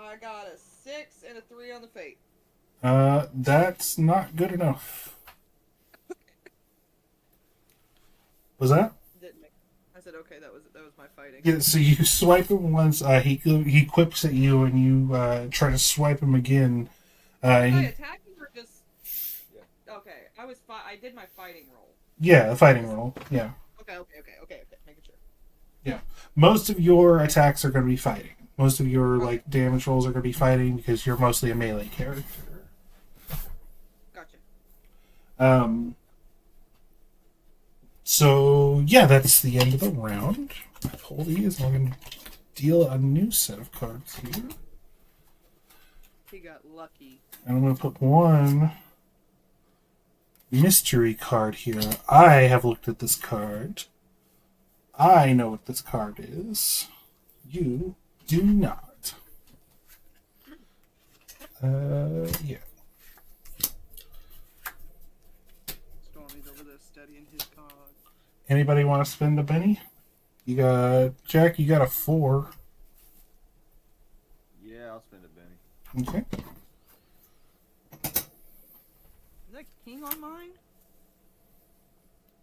B: I got a 6 and a 3 on the fate.
A: That's not good enough. Was that?
B: Didn't make. I I said, okay, that was my fighting.
A: Yeah, so you swipe him once. He quips at you, and you try to swipe him again.
B: Was I
A: He,
B: attacking or just? Okay, I did my fighting roll.
A: yeah, the fighting roll. Yeah,
B: Okay. Making sure.
A: most of your attacks are going to be fighting. Most of your like damage rolls are going to be fighting because you're mostly a melee character.
B: Gotcha.
A: So yeah, that's the end of the round. I pull these, and I'm going to deal a new set of cards here.
B: He got lucky.
A: And I'm going to put one mystery card here. I have looked at this card. I know what this card is. You do not. Yeah.
B: Stormy's over there studying his card.
A: Anybody want to spend a penny? You got Jack. You got a 4.
D: Yeah, I'll spend a penny.
A: Okay.
B: Is that king on mine?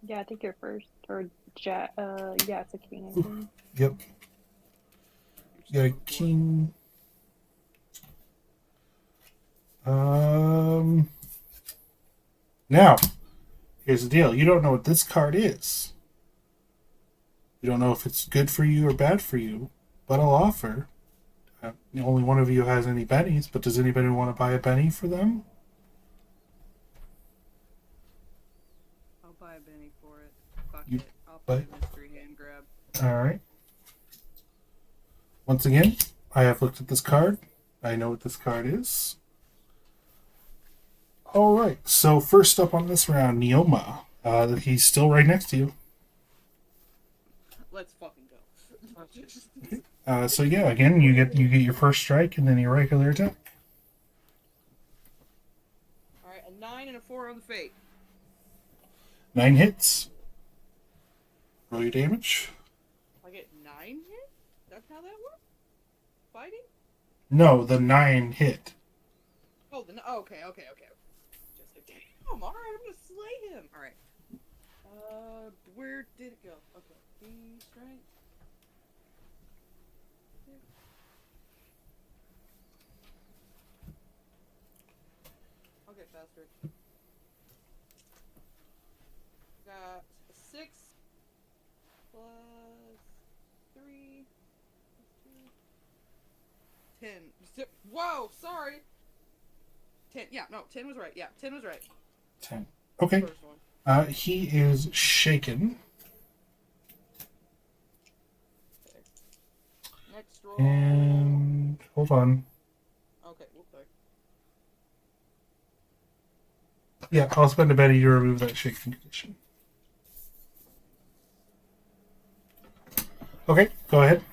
C: Yeah, I think you're first. Or yeah, it's a king. I think.
A: Yep. You got a king. Now, here's the deal. You don't know what this card is. You don't know if it's good for you or bad for you, but I'll offer. Only one of you has any bennies, but does anybody want to buy a benny for them?
B: I'll buy a Benny for it. Fuck
A: You
B: it. I'll play
A: buy-
B: a mystery hand grab.
A: Alright. Once again, I have looked at this card. I know what this card is. Alright, so first up on this round, Neoma. He's still right next to you.
B: Let's fucking go.
A: So yeah, again, you get your first strike and then your regular attack.
B: Alright, a 9 and a 4 on the fate.
A: 9 hits. Roll your damage.
B: I get 9 hits? That's how that works? Fighting?
A: No, the 9 hit.
B: Oh, okay. Just like, damn, alright, I'm gonna slay him. Alright. Where did it go? Okay, B strength. Okay, faster. Got 6 plus 3 plus 2. 10. Whoa, sorry. 10. Yeah, no, 10 was right. Yeah, 10 was right.
A: 10. Okay.
B: First one.
A: He is shaken.
B: Okay. Next roll.
A: And hold on.
B: Okay, whoops, sorry.
A: Yeah, I'll spend a penny to remove that shaking condition. Okay, go ahead.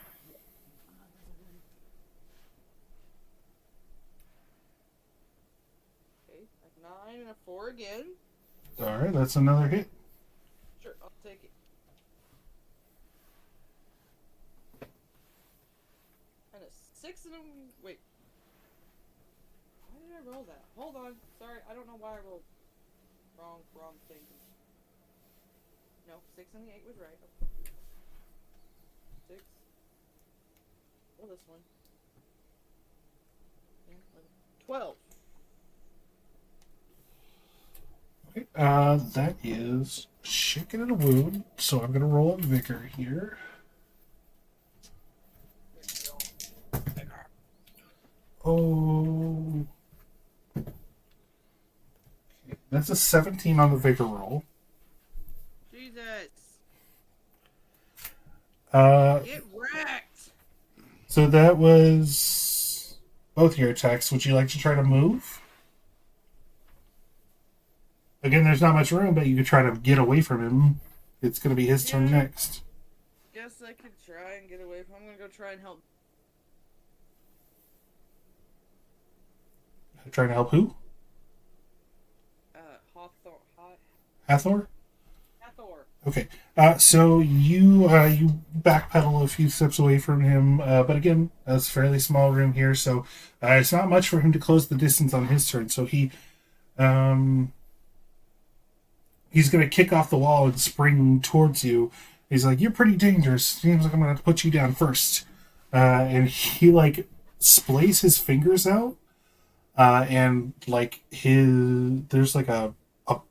B: Okay, like 9 and a 4 again.
A: Alright, that's another hit.
B: Sure, I'll take it. And a 6 and a... Wait. Why did I roll that? Hold on. Sorry, I don't know why I rolled wrong thing. No, 6 and the 8 was right. Okay. 6. Well, this one. 10, 11, 12.
A: Okay, that is shaken and a wound, so I'm gonna roll a vigor here. Oh, okay, that's a 17 on the vigor roll.
B: Jesus.
A: Get
B: wrecked.
A: So that was both your attacks. Would you like to try to move? Again, there's not much room, but you could try to get away from him. It's going to be his turn next.
B: Guess I could try and get away from. I'm gonna go try and help.
A: Trying to help who?
B: Hathor.
A: Hathor?
B: Hathor.
A: Okay. So you backpedal a few steps away from him, but again, that's a fairly small room here, so it's not much for him to close the distance on his turn. So he's going to kick off the wall and spring towards you, He's like, "You're pretty dangerous. Seems like I'm gonna have to put you down first." And he like splays his fingers out, and like there's like a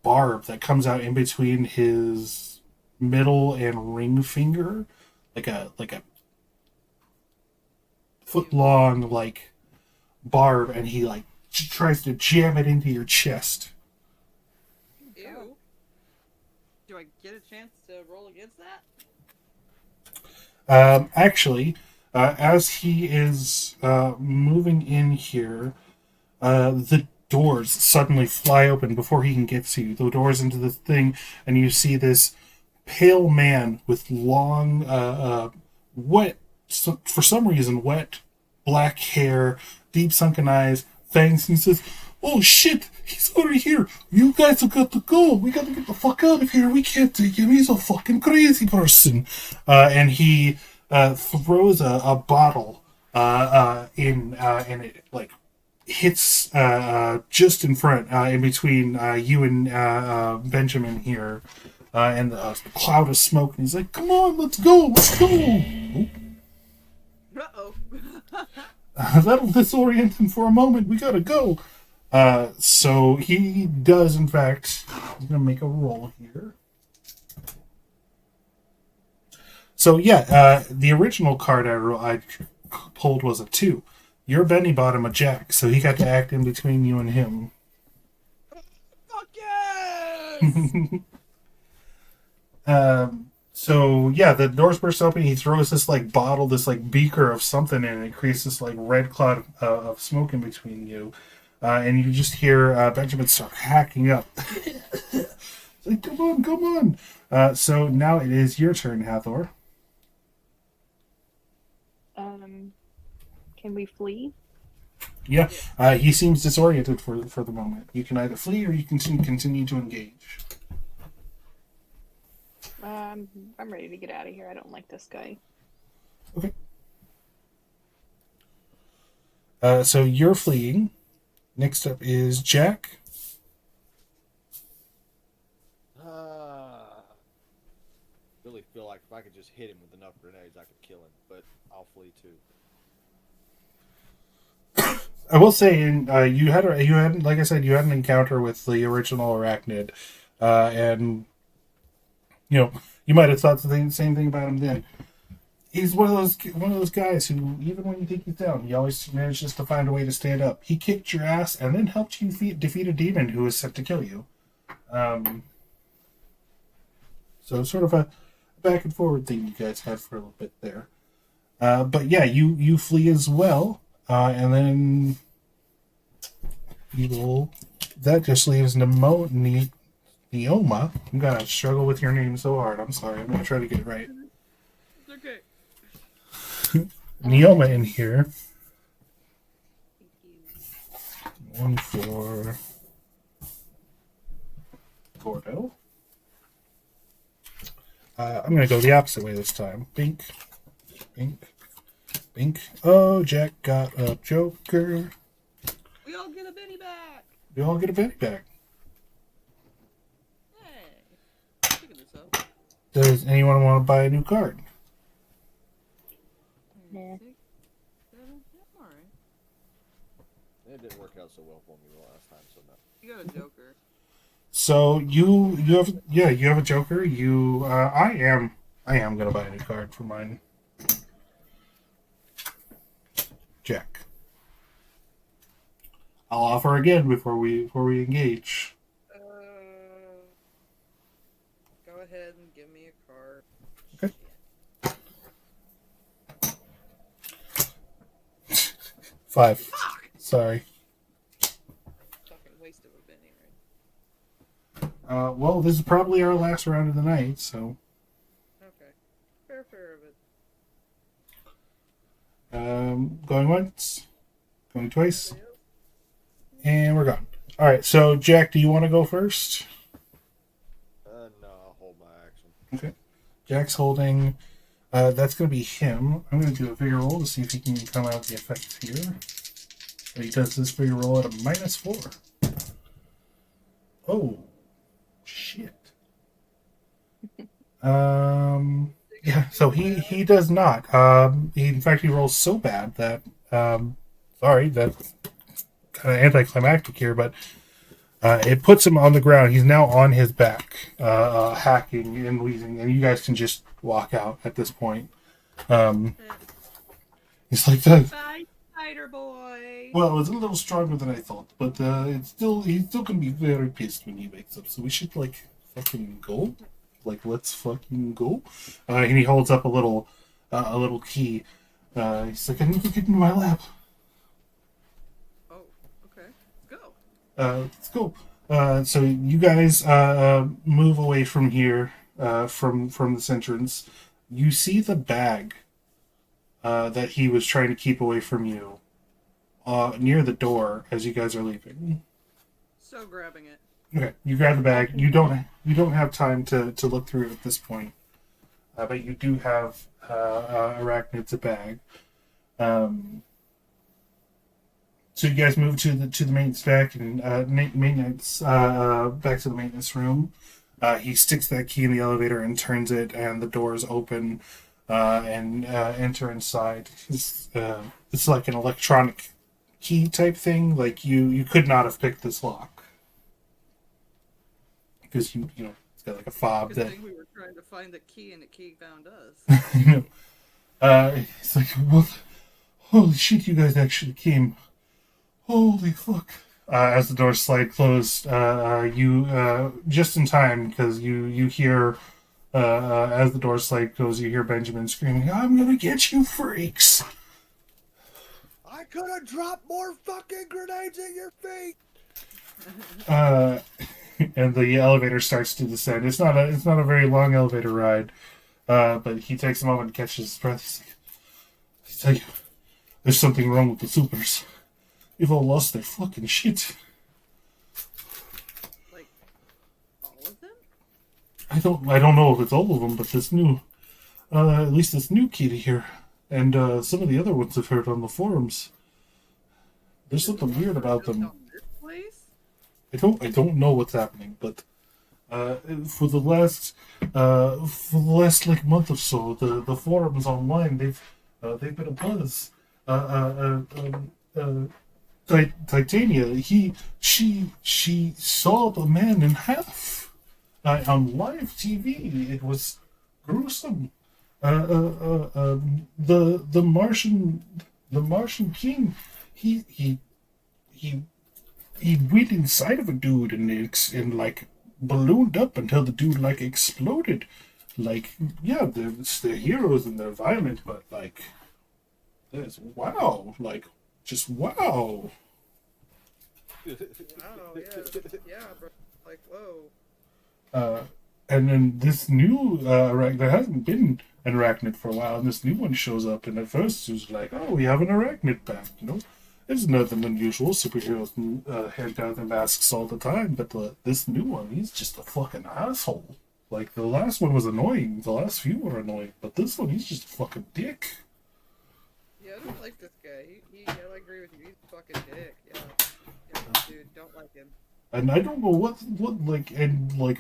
A: barb that comes out in between his middle and ring finger, like a foot long like barb, and he like tries to jam it into your chest.
B: Ew. Do I get a chance to roll against that?
A: Actually, as he is moving in here, the doors suddenly fly open before he can get to you. The doors into the thing, and you see this pale man with long, wet, for some reason, wet black hair, deep sunken eyes, fangs, and he says, "Oh shit, he's over here. You guys have got to go. We got to get the fuck out of here. We can't take him. He's a fucking crazy person." And he throws a bottle in, and it like hits just in front, in between you and Benjamin here, and the cloud of smoke. And he's like, "Come on, let's go, let's go." Oh.
B: Uh-oh.
A: That'll disorient him for a moment. We gotta go. So he does, in fact. I'm gonna make a roll here. So yeah, the original card I pulled was a 2. Your Benny bought him a Jack, so he got to act in between you and him.
B: Fuck yes!
A: So yeah, the doors burst open. He throws this like bottle, this like beaker of something in, and it creates this like red cloud of smoke in between you, and you just hear Benjamin start hacking up. It's like, come on, come on. So now it is your turn, Hathor.
C: Can we flee?
A: Yeah, he seems disoriented for the moment. You can either flee or you can continue to engage.
C: I'm ready to get out of here. I don't like this guy.
A: Okay. So you're fleeing. Next up is Jack.
D: Really feel like if I could just hit him with enough grenades, I could kill him, but I'll flee too.
A: I will say, you had like I said, you had an encounter with the original arachnid, and you know you might have thought the same thing about him then. He's one of those guys who, even when you think he's down, he always manages to find a way to stand up. He kicked your ass and then helped you defeat a demon who was set to kill you. So sort of a back and forward thing you guys had for a little bit there. But yeah, you flee as well. And then that just leaves Neoma. I'm gonna struggle with your name so hard. I'm sorry. I'm gonna try to get it right.
B: It's okay.
A: Neoma in here. One for Gordo. I'm gonna go the opposite way this time. Bink, bink, bink. Oh, Jack got a Joker.
B: We all get a Benny back.
A: We all get a Benny back.
B: Hey. Figure this out.
A: Does anyone want to buy a new card?
C: Nah.
B: 6, 7, yeah, all right.
D: It didn't work out so well for me the last time, so no.
B: You got a Joker.
A: So you have a Joker. I am gonna buy a new card for mine. Jack. I'll offer again before we engage.
B: Go ahead and give me a card.
A: Okay. Five.
B: Fuck!
A: Sorry.
B: Fucking waste of a Benny, right?
A: Well, this is probably our last round of the night, so.
B: Okay. Fair of it.
A: Going once, going twice, and we're gone. All right, so Jack, do you want to go first?
D: No, I'll hold my action.
A: Okay. Jack's holding. That's going to be him. I'm going to do a figure roll to see if he can come out of the effects here. He does this figure roll at a -4. Oh, shit. Yeah, so he does not. In fact, he rolls so bad that sorry, that's kind of anticlimactic here, but it puts him on the ground. He's now on his back, hacking and wheezing, and you guys can just walk out at this point. He's like that.
B: Bye, spider boy.
A: Well, it was a little stronger than I thought, but he's still gonna be very pissed when he wakes up. So we should like fucking go, like let's fucking go. And he holds up a little key. He's like, I need to get into my lab.
B: Oh, okay. Let's go.
A: Let's go. So you guys move away from here, from this entrance. You see the bag that he was trying to keep away from you near the door as you guys are leaving.
B: So grabbing it.
A: Okay, you grab the bag. You don't have time to look through it at this point, but you do have Arachnid's bag. So you guys move to the maintenance deck and maintenance back to the maintenance room. He sticks that key in the elevator and turns it, and the doors open and enter inside. It's like an electronic key type thing. Like you could not have picked this lock because you know it's got like a fob
B: Good
A: that.
B: thing we were trying to find the key and the key found us.
A: It's like, well, holy shit, you guys actually came. Holy fuck. As the doors slide closed, you, just in time, because you hear, as the doors slide closed, you hear Benjamin screaming, I'm gonna get you freaks!
D: I could have dropped more fucking grenades at your feet.
A: And the elevator starts to descend. It's not a very long elevator ride, but he takes a moment to catch his breath. He's like, there's something wrong with the supers. They've all lost their fucking shit.
B: Like, all of them?
A: I don't know if it's all of them, but this new, at least this new kid here, and some of the other ones I've heard on the forums. There's something weird about them.
B: On this place?
A: I don't know what's happening, but for the last like month or so, the forums online they've been abuzz. Titania, she saw the man in half on live TV. It was gruesome. The Martian King, he went inside of a dude and like ballooned up until the dude like exploded. Like, yeah, they're heroes and they're violent, but like, there's wow, like just wow.
B: Wow, yeah, bro. Like, whoa.
A: And then this new there hasn't been an arachnid for a while, and this new one shows up. And at first it was like, oh, we have an arachnid back, you know. There's nothing unusual. Superheroes hand down their masks all the time, but this new one, he's just a fucking asshole. Like the last one was annoying, the last few were annoying, but this one, he's just a fucking dick.
B: Yeah, I don't like this guy. I agree with you. He's a fucking dick. Yeah, dude, don't like him.
A: And I don't know what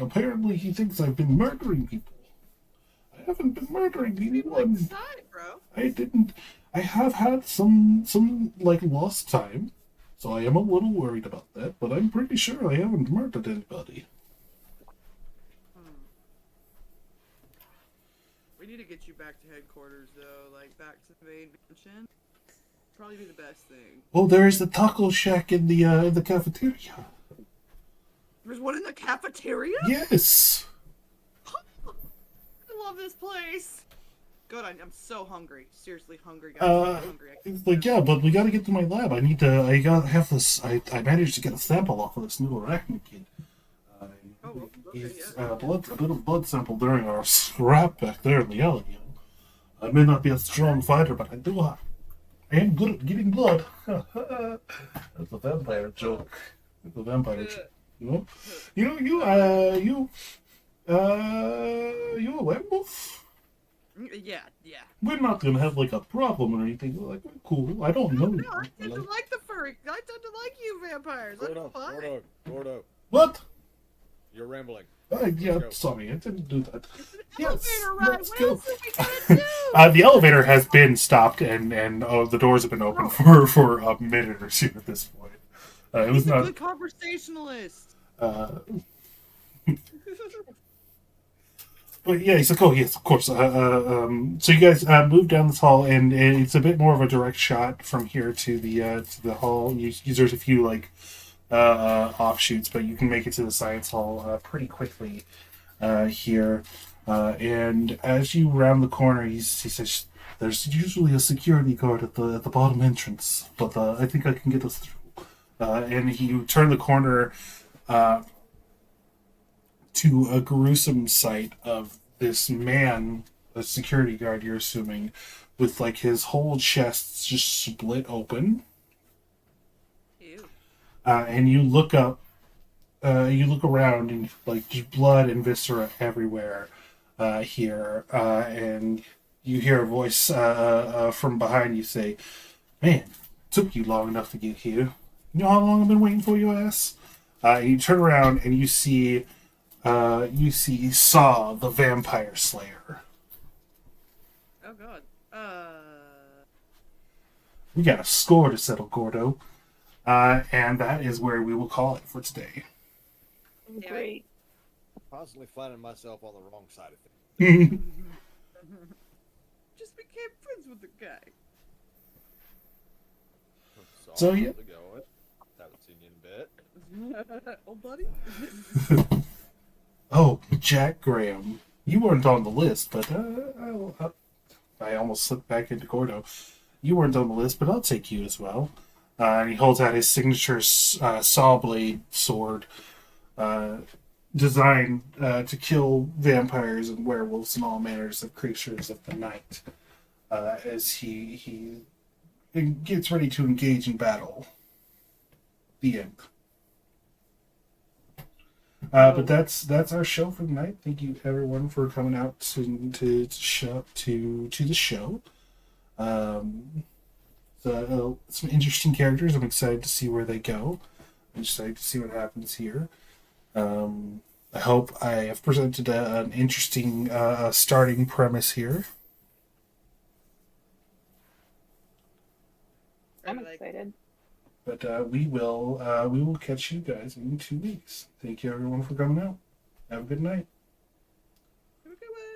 A: apparently he thinks I've been murdering people. I haven't been murdering anyone.
B: Side, bro.
A: I didn't. I have had some like lost time, so I am a little worried about that. But I'm pretty sure I haven't murdered anybody.
B: We need to get you back to headquarters, though. Like back to the main mansion. Probably be the best thing.
A: Oh, there is the taco shack in the cafeteria.
B: There's one in the cafeteria?
A: Yes.
B: I love this place. Good, I'm so hungry. Seriously hungry, guys. I'm hungry.
A: It's like, yeah, but we gotta get to my lab. I gotta have this. I managed to get a sample off of this new arachnid kid.
B: Okay,
A: He's
B: yeah.
A: a bit of blood sample during our scrap back there in the alley. You know? I may not be a strong fighter, but I am good at getting blood. That's a vampire joke. It's a vampire joke. You know, you a werewolf?
B: Yeah.
A: We're not gonna have like a problem or anything. We're like, cool. I don't know.
B: No,
A: you.
B: I tend to like the furry. I tend to like you vampires. That's fine.
D: Gordo.
A: What?
D: You're rambling.
A: Yeah,
D: go.
A: sorry, I didn't do that. Yes,
B: Elevator ride.
A: let's
B: What
A: go.
B: else are we gonna do?
A: The elevator has been stopped, and oh, the doors have been open for a minute or two at this point. It was
B: He's a
A: not.
B: good conversationalist.
A: But yeah, he's like, oh yes, of course. So you guys move down this hall, and it's a bit more of a direct shot from here to the hall. There's a few like offshoots, but you can make it to the science hall pretty quickly here. And as you round the corner, he says, "There's usually a security guard at the bottom entrance, but I think I can get us through." And you turn the corner. To a gruesome sight of this man, a security guard, you're assuming, with like his whole chest just split open.
B: Ew.
A: And you look up, you look around, and like just blood and viscera everywhere here. And you hear a voice from behind you say, "Man, took you long enough to get here. You know how long I've been waiting for your ass?" And you turn around and you see Saw, the vampire slayer.
B: Oh god.
A: We got a score to settle, Gordo. And that is where we will call it for today.
C: Great.
D: Constantly finding myself on the wrong side of things.
B: Just became friends with the guy.
A: So,
D: how's
A: yeah.
D: it going? Haven't seen you in a bit.
B: Oh, buddy.
A: Oh, Jack Graham. You weren't on the list, but I almost slipped back into Gordo. You weren't on the list, but I'll take you as well. And he holds out his signature saw blade sword, designed to kill vampires and werewolves and all manners of creatures of the night. As he gets ready to engage in battle. The end. But that's our show for the night. Thank you everyone for coming out to the show. Some interesting characters. I'm excited to see where they go. I'm excited to see what happens here. I hope I have presented an interesting starting premise here.
C: I'm excited.
A: But we will catch you guys in 2 weeks. Thank you everyone for coming out. Have a good night.